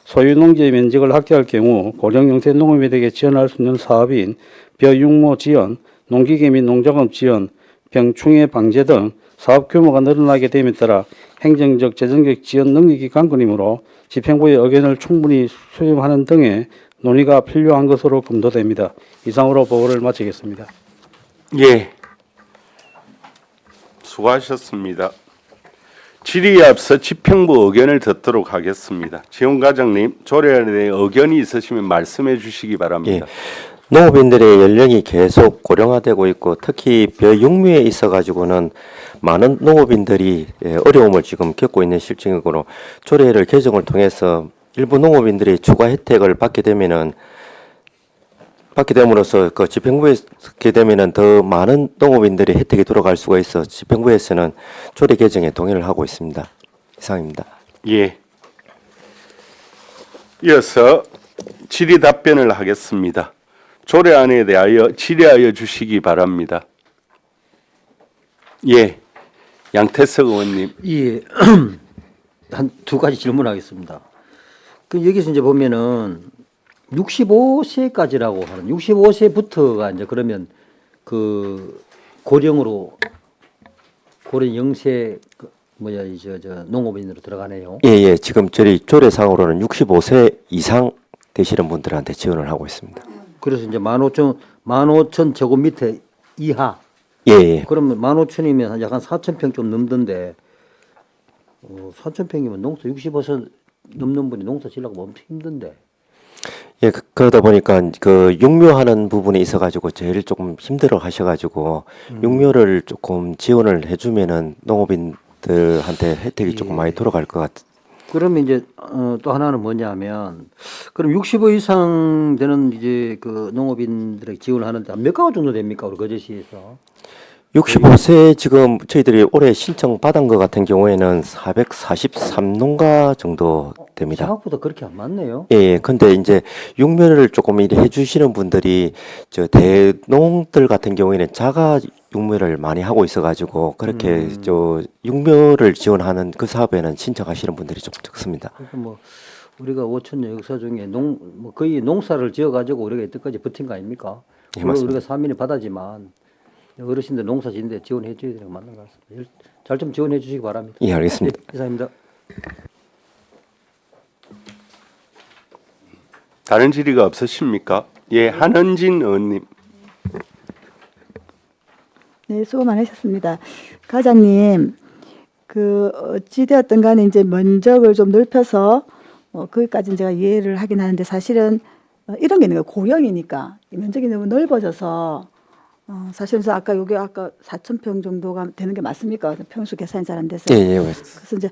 소유 농지의 면적을 확대할 경우 고령 영세 농업인에게 지원할 수 있는 사업인 벼육모 지원, 농기계 및 농작업 지원, 병충해 방제 등 사업 규모가 늘어나게 됨에 따라 행정적, 재정적 지원 능력이 관건이므로 집행부의 의견을 충분히 수용하는 등의 논의가 필요한 것으로 검토됩니다. 이상으로 보고를 마치겠습니다. 예, 수고하셨습니다. 질의에 앞서 집행부 의견을 듣도록 하겠습니다. 지원과장님, 조례안에 대해 의견이 있으시면 말씀해 주시기 바랍니다. 예, 농업인들의 연령이 계속 고령화되고 있고 특히 벼육묘에 있어가지고는 많은 농업인들이 어려움을 지금 겪고 있는 실정이므로 조례를 개정을 통해서 일부 농업인들이 추가 혜택을 받게 되면은 받게 됨으로써 그 집행부에 게 되면은 더 많은 농업인들이 혜택이 돌아갈 수가 있어 집행부에서는 조례 개정에 동의를 하고 있습니다. 이상입니다. 예. 이어서 질의 답변을 하겠습니다. 조례안에 대하여 질의하여 주시기 바랍니다. 예. 양태석 의원님. 예. 한 두 가지 질문하겠습니다. 그 여기서 이제 보면은 65세까지라고 하는 65세부터가 이제 그러면 그 고령으로 고령 영세 그 뭐야 저 농업인으로 들어가네요. 예, 예. 지금 저희 조례상으로는 65세 이상 되시는 분들한테 지원을 하고 있습니다. 그래서 이제 15,000 제곱미터 이하. 예, 예. 그러면 15,000이면 약 한 4,000평 좀 넘던데 4,000평이면 농사 65세 넘는 분이 농사 지려고 엄청 힘든데. 예, 그러다 보니까 그 육묘하는 부분에 있어가지고 제일 조금 힘들어 하셔가지고 육묘를 조금 지원을 해주면은 농업인들한테 혜택이 조금 많이 돌아갈 것 같아요. 그러면 이제 또 하나는 뭐냐면 그럼 65 이상 되는 이제 그 농업인들에게 지원을 하는데 몇 가구 정도 됩니까 우리 거제시에서? 65세 지금 저희들이 올해 신청 받은 것 같은 경우에는 443농가 정도 됩니다. 생각보다 그렇게 안 많네요. 예, 예. 근데 이제 육묘를 조금 이렇게 해주시는 분들이 저 대농들 같은 경우에는 자가 육묘를 많이 하고 있어가지고 그렇게 저 육묘를 지원하는 그 사업에는 신청하시는 분들이 좀 적습니다. 그러니까 뭐 우리가 5천년 역사 중에 뭐 거의 농사를 지어가지고 우리가 이때까지 버틴 거 아닙니까? 예, 맞습니다. 우리가 사민이 바다지만 어르신들 농사 짓는데 지원해 줘야 되는 거 맞는 것 같습니다. 잘 좀 지원해 주시기 바랍니다. 예, 알겠습니다. 네, 이상입니다. 다른 질의가 없으십니까? 예, 한은진 의원님. 네, 수고 많으셨습니다. 과장님, 그 어찌되었든 간에 이제 면적을 좀 넓혀서 거기까지 제가 이해를 하긴 하는데 사실은 이런 게 있는 거예요. 고령이니까 면적이 너무 넓어져서 사실은 아까 4,000평 정도가 되는 게 맞습니까? 평수 계산이 잘 안 돼서. 예, 예, 맞습니다. 그래서 이제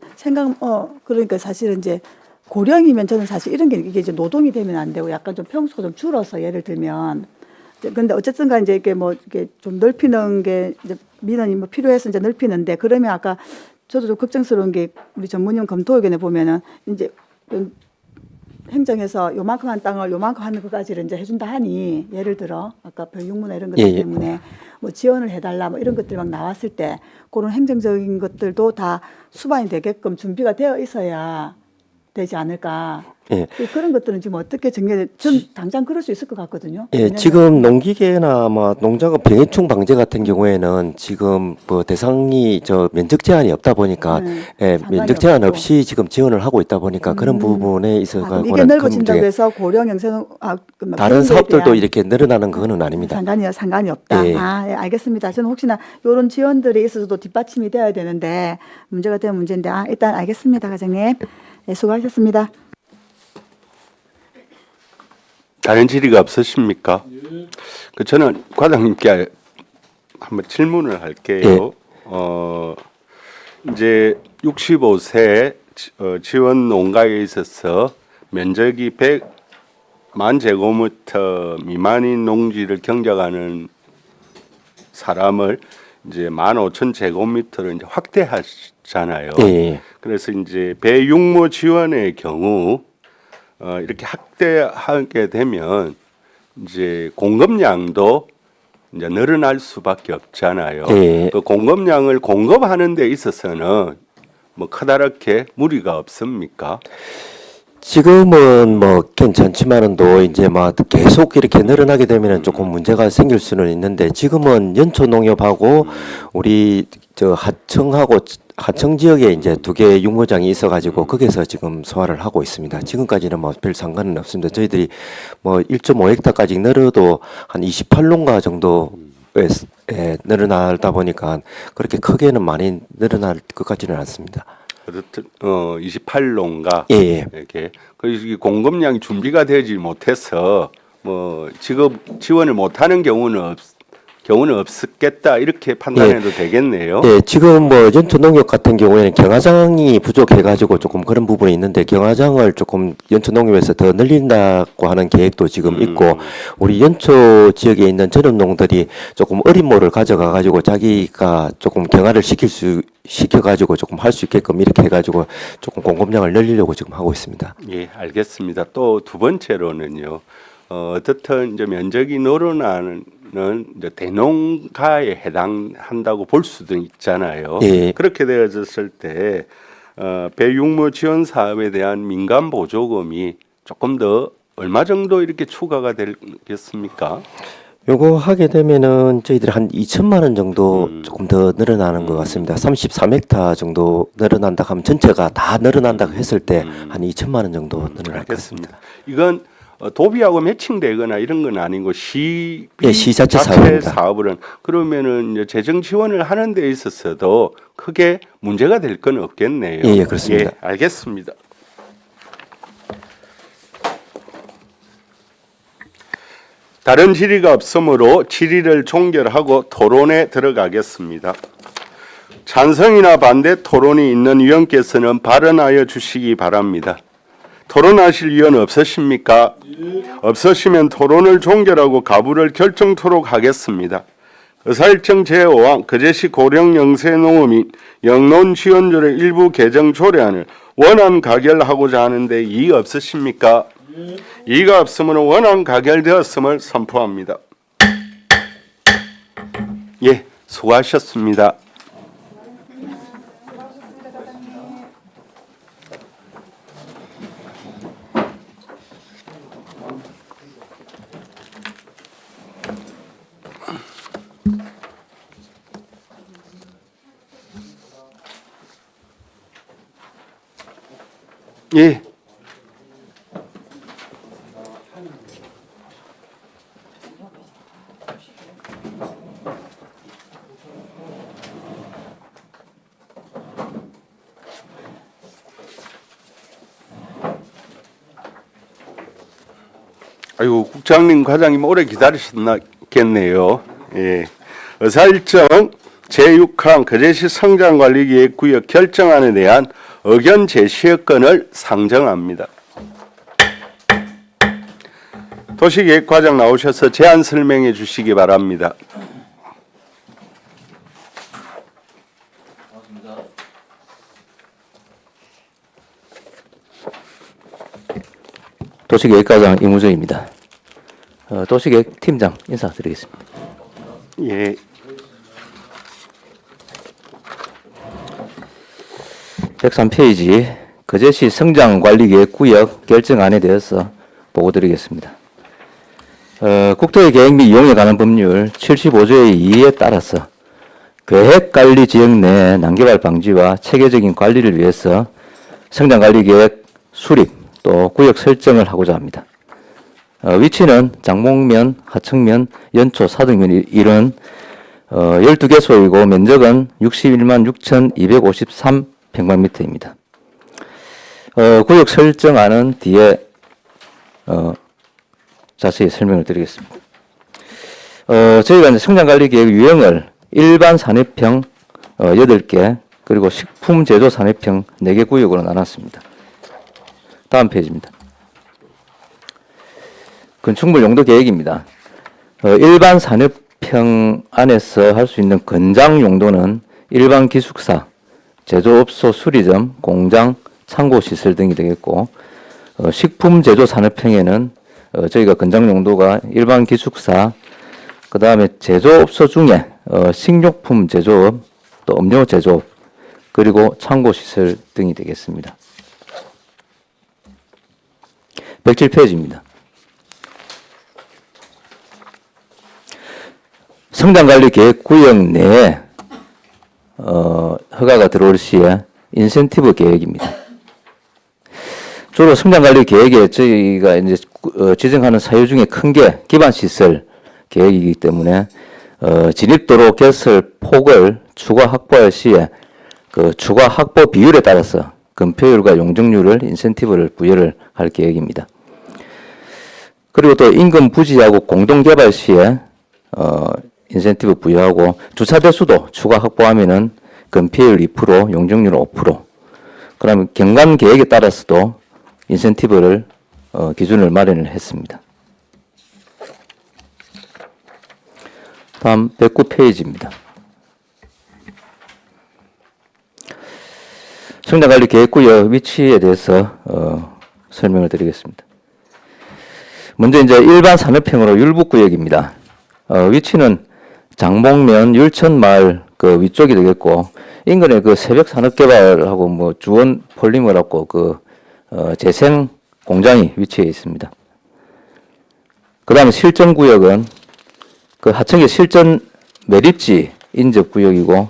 그러니까 사실은 이제 고령이면 저는 사실 이런 게 이게 이제 노동이 되면 안 되고 약간 좀 평수가 좀 줄어서 예를 들면 근데 어쨌든 간 이제 이게 뭐 이게 좀 넓히는 게 이제 민원이 뭐 필요해서 이제 넓히는데 그러면 아까 저도 좀 걱정스러운 게 우리 전문위원 검토 의견에 보면은 이제 행정에서 요만큼 한 땅을 요만큼 하는 것까지를 이제 해준다 하니 예를 들어 아까 배육무나 이런 것들 때문에 뭐 지원을 해달라 뭐 이런 것들 막 나왔을 때 그런 행정적인 것들도 다 수반이 되게끔 준비가 되어 있어야 되지 않을까. 예. 그런 것들은 지금 어떻게 정리해? 전 당장 그럴 수 있을 것 같거든요. 예, 지금 농기계나 뭐 농작업 병해충 방제 같은 경우에는 지금 뭐 대상이 저 면적 제한이 없다 보니까 예, 면적 제한 없이 지금 지원을 하고 있다 보니까 그런 부분에 있어서 이게 넓어진다고 해서 고령 영세농 다른 사업들도 이렇게 늘어나는 그거는 아닙니다. 상관이 없다. 예. 예, 알겠습니다. 저는 혹시나 이런 지원들이 있어서도 뒷받침이 되어야 되는데 문제가 되면 문제인데 일단 알겠습니다, 과장님. 네, 수고하셨습니다. 다른 질의가 없으십니까? 저는 과장님께 한번 질문을 할게요. 이제 65세 지원 농가에 있어서 면적이 100만 제곱미터 미만인 농지를 경작하는 사람을 이제 15,000제곱미터로 이제 확대하잖아요. 예. 그래서 이제 배육모 지원의 경우 이렇게 확대하게 되면 이제 공급량도 이제 늘어날 수밖에 없잖아요. 예. 그 공급량을 공급하는 데 있어서는 뭐 커다랗게 무리가 없습니까? 지금은 뭐 괜찮지만은 또 이제 막 계속 이렇게 늘어나게 되면은 조금 문제가 생길 수는 있는데 지금은 연초 농협하고 우리 저 하청 지역에 이제 2개 육모장이 있어가지고 거기서 지금 소화를 하고 있습니다. 지금까지는 뭐 별 상관은 없습니다. 저희들이 뭐 1.5헥타까지 늘어도 한 28농가 정도에 늘어나다 보니까 그렇게 크게는 많이 늘어날 것 같지는 않습니다. 어쨌든 28농가 예. 이렇게 그래서 공급량이 준비가 되지 못해서 뭐 지원을 못하는 경우는 경우는 없겠다 이렇게 판단해도 되겠네요. 예, 지금 뭐 연초농협 같은 경우에는 경화장이 부족해가지고 조금 그런 부분이 있는데 경화장을 조금 연초농협에서 더 늘린다고 하는 계획도 지금 있고 우리 연초 지역에 있는 전업농들이 조금 어린 모를 가져가가지고 자기가 조금 경화를 시켜가지고 조금 할 수 있게끔 이렇게 해가지고 조금 공급량을 늘리려고 지금 하고 있습니다. 예, 알겠습니다. 또 두 번째로는요. 어떻든 이제 면적이 늘어나는 이제 대농가에 해당한다고 볼 수도 있잖아요. 예. 그렇게 되어졌을 때 배육모 지원 사업에 대한 민간 보조금이 조금 더 얼마 정도 이렇게 추가가 되겠습니까? 요거 하게 되면은 저희들이 한 2천만 원 정도 조금 더 늘어나는 것 같습니다. 33헥타 정도 늘어난다 하면 전체가 다 늘어난다고 했을 때 한 2천만 원 정도 늘어날 것 같습니다. 이건 도비하고 매칭되거나 이런 건 아니고 시 예, 시 자체 사업입니다. 사업은 그러면은 이제 재정 지원을 하는 데 있어서도 크게 문제가 될 건 없겠네요. 예, 예, 그렇습니다. 예, 알겠습니다. 다른 질의가 없으므로 질의를 종결하고 토론에 들어가겠습니다. 찬성이나 반대 토론이 있는 위원께서는 발언하여 주시기 바랍니다. 토론하실 위원 없으십니까? 없으시면 토론을 종결하고 가부를 결정토록 하겠습니다. 의사일정 제5항 거제시 고령영세농업 및 영농지원조례 일부 개정 조례안을 원안 가결하고자 하는데 이의 없으십니까? 이의가 없으므로 원안 가결되었음을 선포합니다. 예, 수고하셨습니다. 예. 아이고, 국장님, 과장님 오래 기다리셨겠네요. 예. 의사일정 제6항 거제시 성장관리계획구역 결정안에 대한 의견 제시권을 상정합니다. 도시계획과장 나오셔서 제안 설명해 주시기 바랍니다. 도시계획과장 이무정입니다. 도시계획팀장 인사드리겠습니다. 예. 103페이지 거제시 성장관리계획구역 결정안에 대해서 보고드리겠습니다. 국토의 계획 및 이용에 관한 법률 75조의 2에 따라서 계획관리 지역 내 난개발 방지와 체계적인 관리를 위해서 성장관리계획 수립 또 구역 설정을 하고자 합니다. 위치는 장목면, 하청면, 연초, 사등면 이런 12개소이고 면적은 61만 6,253평방미터입니다. 구역 설정안은 뒤에 자세히 설명을 드리겠습니다. 저희가 이제 성장관리계획 유형을 일반 산업형 8개 그리고 식품 제조 산업형 4개 구역으로 나눴습니다. 다음 페이지입니다. 건축물 용도 계획입니다. 일반 산업형 안에서 할 수 있는 건장 용도는 일반 기숙사, 제조업소 수리점, 공장, 창고시설 등이 되겠고 식품 제조 산업형에는 저희가 건장 용도가 일반 기숙사, 그 다음에 제조업소 중에 식료품 제조업, 또 음료 제조업, 그리고 창고시설 등이 되겠습니다. 107페이지입니다. 성장관리계획 구역 내에 허가가 들어올 시에 인센티브 계획입니다. 주로 성장관리계획에 저희가 이제 지정하는 사유 중에 큰 게 기반시설 계획이기 때문에 진입도로 개설 폭을 추가 확보할 시에 그 추가 확보 비율에 따라서 건폐율과 용적률을 인센티브를 부여를 할 계획입니다. 그리고 또 인근 부지하고 공동개발 시에 인센티브 부여하고 주차 대수도 추가 확보하면은 건폐율 2%, 용적률 5%. 그러면 경관 계획에 따라서도 인센티브를 기준을 마련을 했습니다. 다음 109페이지입니다. 성장관리계획구역 위치에 대해서 설명을 드리겠습니다. 먼저 이제 일반 산업형으로 율북구역입니다. 위치는 장목면 율천마을 그 위쪽이 되겠고 인근에 그 새벽 산업개발하고 뭐 주원 폴리머라고 그 재생 공장이 위치해 있습니다. 그다음에 실전구역은 그 하청의 실전 매립지 인접구역이고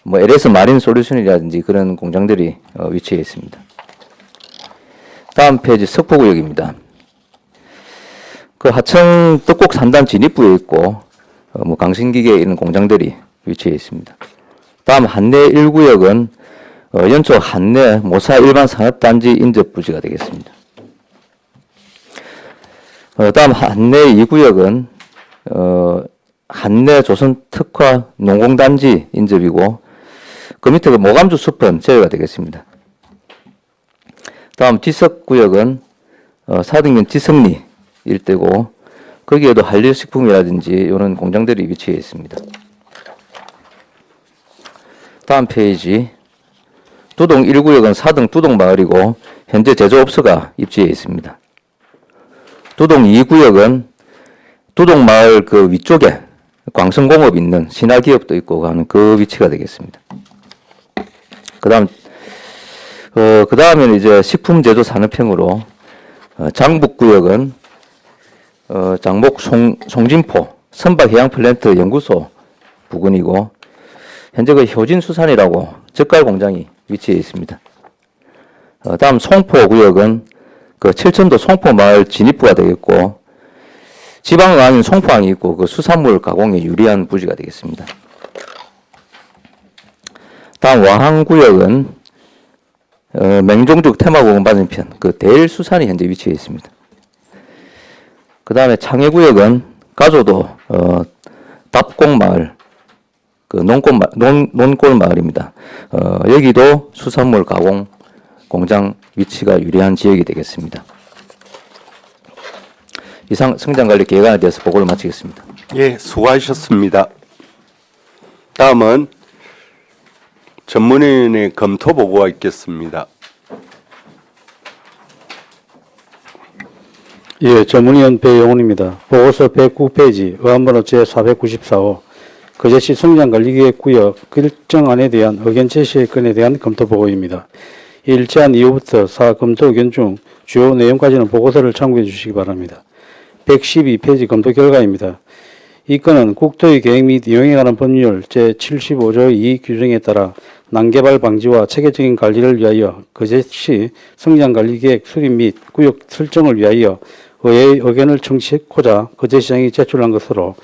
뭐 LS 마린 솔루션이라든지 그런 공장들이 위치해 있습니다. 다음 페이지 석포구역입니다. 그 하청 떡국 산단 진입부에 있고 뭐 강신기계 이런 공장들이 위치해 있습니다. 다음 한내 1구역은 연초 한내 모사 일반 산업단지 인접부지가 되겠습니다. 다음 한내 2구역은 한내 조선 특화 농공단지 인접이고 그 밑에 그 모감주 숲은 제외가 되겠습니다. 다음 지석구역은 사등면 지석리 일대고 거기에도 한류식품이라든지 이런 공장들이 위치해 있습니다. 다음 페이지 두동 1구역은 사등 두동마을이고 현재 제조업소가 입지해 있습니다. 두동 2구역은 두동마을 그 위쪽에 광성공업 있는 신화기업도 있고 하는 그 위치가 되겠습니다. 그 다음에는 이제 식품제조 산업형으로 장북구역은 장복 송진포 선박해양플랜트 연구소 부근이고 현재 그 효진수산이라고 젓갈 공장이 위치해 있습니다. 다음 송포구역은 그 칠천도 송포마을 진입부가 되겠고 지방은 아닌 송포항이 있고 그 수산물 가공에 유리한 부지가 되겠습니다. 다음 와항구역은 맹종죽 테마공원 맞은편 그 대일수산이 현재 위치해 있습니다. 그 다음에 창해구역은 가조도 답공마을 그 논골마을입니다. 여기도 수산물 가공 공장 위치가 유리한 지역이 되겠습니다. 이상 성장관리 계획안에 대해서 보고를 마치겠습니다. 예, 수고하셨습니다. 다음은 전문위원회 검토 보고가 있겠습니다. 예, 전문위원 배용훈입니다. 보고서 109페이지 의안번호 제494호 거제시 성장관리계획구역 결정안에 대한 의견 제시의 건에 대한 검토 보고입니다. 1제안 이후부터 4검토 의견 중 주요 내용까지는 보고서를 참고해 주시기 바랍니다. 112페이지 검토 결과입니다. 이 건은 국토의 계획 및 이용에 관한 법률 제75조 2 규정에 따라 난개발 방지와 체계적인 관리를 위하여 거제시 성장관리계획 수립 및 구역 설정을 위하여 의회의 의견을 청취하고자 거제시장이 제출한 것으로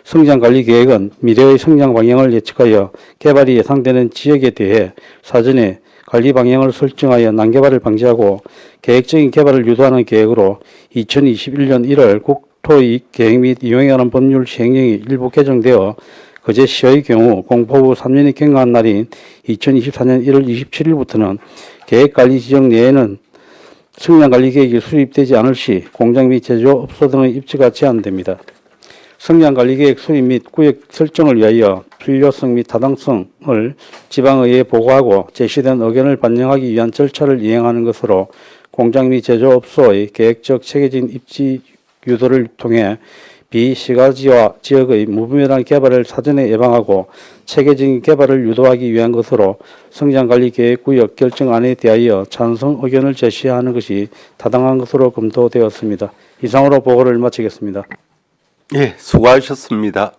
성장관리계획은 미래의 성장 방향을 예측하여 개발이 예상되는 지역에 대해 사전에 관리 방향을 설정하여 난개발을 방지하고 계획적인 개발을 유도하는 계획으로 2021년 1월 국토의 계획 및 이용에 관한 법률 시행령이 일부 개정되어 거제시의 경우 공포 후 3년이 경과한 날인 2024년 1월 27일부터는 계획관리 지역 내에는 성장관리계획이 수립되지 않을 시 공장 및 제조업소 등의 입지가 제한됩니다. 성장관리계획 수립 및 구역 설정을 위하여 필요성 및 타당성을 지방의회에 보고하고 제시된 의견을 반영하기 위한 절차를 이행하는 것으로 공장 및 제조업소의 계획적 체계적인 입지 유도를 통해 비시가지와 지역의 무분별한 개발을 사전에 예방하고 체계적인 개발을 유도하기 위한 것으로 성장관리계획구역 결정안에 대하여 찬성 의견을 제시하는 것이 타당한 것으로 검토되었습니다. 이상으로 보고를 마치겠습니다. 예, 수고하셨습니다.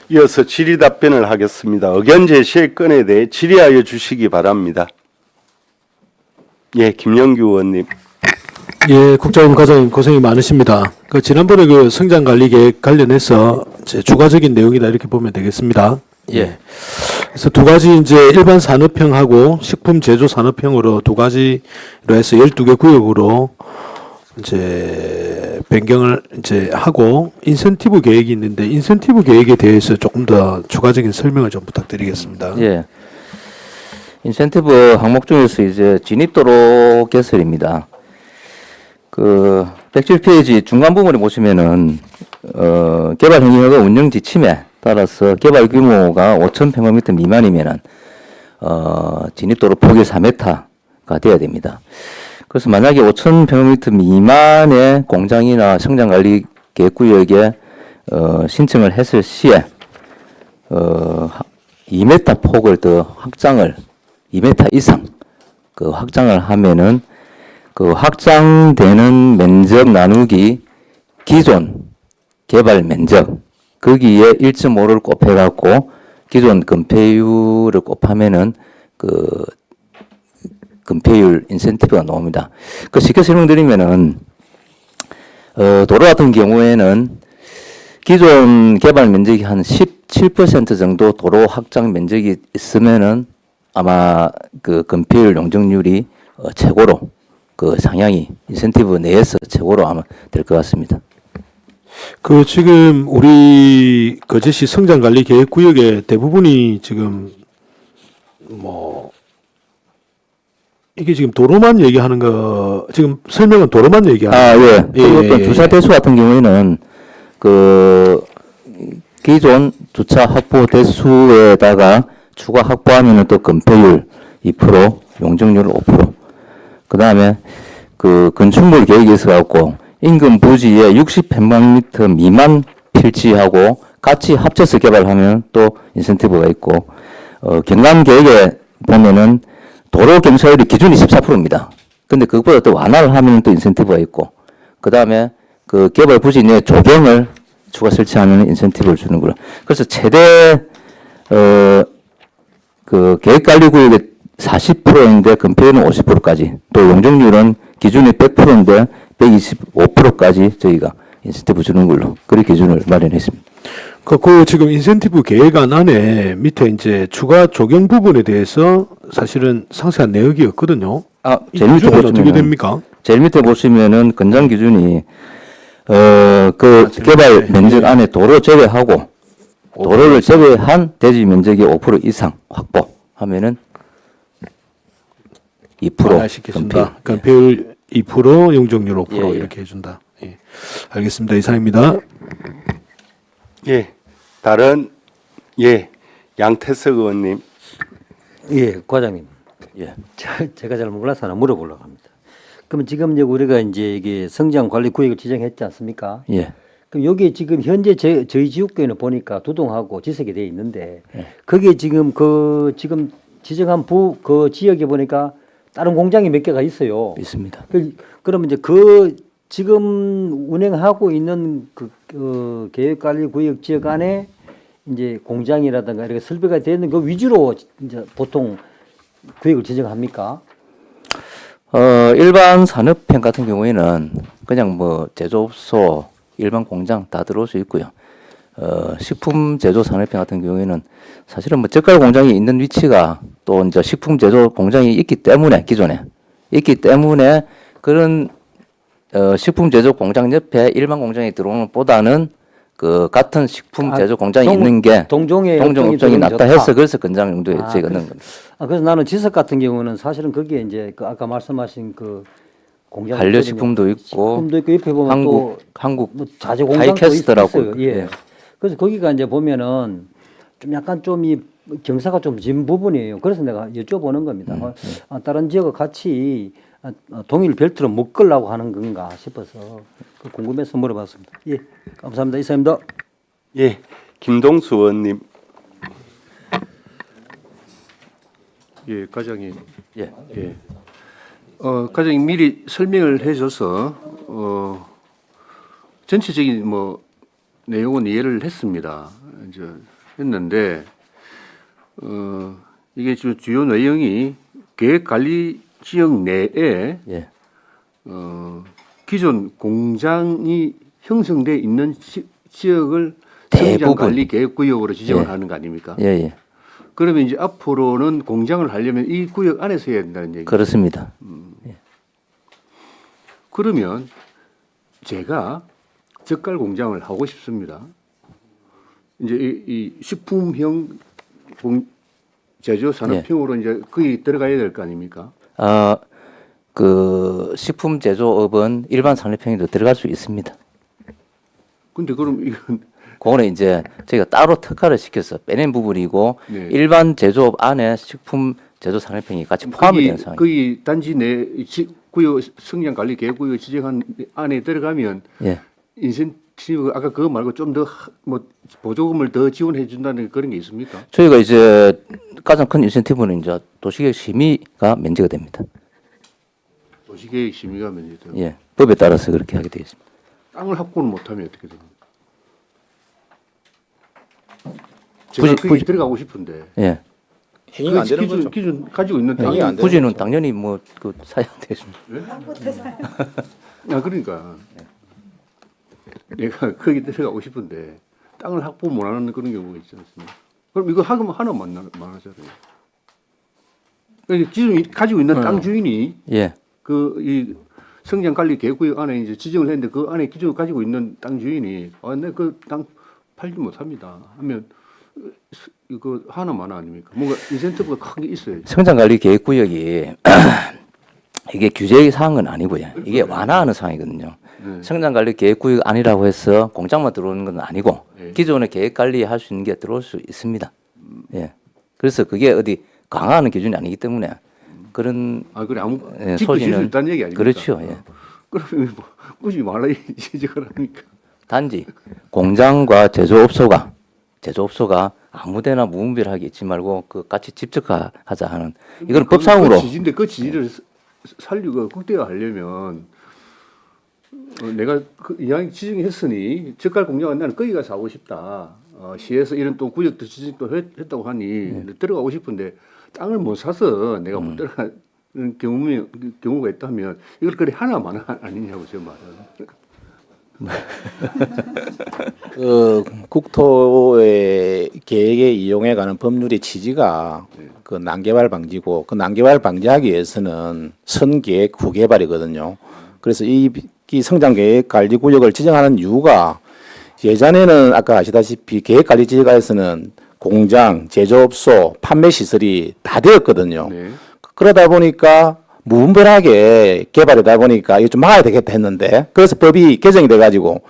이어서 질의 답변을 하겠습니다. 의견 제시의 건에 대해 질의하여 주시기 바랍니다. 예, 김영규 의원님. 예, 국장님, 과장님 고생이 많으십니다. 그 지난번에 그 성장관리계획 관련해서 제 주관적인 내용이다 이렇게 보면 되겠습니다. 예. 그래서 두 가지 이제 일반 산업형하고 식품 제조 산업형으로 두 가지로 해서 12개 구역으로 이제 변경을 이제 하고 인센티브 계획이 있는데 인센티브 계획에 대해서 조금 더 추가적인 설명을 좀 부탁드리겠습니다. 예. 인센티브 항목 중에서 이제 진입도로 개설입니다. 그 107페이지 중간 부분에 보시면은 개발 행위가 운영 지침에 따라서 개발 규모가 5,000평방미터 미만이면은 진입도로 폭이 4m가 돼야 됩니다. 그래서 만약에 5,000평방미터 미만의 공장이나 성장관리 계획구역에 신청을 했을 시에 2m 폭을 더 확장을 2m 이상 그 확장을 하면은 그 확장되는 면적 나누기 기존 개발 면적 거기에 1.5를 곱해갖고 기존 건폐율을 곱하면은 그 건폐율 인센티브가 나옵니다. 그 쉽게 설명드리면은 도로 같은 경우에는 기존 개발 면적이 한 17% 정도 도로 확장 면적이 있으면은 아마 그 건폐율 용적률이 최고로 그 상향이 인센티브 내에서 최고로 아마 될 것 같습니다. 그 지금 우리 거제시 성장관리 계획구역의 대부분이 지금 뭐 이게 지금 도로만 얘기하는 거 지금 설명은 도로만 얘기하는 거예요. 예. 주차 대수 같은 경우에는 그 기존 주차 확보 대수에다가 추가 확보하면은 또 건폐율 2%, 용적률 5%. 그 다음에 그 건축물 계획이 있어갖고 인근 부지에 60평방미터 미만 필지하고 같이 합쳐서 개발하면 또 인센티브가 있고 경남 계획에 보면은 도로 경사율이 기준이 14%입니다. 근데 그것보다 더 완화를 하면 또 인센티브가 있고 그 다음에 그 개발 부지 내 조경을 추가 설치하면 인센티브를 주는 거로. 그래서 최대 그 계획관리구역의 40%인데 건폐율은 50%까지 또 용적률은 기준이 100%인데 125%까지 저희가 인센티브 주는 걸로 그렇게 기준을 마련했습니다. 그 지금 인센티브 계획안 안에 밑에 이제 추가 적용 부분에 대해서 사실은 상세한 내역이 없거든요. 제일 밑에 어떻게 보시면은 됩니까? 제일 밑에 보시면은 건장 기준이 그 개발 면적 안에 도로 제외하고 도로를 제외한 대지 면적이 5% 이상 확보하면은 2% 시켰습니다. 건폐율 2%, 용적률 5% 이렇게 해준다. 예. 알겠습니다. 이상입니다. 예, 다른 양태석 의원님. 예, 과장님. 예. 제가 잘 몰라서 하나 물어보려고 합니다. 그럼 지금 이제 우리가 이제 이게 성장 관리 구역을 지정했지 않습니까? 예. 그럼 여기 지금 현재 저희 지역구에는 보니까 두동하고 지색이 되어 있는데 거기에 지금 그 지금 지정한 그 지역에 보니까 다른 공장이 몇 개가 있어요. 있습니다. 그러면 이제 그 지금 운행하고 있는 그 계획관리구역 지역 안에 이제 공장이라든가 이렇게 설비가 되는 그 위주로 이제 보통 구역을 지정합니까? 일반 산업형 같은 경우에는 그냥 뭐 제조업소, 일반 공장 다 들어올 수 있고요. 식품 제조 산업형 같은 경우에는 사실은 뭐 젓갈 공장이 있는 위치가 또 이제 식품 제조 공장이 있기 때문에 기존에 있기 때문에 그런 식품 제조 공장 옆에 일반 공장이 들어오는 것보다는 그 같은 식품 제조 공장이 있는 게 동종 업종이 낫다 해서 그래서 건장 용도에 저희가 넣은 겁니다. 그래서 나는 지석 같은 경우는 사실은 거기에 이제 그 아까 말씀하신 그 공장 반려식품도 있고 옆에 보면 한국 뭐 자재 공장도 하이캐스트라고 있어요. 예. 그래서 거기가 이제 보면은 좀 약간 좀 이 경사가 좀 진 부분이에요. 그래서 내가 여쭤보는 겁니다. 다른 지역과 같이 동일 벨트로 묶으려고 하는 건가 싶어서 궁금해서 물어봤습니다. 예, 감사합니다. 이사입니다. 예, 김동수 의원님. 예, 과장님. 예. 예. 과장님 미리 설명을 해줘서 전체적인 뭐 내용은 이해를 했습니다. 이제 했는데 이게 주요 내용이 계획관리 지역 내에 기존 공장이 형성돼 있는 지역을 대부분 성장관리계획구역으로 지정을 예. 하는 거 아닙니까? 예, 예. 그러면 이제 앞으로는 공장을 하려면 이 구역 안에서 해야 된다는 얘기죠. 그렇습니다. 그러면 제가 젓갈 공장을 하고 싶습니다. 이제 이 식품형 제조 산업형으로 이제 거기 들어가야 될 거 아닙니까? 그 식품 제조업은 일반 산업형에도 들어갈 수 있습니다. 근데 그럼 이건 그거는 이제 저희가 따로 특화를 시켜서 빼낸 부분이고 네. 일반 제조업 안에 식품 제조 산업형이 같이 포함이 되는 상황입니다. 거기 단지 내 구역 성장관리 계획구역 지정한 안에 들어가면 예. 인센티브 아까 그거 말고 좀 더 뭐 보조금을 더 지원해 준다는 그런 게 있습니까? 저희가 이제 가장 큰 인센티브는 이제 도시계획 심의가 면제가 됩니다. 도시계획 심의가 면제돼요. 예, 법에 따라서 그렇게 하게 되어 있습니다. 땅을 확보를 못하면 어떻게 됩니까? 제가 거기 들어가고 싶은데 예. 행위가 안 되는 거죠. 기준 가지고 있는 땅이 행위가 안 되는 부지는 거죠. 당연히 뭐 그 사야 되십니다. 아 그러니까 내가 거기 들어가고 싶은데 땅을 확보 못하는 그런 경우가 있지 않습니까? 그럼 이거 하나 많아잖아요. 기존 가지고 있는 땅 주인이 예. 그 이 성장관리 계획구역 안에 이제 지정을 했는데 그 안에 기존 가지고 있는 땅 주인이 내 그 땅 팔지 못합니다 하면 이거 하나만 아닙니까? 뭔가 인센티브가 큰 게 있어야죠. 성장관리 계획구역이 이게 규제 사항은 아니고요. 이게 완화하는 상황이거든요. 네. 성장관리 계획구역 아니라고 해서 공장만 들어오는 건 아니고 네. 기존의 계획관리 할 수 있는 게 들어올 수 있습니다. 예. 그래서 그게 어디 강화하는 기준이 아니기 때문에 그런 그래 아무 예, 집도 지을 수 소지는 있다는 얘기 아닙니까? 그렇죠. 예. 그러면 뭐 굳이 말을 지적을 합니까? 단지 공장과 제조업소가 아무데나 무분별하게 있지 말고 그 같이 집적하자 하는 이건 법상으로 그 지지인데 그 지지를 살리고 극대화하려면 내가 그 이왕 지정했으니 젓갈 공장은 나는 거기 가서 하고 싶다. 시에서 이런 또 구역도 지정도 했다고 하니 들어가고 싶은데 땅을 못 사서 내가 못 들어가는 경우가 있다면 이걸 그래 하나만 아니냐고 제 말은. 그 국토의 계획에 이용해가는 법률의 취지가 그 난개발 방지고 그 난개발 방지하기 위해서는 선계획 후개발이거든요. 그래서 이 성장계획관리구역을 지정하는 이유가 예전에는 아까 아시다시피 계획관리지가에서는 공장, 제조업소, 판매시설이 다 되었거든요. 네. 그러다 보니까 무분별하게 개발하다 보니까 이거 좀 막아야 되겠다 했는데 그래서 법이 개정이 돼가지고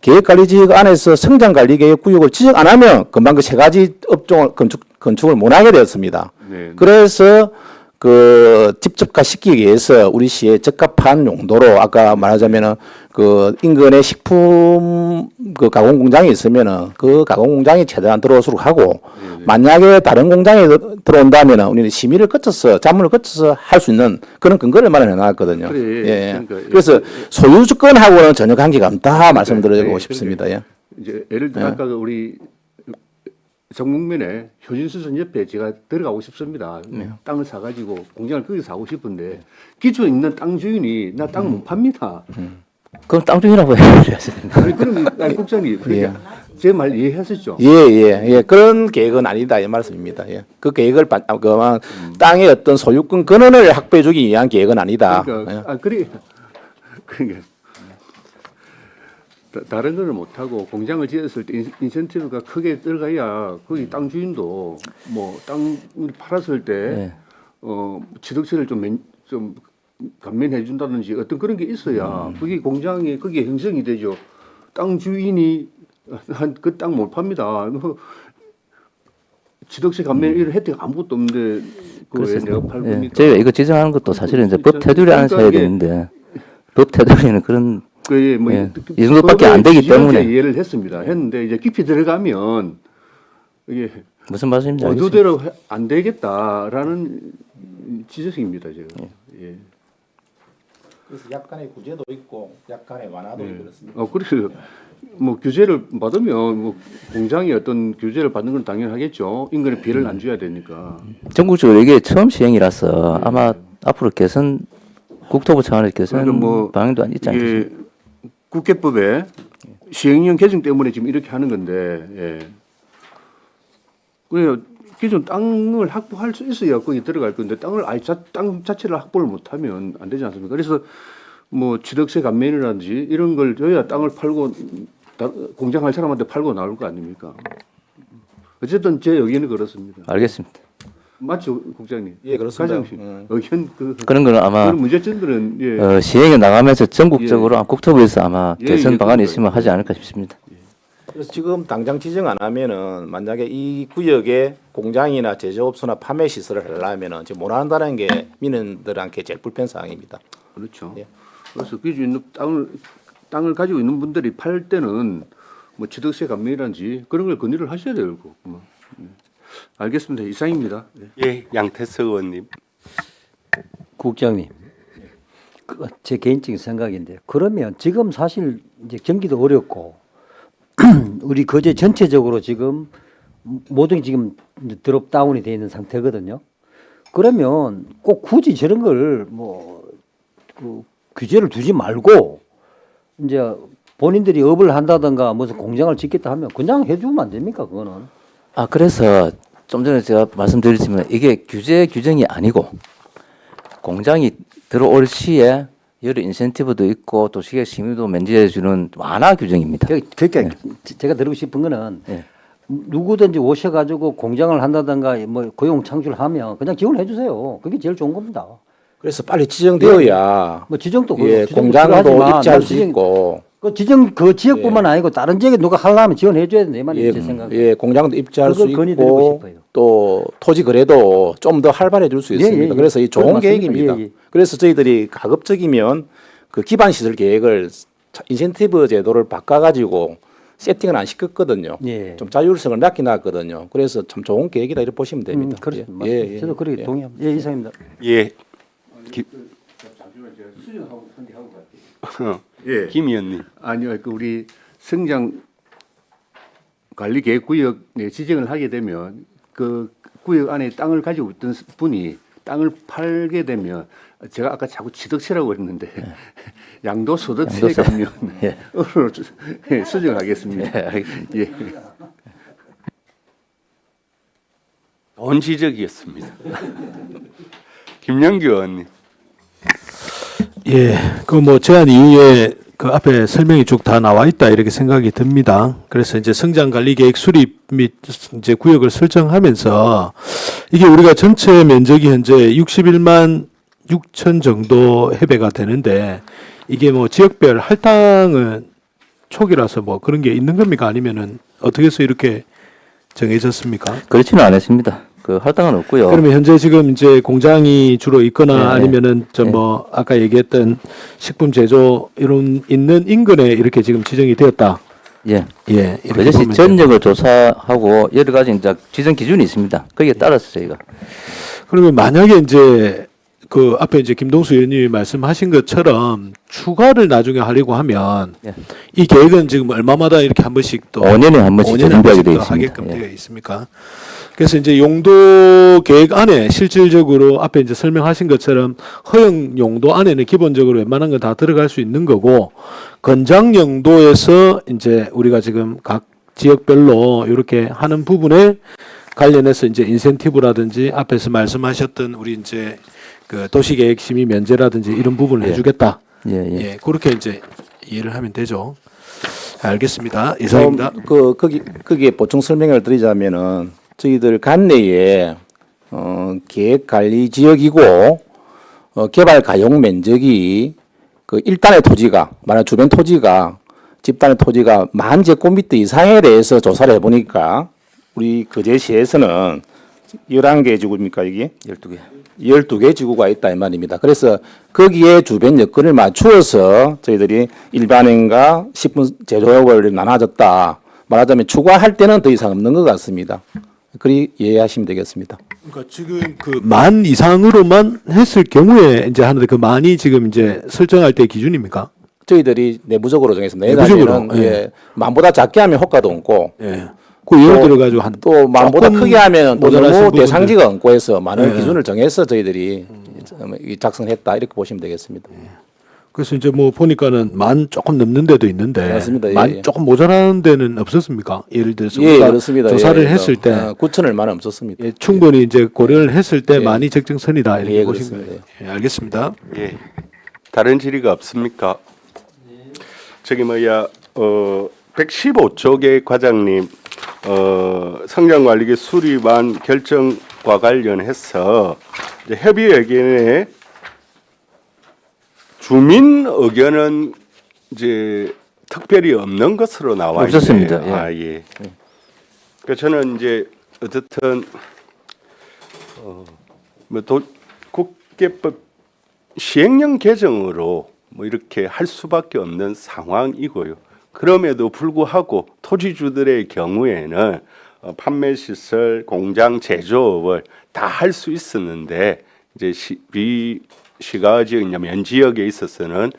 계획관리지역 안에서 성장관리계획구역을 지정 안 하면 금방 그 세 가지 업종을 건축을 못 하게 되었습니다. 네. 그래서 그 직접화 시키기 위해서 우리 시에 적합한 용도로 아까 말하자면은 그 인근에 식품 그 가공 공장이 있으면은 그 가공 공장이 최대한 들어오도록 하고 만약에 다른 공장에 들어온다면은 우리는 심의를 거쳐서 자문을 거쳐서 할 수 있는 그런 근거를 마련해 놨거든요. 그래, 예. 그러니까 그래서 소유 주권하고는 전혀 관계가 없다 말씀드리고 싶습니다. 예. 이제 예를 들어 아까 우리 정북면에 효진수선 옆에 제가 들어가고 싶습니다. 땅을 사가지고 공장을 거기서 사고 싶은데 기존에 있는 땅 주인이 나 땅 못 팝니다. 그럼 땅 주인이라고 해야지. 아니 그럼 국장님 그러니까 제 말 이해하셨죠? 예. 그런 계획은 아니다 이 말씀입니다. 예. 그 계획을 땅의 어떤 소유권 근원을 확보해주기 위한 계획은 아니다. 그러니까 그러니까 다른 거는 못하고 공장을 지었을 때 인센티브가 크게 들어가야 거기 땅 주인도 뭐 땅 팔았을 때 취득세를 좀 감면해 준다든지 어떤 그런 게 있어야 거기 공장이 거기에 형성이 되죠. 땅 주인이 그 땅 못 팝니다. 취득세 감면 이런 혜택 아무것도 없는데 그왜 내가 팔겁니까? 저희가 이거 지정하는 것도 사실은 이제 법 테두리 안에서 해야 되는데 법 테두리는 그런 이 정도밖에 안 되기 때문에 이해를 했는데 이제 깊이 들어가면 이게 무슨 말씀인지 의도대로 안 되겠다라는 지적입니다 지금. 예. 그래서 약간의 구제도 있고 약간의 완화도 그렇습니다. 그래서 뭐 규제를 받으면 뭐 공장이 어떤 규제를 받는 건 당연하겠죠. 인근에 비를 안 줘야 되니까. 전국적으로 이게 처음 시행이라서 아마 앞으로 국토부 차원에서 개선 방향도 있지 않겠습니까? 국회법에 시행령 개정 때문에 지금 이렇게 하는 건데, 예. 그래요. 기존 땅을 확보할 수 있어야 거기 들어갈 건데 땅을 아예 땅 자체를 확보를 못하면 안 되지 않습니까? 그래서 뭐 취득세 감면이라든지 이런 걸 줘야 땅을 팔고 공장할 사람한테 팔고 나올 거 아닙니까? 어쨌든 제 의견은 그렇습니다. 알겠습니다. 맞죠, 국장님? 예, 그렇습니다. 가장 의견 그런 거는 아마 그런 문제점들은 예. 시행에 나가면서 전국적으로 국토부에서 아마 예, 개선 예, 방안이 그런 있으면 하지 않을까 싶습니다. 그래서 지금 당장 지정 안 하면은 만약에 이 구역에 공장이나 제조업소나 판매 시설을 하려면은 지금 못 한다는 게 민원들한테 제일 불편 사항입니다. 그렇죠. 예. 그래서 그 있는 땅을 가지고 있는 분들이 팔 때는 뭐 취득세 감면이라든지 그런 걸 건의를 하셔야 되고. 예. 알겠습니다. 이상입니다. 예, 양태석 의원님. 국장님, 제 개인적인 생각인데 그러면 지금 사실 이제 경기도 어렵고 우리 거제 전체적으로 지금 모든 게 지금 드롭 다운이 돼 있는 상태거든요. 그러면 꼭 굳이 저런 걸 뭐 그 규제를 두지 말고 이제 본인들이 업을 한다든가 무슨 공장을 짓겠다 하면 그냥 해주면 안 됩니까? 그거는. 그래서 좀 전에 제가 말씀드렸지만 이게 규정이 아니고 공장이 들어올 시에 여러 인센티브도 있고 또 시의 심의도 면제해 주는 완화 규정입니다. 그러니까 제가 드리고 싶은 거는 누구든지 오셔가지고 공장을 한다든가 뭐 고용 창출하면 그냥 지원해 주세요. 그게 제일 좋은 겁니다. 그래서 빨리 지정되어야 뭐 지정도 예, 지정도 공장도 필요하지만 입지할 수 지정- 있고 그 지정 그 지역뿐만 아니고 다른 지역에 누가 하려면 지원해 줘야 된다 이 말이에요. 제 생각. 예, 공장도 입지할 수 그걸 건의드리고 있고 싶어요. 또 토지 거래도 좀 더 활발해질 수 예, 있습니다. 예, 예. 그래서 이 좋은 그건 맞습니다. 계획입니다. 예, 예. 그래서 저희들이 가급적이면 그 기반 시설 계획을 인센티브 제도를 바꿔가지고 세팅을 안 시켰거든요. 예. 좀 자율성을 낳기놨거든요. 그래서 참 좋은 계획이다 이렇게 보시면 됩니다. 그렇습니다. 예, 예. 저도 그렇게 동의합니다. 예, 이상입니다. 예. 수정하고 상대하고 갈게요. 예. 김 의원님. 아니요, 우리 성장 관리 계획 구역에 지정을 하게 되면 그 구역 안에 땅을 가지고 있던 분이 땅을 팔게 되면 제가 아까 자꾸 취득세라고 그랬는데 양도소득세 양도세. 감면으로 수정하겠습니다. 예. 좋은 지적이었습니다. 김영규 의원님. 예, 그 뭐 제안 이후에 그 앞에 설명이 쭉 다 나와 있다 이렇게 생각이 듭니다. 그래서 이제 성장 관리 계획 수립 및 이제 구역을 설정하면서 이게 우리가 전체 면적이 현재 61만 6천 정도 해배가 되는데 이게 뭐 지역별 할당은 초기라서 뭐 그런 게 있는 겁니까? 아니면은 어떻게 해서 이렇게 정해졌습니까? 그렇지는 않았습니다. 그 할당은 없고요. 그러면 현재 지금 이제 공장이 주로 있거나 네. 아니면은 저 뭐 아까 얘기했던 식품 제조 이런 있는 인근에 이렇게 지금 지정이 되었다. 예. 예. 이렇게 그것이 보면 전역을 조사하고 여러 가지 이제 지정 기준이 있습니다. 거기에 따라서 저희가 그러면 만약에 이제 그 앞에 이제 김동수 의원님이 말씀하신 것처럼 추가를 나중에 하려고 하면 이 계획은 지금 얼마마다 이렇게 한 번씩 또 5년에 한 번씩 5년에 한 재정비하게 번씩 되어 또 있습니다. 하게끔 예. 되어 있습니까? 그래서 이제 용도 계획 안에 실질적으로 앞에 이제 설명하신 것처럼 허용 용도 안에는 기본적으로 웬만한 건 다 들어갈 수 있는 거고 건장 용도에서 이제 우리가 지금 각 지역별로 이렇게 하는 부분에 관련해서 이제 인센티브라든지 앞에서 말씀하셨던 우리 이제 그 도시계획 심의 면제라든지 이런 부분을 해주겠다. 예, 그렇게 이제 이해를 하면 되죠. 알겠습니다. 이상입니다. 거기에 보충 설명을 드리자면은 저희들 관내에 계획 관리 지역이고 개발 가용 면적이 그 1단의 토지가 만약 주변 토지가 집단의 토지가 10,000제곱미터 이상에 대해서 조사를 해보니까 우리 거제시에서는 11개 지구입니까 이게? 12개. 12개 지구가 있다 이 말입니다. 그래서 거기에 주변 여건을 맞추어서 저희들이 일반인과 식품 제조업을 나눠졌다. 말하자면 추가할 때는 더 이상 없는 것 같습니다. 그리 이해하시면 되겠습니다. 그러니까 지금 그 만 이상으로만 했을 경우에 이제 하는데 그 만이 지금 이제 설정할 때 기준입니까? 저희들이 내부적으로 정했습니다. 내부적으로, 왜냐하면 예. 예, 만보다 작게 하면 효과도 없고 그 예를 들어 가지고 한 또 만보다 조금 크게 하면 또 모자라신 너무 부분들. 대상지가 없고 해서 많은 예. 기준을 정해서 저희들이 작성했다 이렇게 보시면 되겠습니다. 그래서 이제 뭐 보니까는 만 조금 넘는 데도 있는데 맞습니다. 예, 만 예. 조금 모자라는 데는 없었습니까? 예를 들어서 예, 우리가 그렇습니다. 조사를 예, 했을 때 9천 얼마나 없었습니다. 예, 충분히 이제 고려를 했을 때 예. 많이 적정선이다 이렇게 예, 보신 그렇습니다. 거예요. 예, 알겠습니다. 예. 다른 질의가 없습니까? 저기 115쪽의 과장님 성장관리계 수립안 결정과 관련해서 이제 협의 의견에 주민 의견은 이제 특별히 없는 것으로 나와 있네요. 없었습니다. 예. 아, 예. 그 저는 이제 어쨌든 국계법 시행령 개정으로 뭐 이렇게 할 수밖에 없는 상황이고요. 그럼에도 불구하고 토지주들의 경우에는 판매 시설, 공장, 제조업을 다 할 수 있었는데 이제 비시가 지역이나 면 지역에 있어서는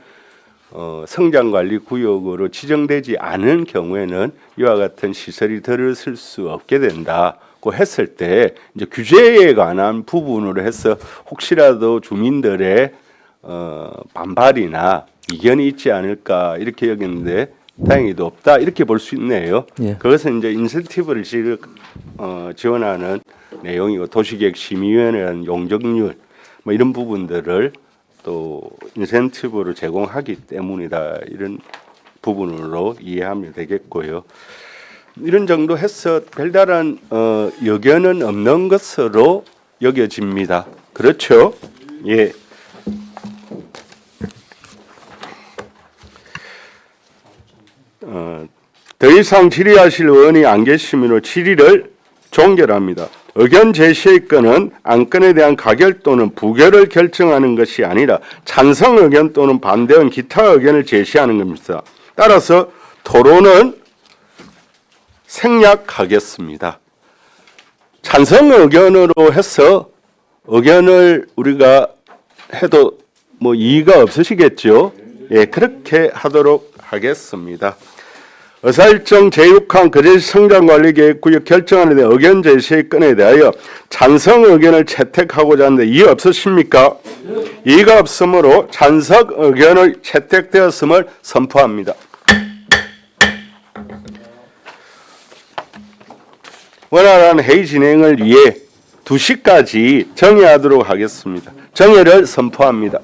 성장관리 구역으로 지정되지 않은 경우에는 이와 같은 시설이 들어설 수 없게 된다고 했을 때 이제 규제에 관한 부분으로 해서 혹시라도 주민들의 반발이나 이견이 있지 않을까 이렇게 여겼는데 다행히도 없다 이렇게 볼 수 있네요. 예. 그것은 이제 인센티브를 지원하는 내용이고 도시계획심의위원회라는 용적률 뭐 이런 부분들을 또 인센티브를 제공하기 때문이다 이런 부분으로 이해하면 되겠고요. 이런 정도 해서 별다른 여견은 없는 것으로 여겨집니다. 그렇죠? 예. 더 이상 질의하실 의원이 안 계시므로 질의를 종결합니다. 의견 제시의 건은 안건에 대한 가결 또는 부결을 결정하는 것이 아니라 찬성 의견 또는 반대 등 기타 의견을 제시하는 겁니다. 따라서 토론은 생략하겠습니다. 찬성 의견으로 해서 의견을 우리가 해도 뭐 이의가 없으시겠죠? 예, 그렇게 하도록 하겠습니다. 의사일정 제6항 거제시 성장관리계획구역 결정안에 대한 의견 제시의 건에 대하여 찬성 의견을 채택하고자 하는데 이의 없으십니까? 이의가 없으므로 찬성 의견을 채택되었음을 선포합니다. 원활한 회의 진행을 위해 2시까지 정회하도록 하겠습니다. 정회를 선포합니다.